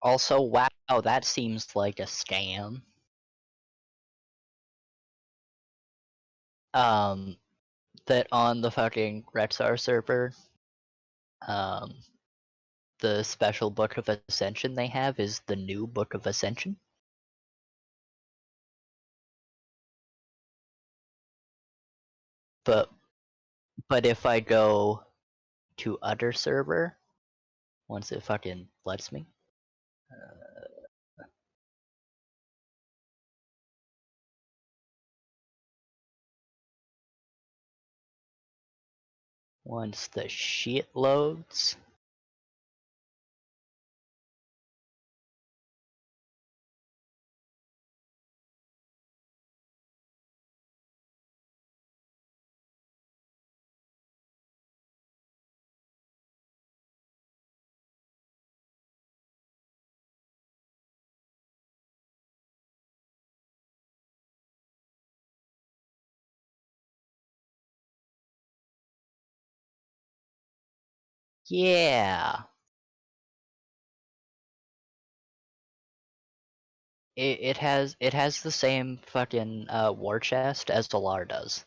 Also, wow, that seems like a scam. That on the fucking Rexar server, the special Book of Ascension they have is the new Book of Ascension. But if I go to other server, Once it fucking lets me. Once the shit loads. Yeah. It has the same fucking war chest as Alar does.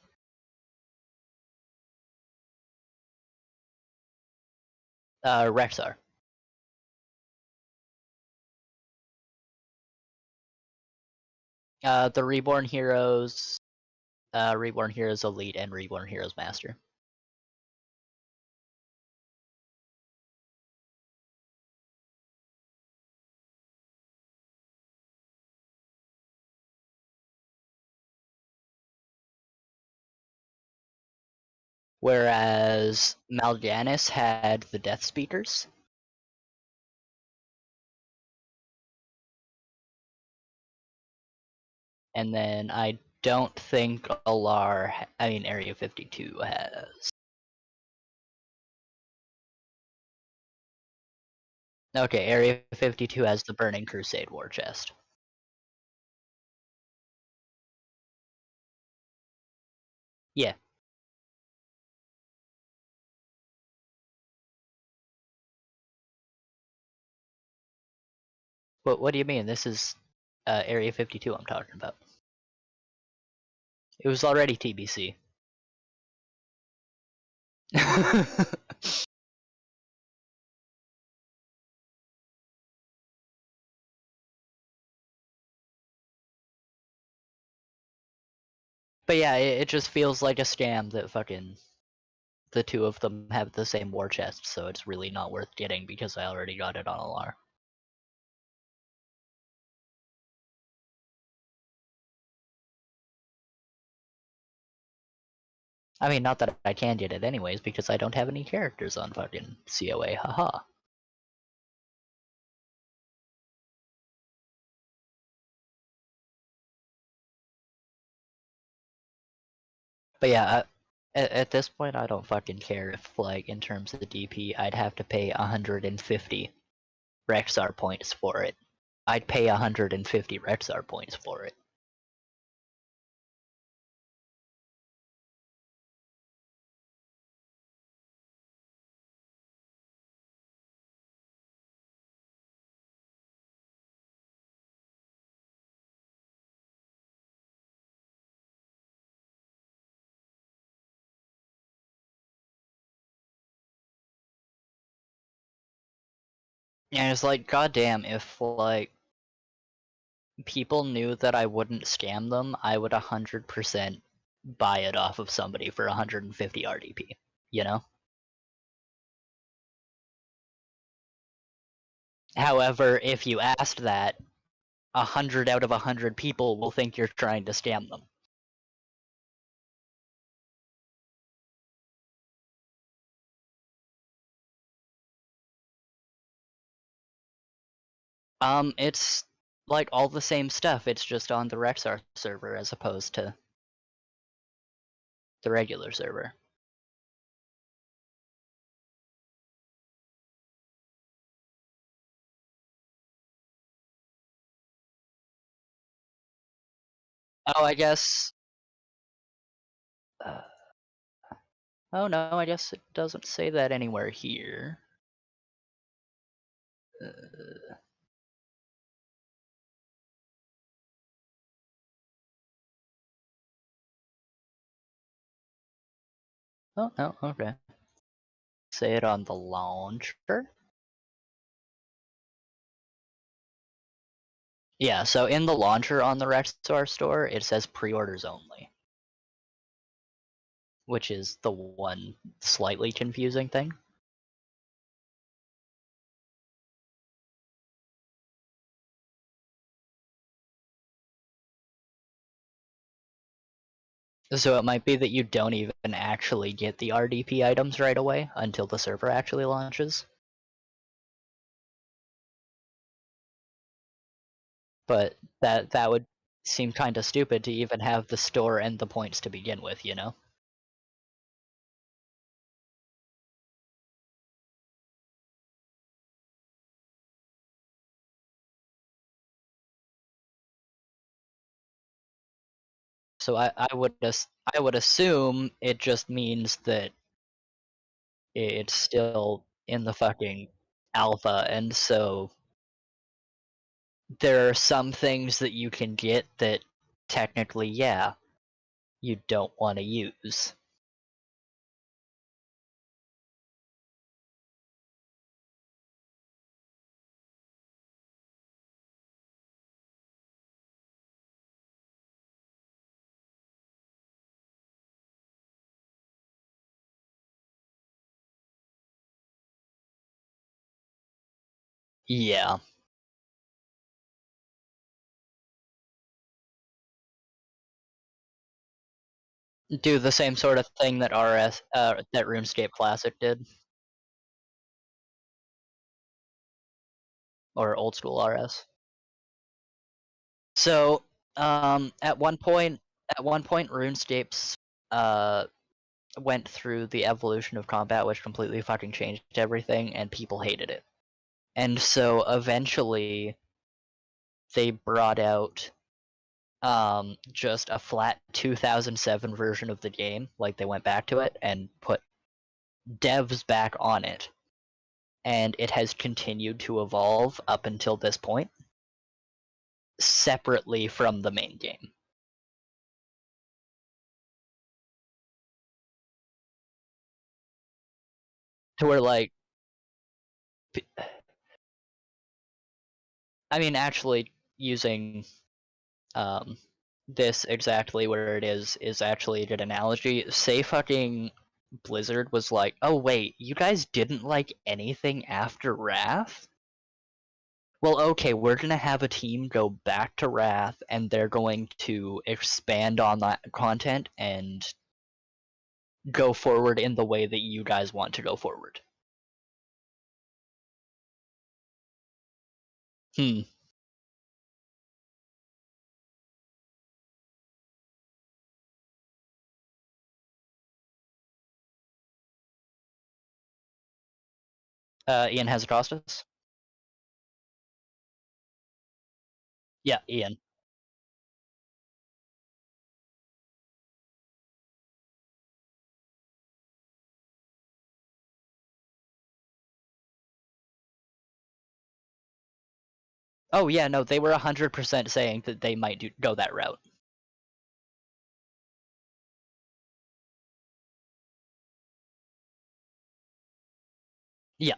Rexar. The Reborn Heroes, Reborn Heroes Elite, and Reborn Heroes Master. Whereas Mal'Ganis had the Death Speakers. And then I don't think Alar, Area 52 has. Okay, Area 52 has the Burning Crusade war chest. Yeah. But what do you mean? This is Area 52 I'm talking about. It was already TBC. But yeah, it just feels like a scam that fucking the two of them have the same war chest, so it's really not worth getting because I already got it on Alar. I mean, not that I can get it anyways, because I don't have any characters on fucking COA, haha. But yeah, at this point, I don't fucking care if, like, in terms of the DP, I'd have to pay 150 Rexar points for it. I'd pay 150 Rexar points for it. And it's like, goddamn, if, like, people knew that I wouldn't scam them, I would 100% buy it off of somebody for 150 RDP, you know? However, if you asked that, 100 out of 100 people will think you're trying to scam them. It's like all the same stuff, it's just on the Rexar server as opposed to the regular server. Oh, I guess... oh no, I guess it doesn't say that anywhere here. Oh, no, okay. Say it on the launcher? Yeah, so in the launcher on the Rexar store, it says pre-orders only. Which is the one slightly confusing thing. So it might be that you don't even actually get the RDP items right away until the server actually launches. But that would seem kind of stupid to even have the store and the points to begin with, you know? So I would assume it just means that it's still in the fucking alpha, and so there are some things that you can get that technically, yeah, you don't want to use. Yeah. Do the same sort of thing that that RuneScape Classic did. Or old school RS. So, at one point, RuneScape's went through the evolution of combat, which completely fucking changed everything, and people hated it. And so eventually, they brought out just a flat 2007 version of the game. Like they went back to it and put devs back on it, and it has continued to evolve up until this point, separately from the main game. To where, like, I mean, actually using this exactly where it is actually a good analogy. Say fucking Blizzard was like, oh wait, you guys didn't like anything after Wrath? Well, okay, we're gonna have a team go back to Wrath, and they're going to expand on that content and go forward in the way that you guys want to go forward. Hmm. Ian has Costas? Yeah, Ian. Oh yeah, no, they were 100% saying that they might go that route. Yeah.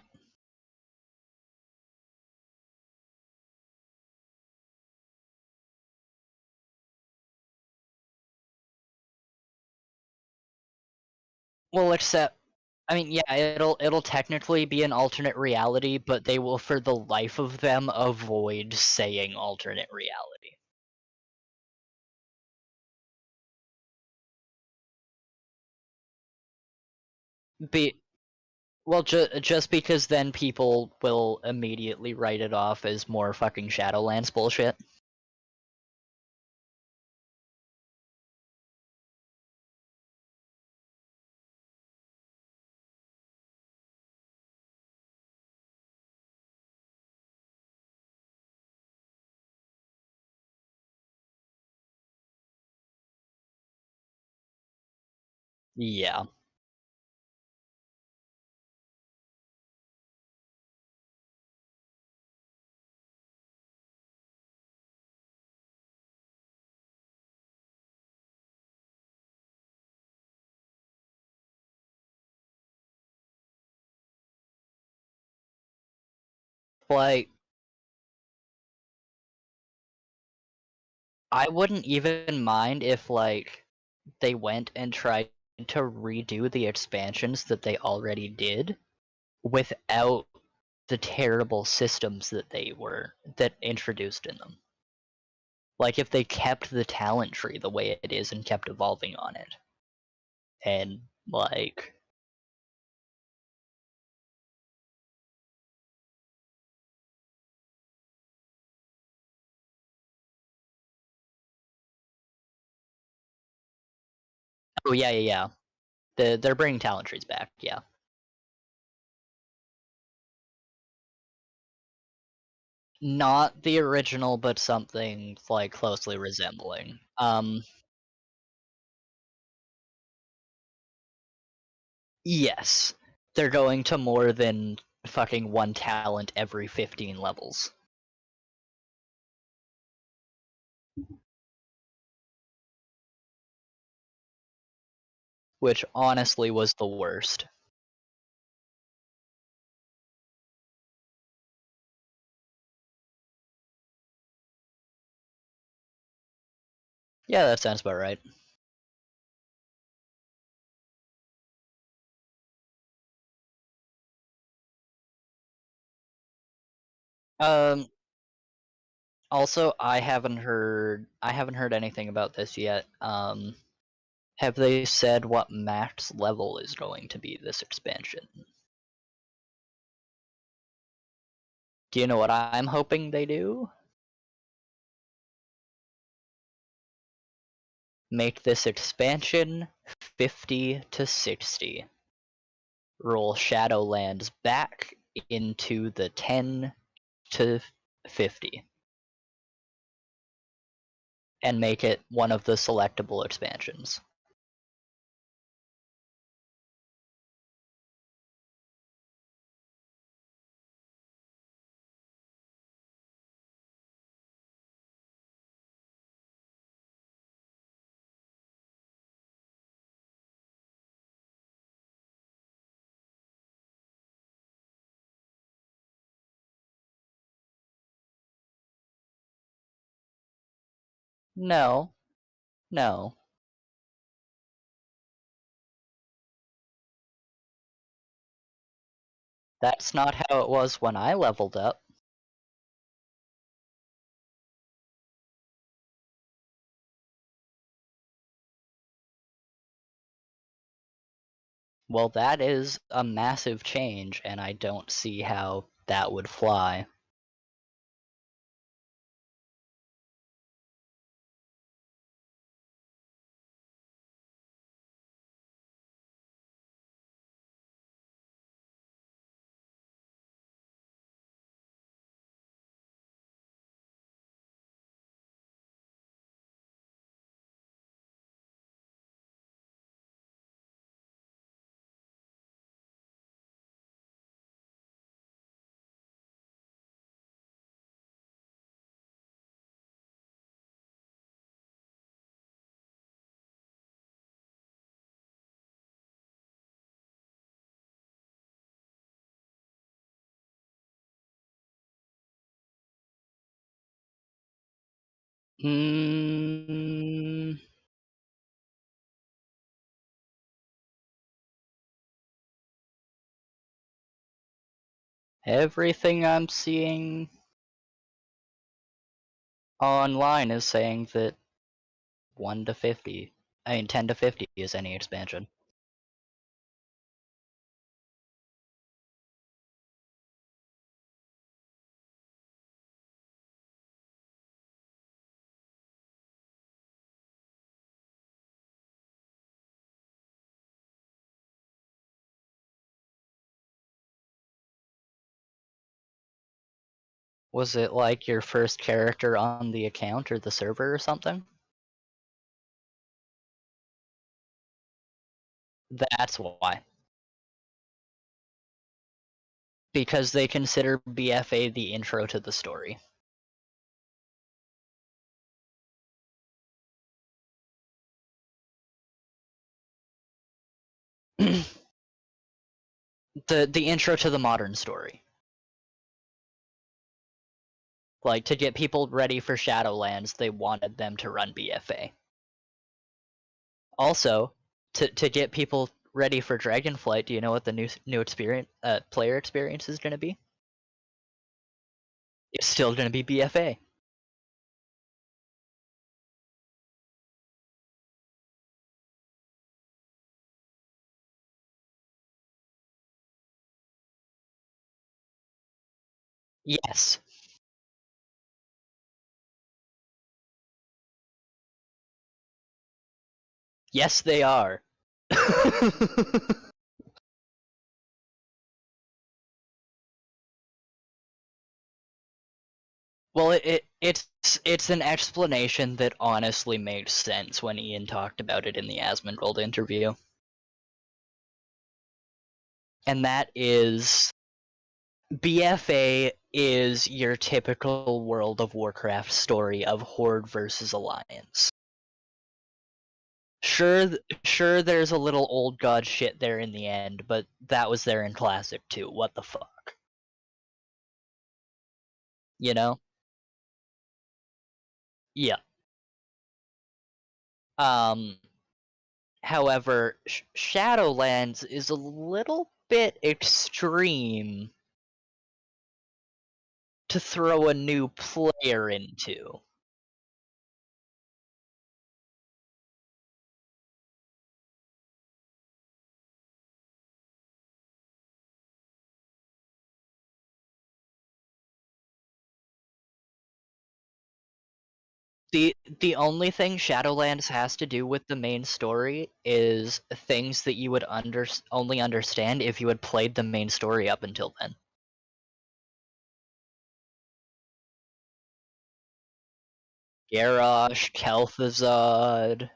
Well, except, I mean, yeah, it'll technically be an alternate reality, but they will, for the life of them, avoid saying alternate reality. Well, just because then people will immediately write it off as more fucking Shadowlands bullshit. Yeah. Like, I wouldn't even mind if, like, they went and tried to redo the expansions that they already did without the terrible systems that they introduced in them. Like if they kept the talent tree the way it is and kept evolving on it. And like oh yeah. They're bringing talent trees back, yeah. Not the original, but something like closely resembling. Yes. They're going to more than fucking one talent every 15 levels. Which honestly was the worst. Yeah, that sounds about right. Also, I haven't heard anything about this yet. Have they said what max level is going to be this expansion? Do you know what I'm hoping they do? Make this expansion 50 to 60. Roll Shadowlands back into the 10 to 50. And make it one of the selectable expansions. No. No. That's not how it was when I leveled up. Well, that is a massive change, and I don't see how that would fly. Everything I'm seeing online is saying that 10 to 50 is any expansion. Was it like your first character on the account or the server or something? That's why. Because they consider BFA the intro to the story. the intro to the modern story. Like, to get people ready for Shadowlands, they wanted them to run BFA. Also, to get people ready for Dragonflight, do you know what the new experience player experience is going to be? It's still going to be BFA. Yes. Yes, they are. Well, it's an explanation that honestly made sense when Ian talked about it in the Asmongold interview. And that is BFA is your typical World of Warcraft story of Horde versus Alliance. Sure, there's a little old god shit there in the end, but that was there in Classic too. What the fuck? You know? Yeah. However, Shadowlands is a little bit extreme to throw a new player into. The only thing Shadowlands has to do with the main story is things that you would only understand if you had played the main story up until then. Garrosh, Kel'Thuzad,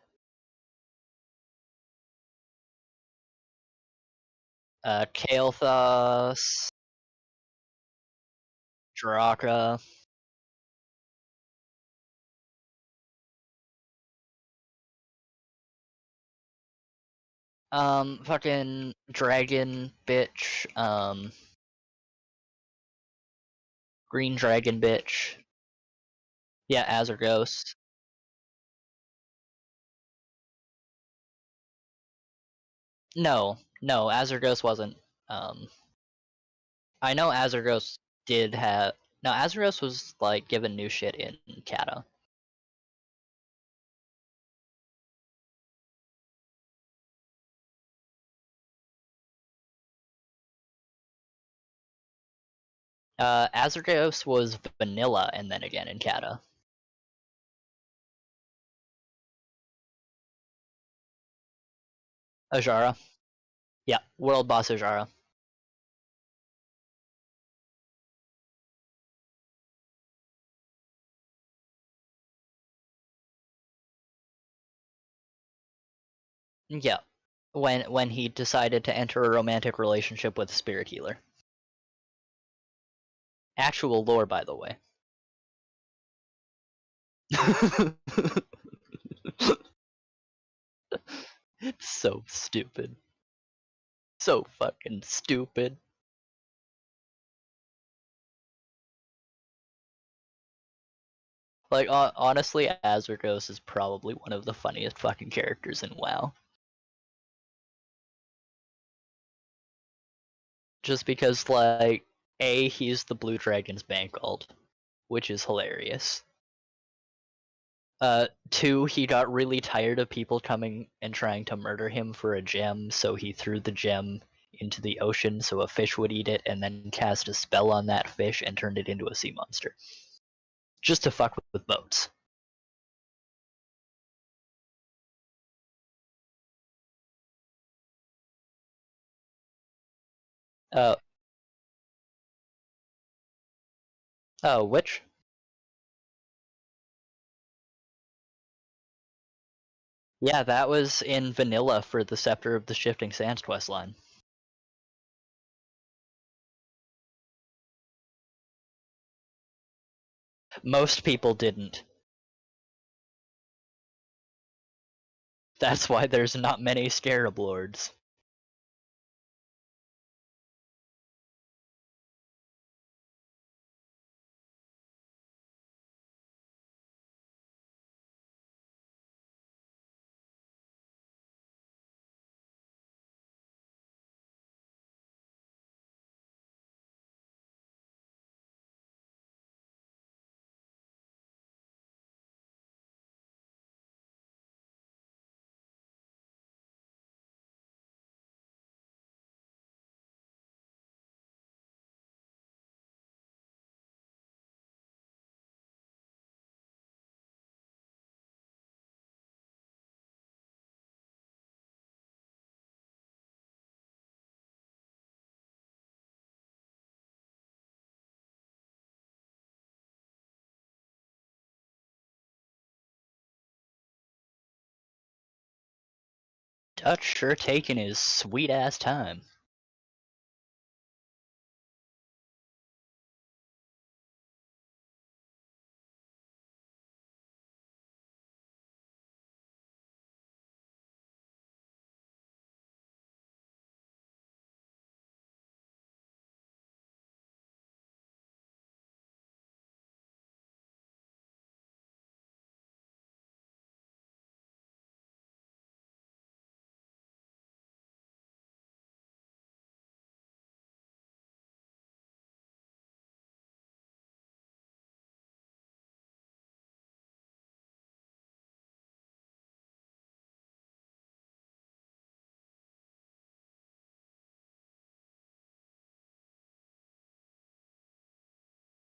Kael'thas, Draka. Fucking dragon bitch. Green dragon bitch. Yeah, Azergos. No, Azergos wasn't. I know Azergos did have. No, Azergos was like given new shit in Kata. Azergos was vanilla and then again in Kata. Ajara. Yeah, world boss Ajara. Yeah, when he decided to enter a romantic relationship with a spirit healer. Actual lore, by the way. So stupid. So fucking stupid. Like, honestly, Azergos is probably one of the funniest fucking characters in WoW. Just because, like, A, he's the Blue Dragon's bank alt, which is hilarious. 2, he got really tired of people coming and trying to murder him for a gem, so he threw the gem into the ocean so a fish would eat it, and then cast a spell on that fish and turned it into a sea monster. Just to fuck with boats. Oh, which? Yeah, that was in vanilla for the Scepter of the Shifting Sands questline. Most people didn't. That's why there's not many Scarab Lords. Dutch sure taking his sweet ass time.